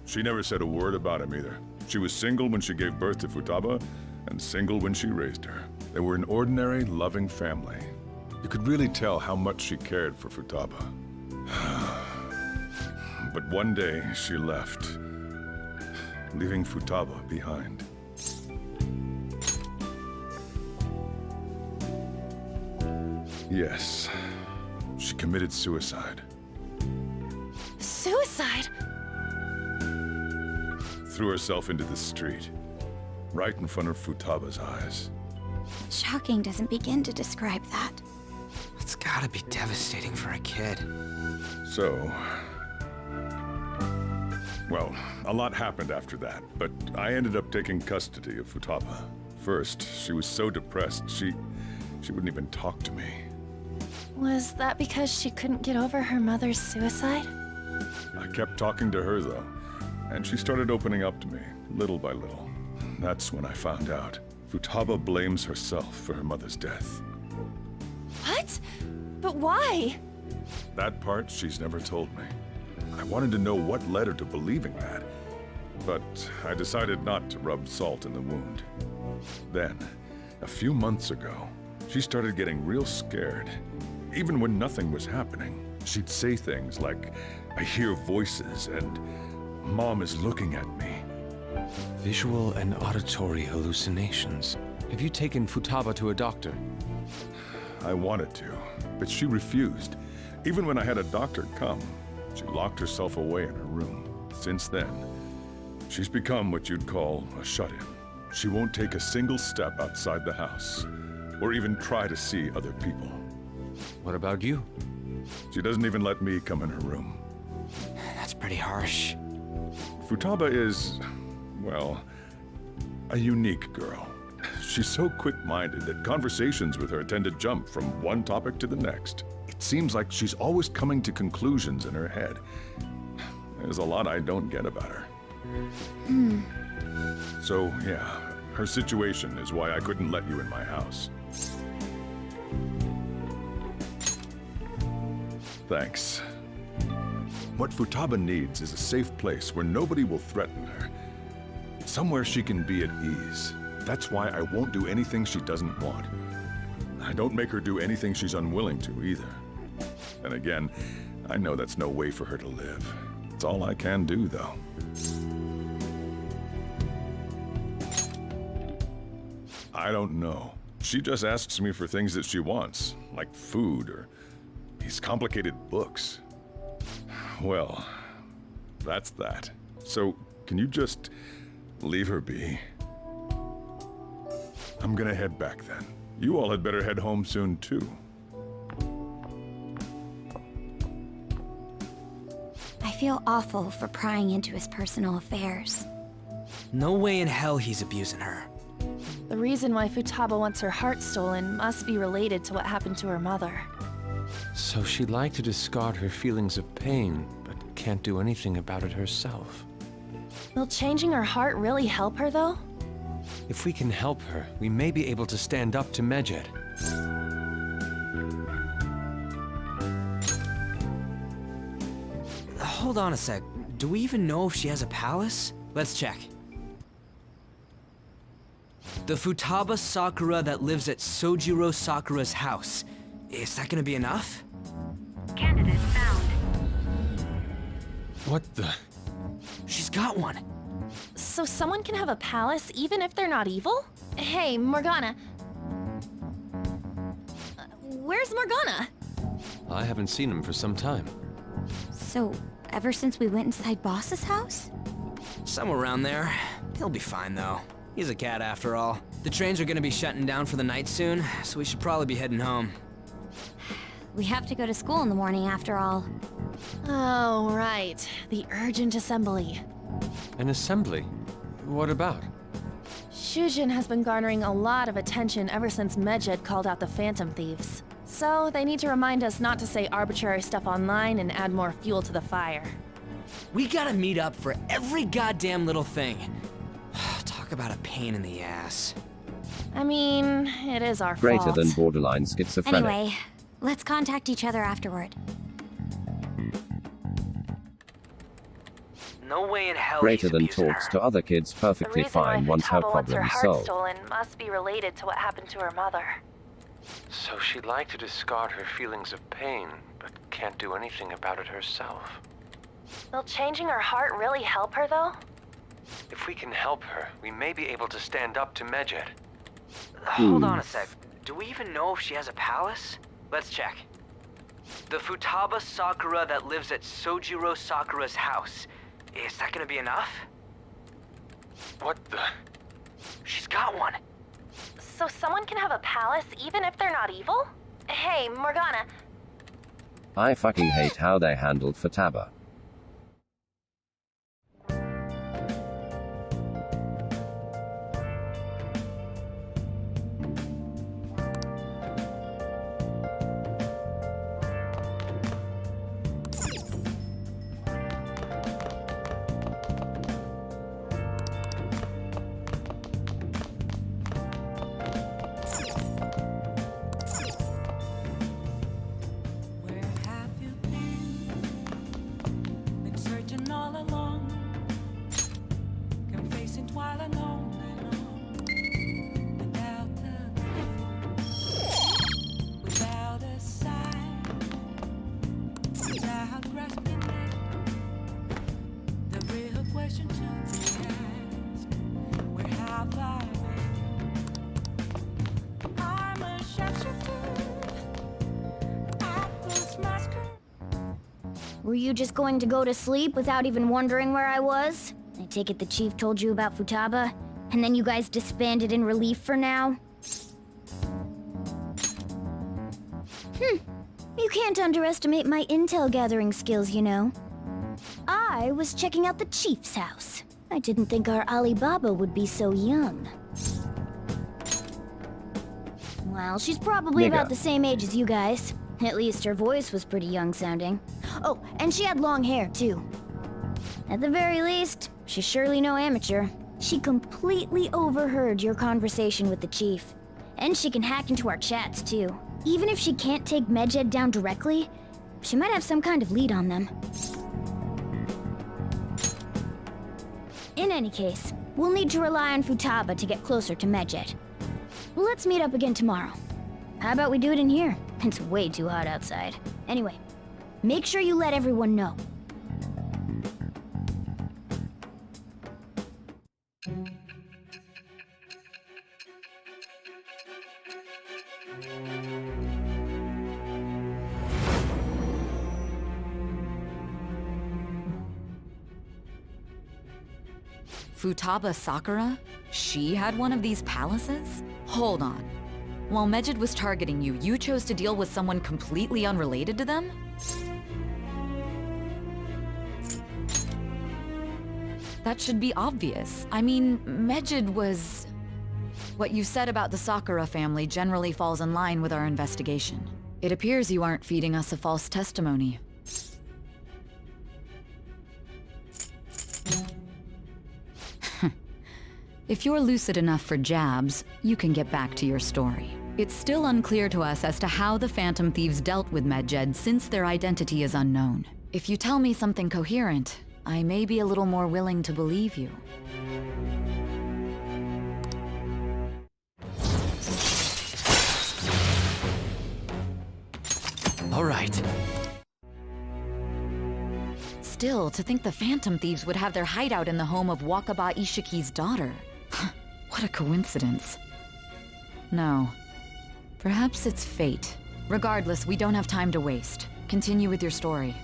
She never said a word about him either. She was single when she gave birth to Futaba, and single when she raised her. They were an ordinary, loving family. You could really tell how much she cared for Futaba. But one day, she left, leaving Futaba behind. Yes, she committed suicide. Suicide? Threw herself into the street, right in front of Futaba's eyes. Shocking doesn't begin to describe that. It's gotta be devastating for a kid. So... Well, a lot happened after that, but I ended up taking custody of Futaba. First, she was so depressed, she wouldn't even talk to me. Was that because she couldn't get over her mother's suicide? I kept talking to her, though, and she started opening up to me, little by little. That's when I found out. Futaba blames herself for her mother's death. What? But why? That part she's never told me. I wanted to know what led her to believing that, but I decided not to rub salt in the wound. Then, a few months ago, she started getting real scared. Even when nothing was happening, she'd say things like, "I hear voices," and "Mom is looking at me." Visual and auditory hallucinations. Have you taken Futaba to a doctor? I wanted to, but she refused. Even when I had a doctor come, she locked herself away in her room. Since then, she's become what you'd call a shut-in. She won't take a single step outside the house, or even try to see other people. What about you? She doesn't even let me come in her room. That's pretty harsh. Futaba is, well, a unique girl. she's so quick-minded that conversations with her tend to jump from one topic to the next. It seems like she's always coming to conclusions in her head. There's a lot I don't get about her. So, yeah, her situation is why I couldn't let you in my house. Thanks. What Futaba needs is a safe place where nobody will threaten her. Somewhere she can be at ease. That's why I won't do anything she doesn't want. I don't make her do anything she's unwilling to, either. And again, I know that's no way for her to live. It's all I can do, though. I don't know. She just asks me for things that she wants, like food or these complicated books. Well, that's that. So, can you just leave her be? I'm gonna head back then. You all had better head home soon, too. I feel awful for prying into his personal affairs. No way in hell he's abusing her. The reason why Futaba wants her heart stolen must be related to what happened to her mother. So she'd like to discard her feelings of pain, but can't do anything about it herself. Will changing her heart really help her, though? If we can help her, we may be able to stand up to Medjed. Hold on a sec. Do we even know if she has a palace? Let's check. The Futaba Sakura that lives at Sojiro Sakura's house. Is that gonna be enough? Candidate found. What the? She's got one. So someone can have a palace even if they're not evil? Hey, Morgana. Where's Morgana? I haven't seen him for some time. So, ever since we went inside Boss's house? Somewhere around there. He'll be fine, though. He's a cat, after all. The trains are gonna be shutting down for the night soon, so we should probably be heading home. We have to go to school in the morning after all. Oh, right. The urgent assembly. An assembly? What about? Shujin has been garnering a lot of attention ever since Medjed called out the Phantom Thieves. So they need to remind us not to say arbitrary stuff online and add more fuel to the fire. We gotta meet up for every goddamn little thing. Talk about a pain in the ass. I mean, it is our Greater fault. than borderline schizophrenic. Anyway, let's contact each other afterward. No way in hell Greater he's than abusing talks her. to other kids perfectly fine once her problem's solved. stolen must be related to what happened to her mother. So she'd like to discard her feelings of pain, but can't do anything about it herself. Will changing her heart really help her, though? If we can help her, we may be able to stand up to Medjed. Hold on a sec. Do we even know if she has a palace? Let's check. The Futaba Sakura that lives at Sojiro Sakura's house. Is that gonna be enough? What the? She's got one. So someone can have a palace even if they're not evil? Hey, Morgana. I fucking hate how they handled Futaba. Where have you been? Been searching all along, confessing while alone without a sign, without grasping it. The real question to be asked: where have I been? I'm a shapeshifter. Were you just going to go to sleep without even wondering where I was? I take it the chief told you about Futaba, and then you guys disbanded in relief for now? You can't underestimate my intel gathering skills, you know. I was checking out the chief's house. I didn't think our Alibaba would be so young. Well, she's probably Nigga. about the same age as you guys. At least her voice was pretty young sounding. Oh, and she had long hair, too. At the very least, she's surely no amateur. She completely overheard your conversation with the chief. And she can hack into our chats, too. Even if she can't take Medjed down directly, she might have some kind of lead on them. In any case, we'll need to rely on Futaba to get closer to Medjed. Let's meet up again tomorrow. How about we do it in here? It's way too hot outside. Anyway, make sure you let everyone know. Futaba Sakura? She had one of these palaces? Hold on. While Medjed was targeting you, you chose to deal with someone completely unrelated to them? That should be obvious. I mean, Medjed was... What you said about the Sakura family generally falls in line with our investigation. It appears you aren't feeding us a false testimony. If you're lucid enough for jabs, you can get back to your story. It's still unclear to us as to how the Phantom Thieves dealt with Medjed since their identity is unknown. If you tell me something coherent, I may be a little more willing to believe you. All right. Still, to think the Phantom Thieves would have their hideout in the home of Wakaba Ishiki's daughter. What a coincidence. No. Perhaps it's fate. Regardless, we don't have time to waste. Continue with your story.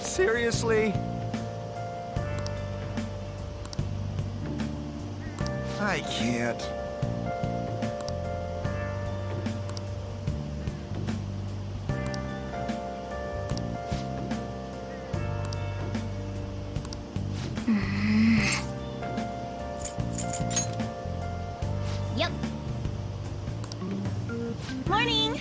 Seriously? I can't. Yep. Morning!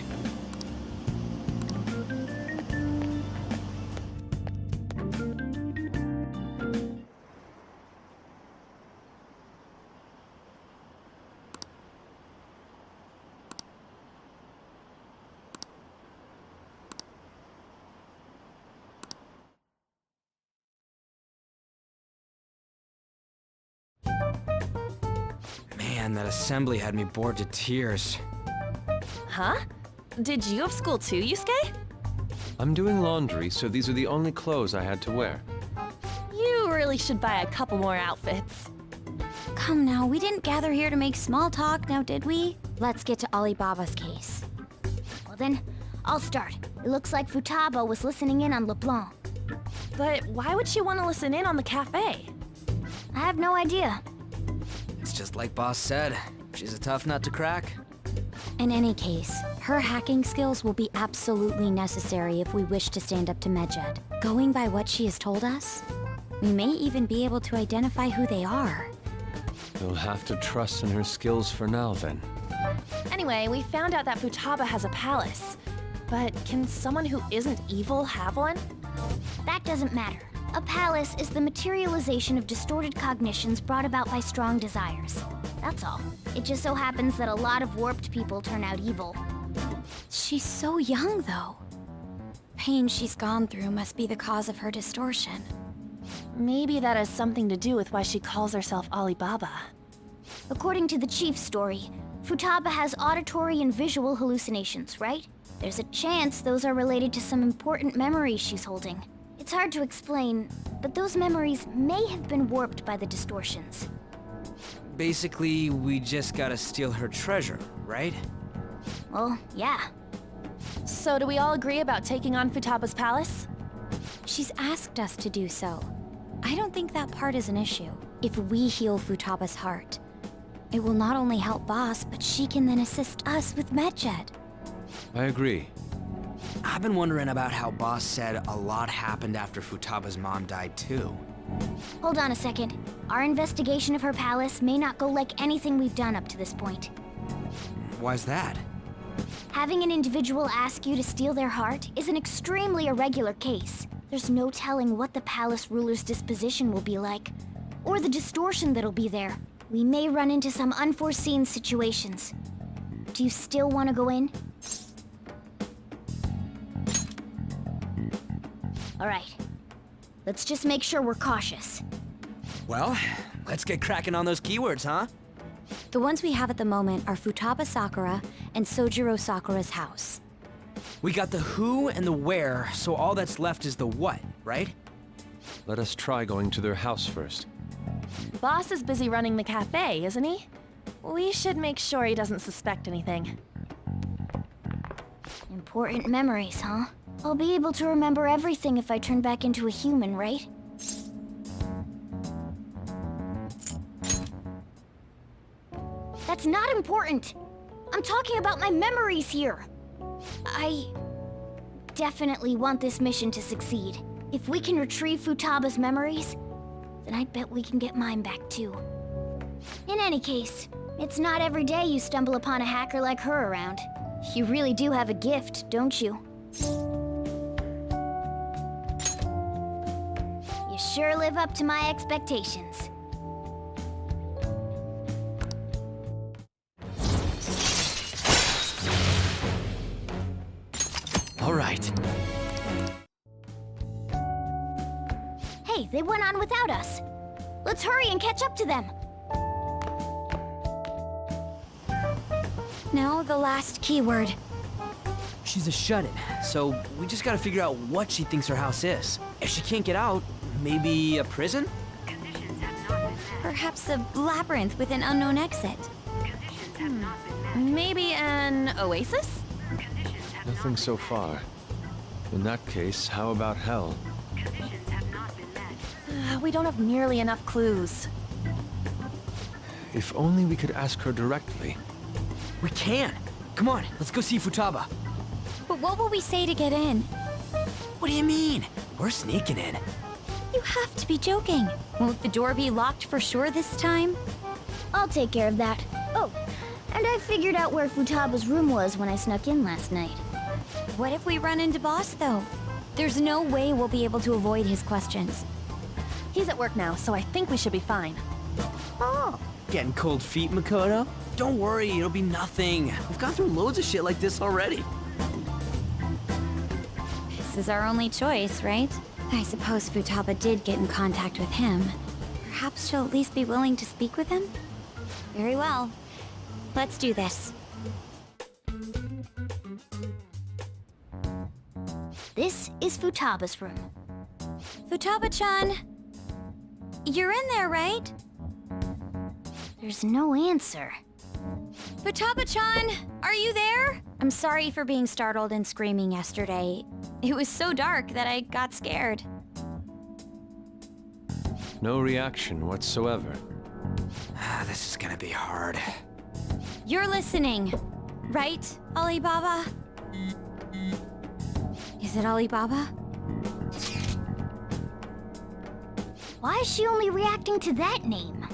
Man, that assembly had me bored to tears. Huh? Did you have school too, Yusuke? I'm doing laundry, so these are the only clothes I had to wear. You really should buy a couple more outfits. Come now, we didn't gather here to make small talk, now did we? Let's get to Alibaba's case. Well then, I'll start. It looks like Futaba was listening in on LeBlanc. But why would she want to listen in on the cafe? I have no idea. It's just like Boss said. She's a tough nut to crack. In any case, her hacking skills will be absolutely necessary if we wish to stand up to Medjed. Going by what she has told us, we may even be able to identify who they are. You'll have to trust in her skills for now, then. Anyway, we found out that Futaba has a palace. But can someone who isn't evil have one? That doesn't matter. A palace is the materialization of distorted cognitions brought about by strong desires. That's all. It just so happens that a lot of warped people turn out evil. She's so young, though. Pain she's gone through must be the cause of her distortion. Maybe that has something to do with why she calls herself Alibaba. According to the chief's story, Futaba has auditory and visual hallucinations, right? There's a chance those are related to some important memories she's holding. It's hard to explain, but those memories may have been warped by the distortions. Basically, we just gotta steal her treasure, right? Well, yeah. So do we all agree about taking on Futaba's palace? She's asked us to do so. I don't think that part is an issue. If we heal Futaba's heart, it will not only help Boss, but she can then assist us with Medjed. I agree. I've been wondering about how Boss said a lot happened after Futaba's mom died too. Hold on a second. Our investigation of her palace may not go like anything we've done up to this point. Why's that? Having an individual ask you to steal their heart is an extremely irregular case. There's no telling what the palace ruler's disposition will be like, or the distortion that'll be there. We may run into some unforeseen situations. Do you still want to go in? All right. Let's just make sure we're cautious. Well, let's get cracking on those keywords, huh? The ones we have at the moment are Futaba Sakura and Sojiro Sakura's house. We got the who and the where, so all that's left is the what, right? Let us try going to their house first. Boss is busy running the cafe, isn't he? We should make sure he doesn't suspect anything. Important memories, huh? I'll be able to remember everything if I turn back into a human, right? That's not important! I'm talking about my memories here! I definitely want this mission to succeed. If we can retrieve Futaba's memories, then I bet we can get mine back too. In any case, it's not every day you stumble upon a hacker like her around. You really do have a gift, don't you? You sure live up to my expectations. All right. Hey, they went on without us. Let's hurry and catch up to them. Now the last keyword. She's a shut-in, so we just gotta figure out what she thinks her house is. If she can't get out, maybe a prison? Perhaps a labyrinth with an unknown exit. Maybe an oasis? Nothing so far. In that case, how about hell? We don't have nearly enough clues. If only we could ask her directly. We can! Come on, let's go see Futaba. But what will we say to get in? What do you mean? We're sneaking in. You have to be joking. Won't the door be locked for sure this time? I'll take care of that. Oh, and I figured out where Futaba's room was when I snuck in last night. What if we run into Boss, though? There's no way we'll be able to avoid his questions. He's at work now, so I think we should be fine. Oh. Getting cold feet, Makoto? Don't worry, it'll be nothing. We've gone through loads of shit like this already. This is our only choice, right? I suppose Futaba did get in contact with him. Perhaps she'll at least be willing to speak with him? Very well. Let's do this. This is Futaba's room. Futaba-chan! You're in there, right? There's no answer. Futaba-chan! Are you there? I'm sorry for being startled and screaming yesterday. It was so dark that I got scared. No reaction whatsoever. This is gonna be hard. You're listening, right, Alibaba? Is it Alibaba? Why is she only reacting to that name?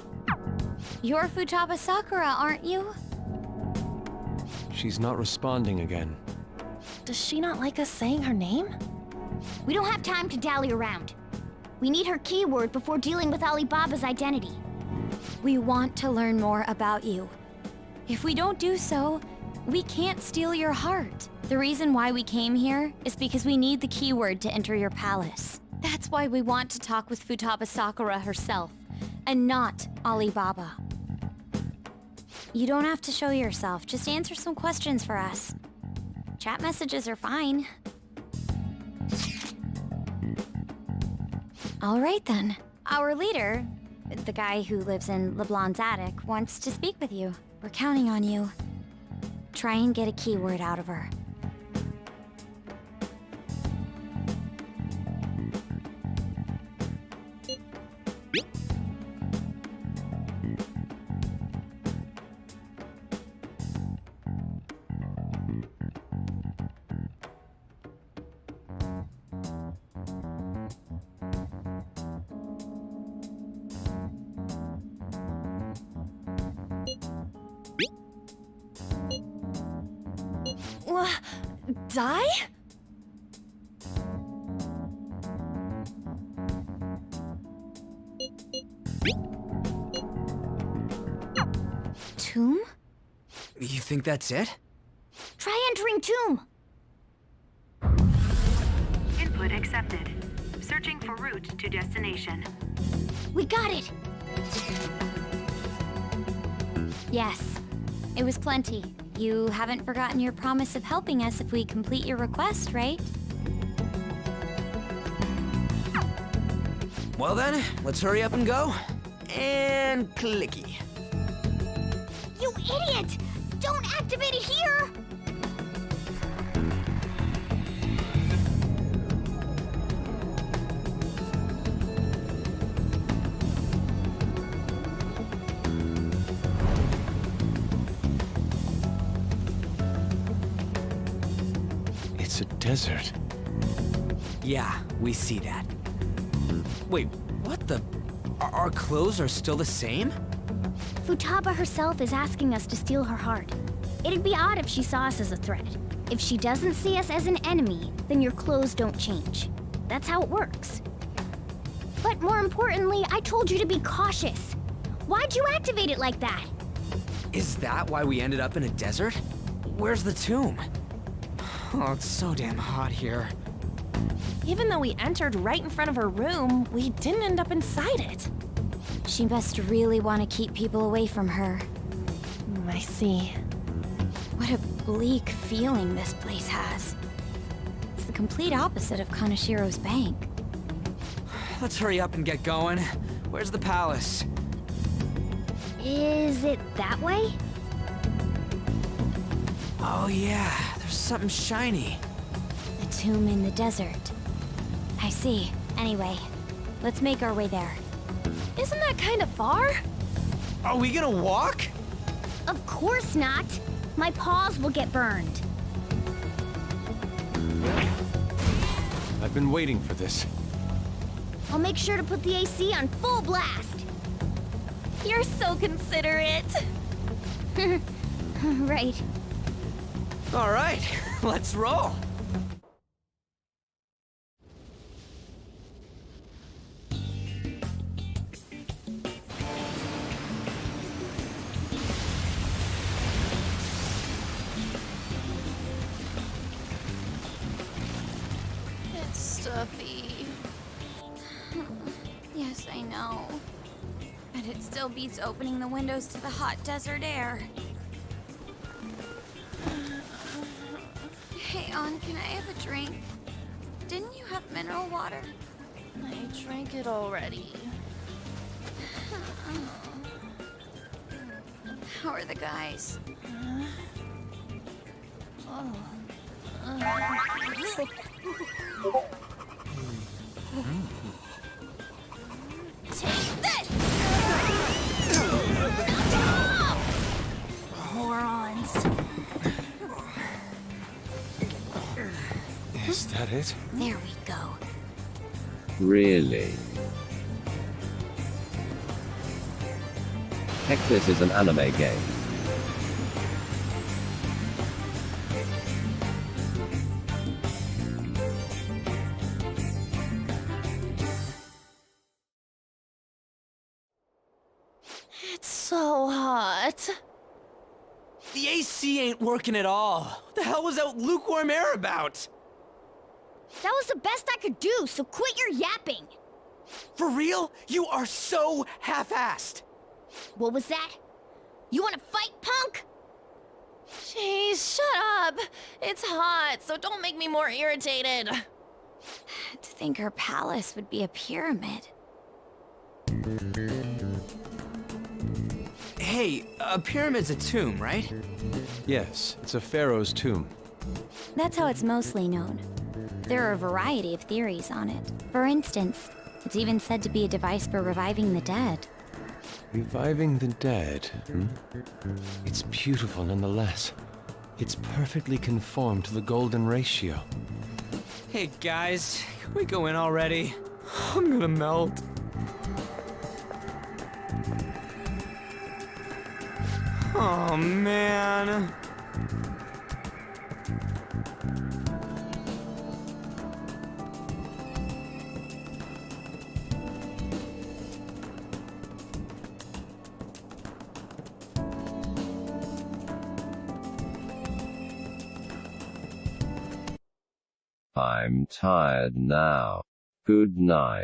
You're Futaba Sakura, aren't you? She's not responding again. Does she not like us saying her name? We don't have time to dally around. We need her keyword before dealing with Alibaba's identity. We want to learn more about you. If we don't do so, we can't steal your heart. The reason why we came here is because we need the keyword to enter your palace. That's why we want to talk with Futaba Sakura herself, and not Alibaba. You don't have to show yourself, just answer some questions for us. Chat messages are fine. All right then. Our leader, the guy who lives in LeBlanc's attic, wants to speak with you. We're counting on you. Try and get a keyword out of her. die? Tomb? You think that's it? Try entering tomb. Input accepted. Searching for route to destination. We got it! Yes, it was plenty. You haven't forgotten your promise of helping us if we complete your request, right? Well then, let's hurry up and go. And clicky. You idiot! Don't activate it here! It's a desert. Yeah, we see that. Wait, what the? Our clothes are still the same? Futaba herself is asking us to steal her heart. It'd be odd if she saw us as a threat. If she doesn't see us as an enemy, then your clothes don't change. That's how it works. But more importantly, I told you to be cautious. Why'd you activate it like that? Is that why we ended up in a desert? Where's the tomb? Oh, it's so damn hot here. Even though we entered right in front of her room, we didn't end up inside it. She must really want to keep people away from her. I see. What a bleak feeling this place has. It's the complete opposite of Kanashiro's bank. Let's hurry up and get going. Where's the palace? Is it that way? Oh yeah, there's something shiny. The tomb in the desert. I see. Anyway, let's make our way there. Isn't that kind of far? Are we gonna walk? Of course not. My paws will get burned. I've been waiting for this. I'll make sure to put the AC on full blast. You're so considerate. Right. All right, let's roll. It's stuffy. Yes, I know. But it still beats opening the windows to the hot desert air. Hey, Ann, can I have a drink? Didn't you have mineral water? I drank it already. How are the guys? Take this! Morons. Is that it? There we go. Really? Heck, this is an anime game. It's so hot. The AC ain't working at all. What the hell was that lukewarm air about? That was the best I could do, so quit your yapping. For real? You are so half-assed. What was that? You wanna fight, punk? Jeez, shut up. It's hot, so don't make me more irritated. To think her palace would be a pyramid. Hey, a pyramid's a tomb, right? Yes, it's a pharaoh's tomb. That's how it's mostly known. There are a variety of theories on it. For instance, it's even said to be a device for reviving the dead. Reviving the dead, hmm? It's beautiful nonetheless. It's perfectly conformed to the golden ratio. Hey guys, can we go in already? I'm gonna melt. Oh man. I'm tired now. Good night.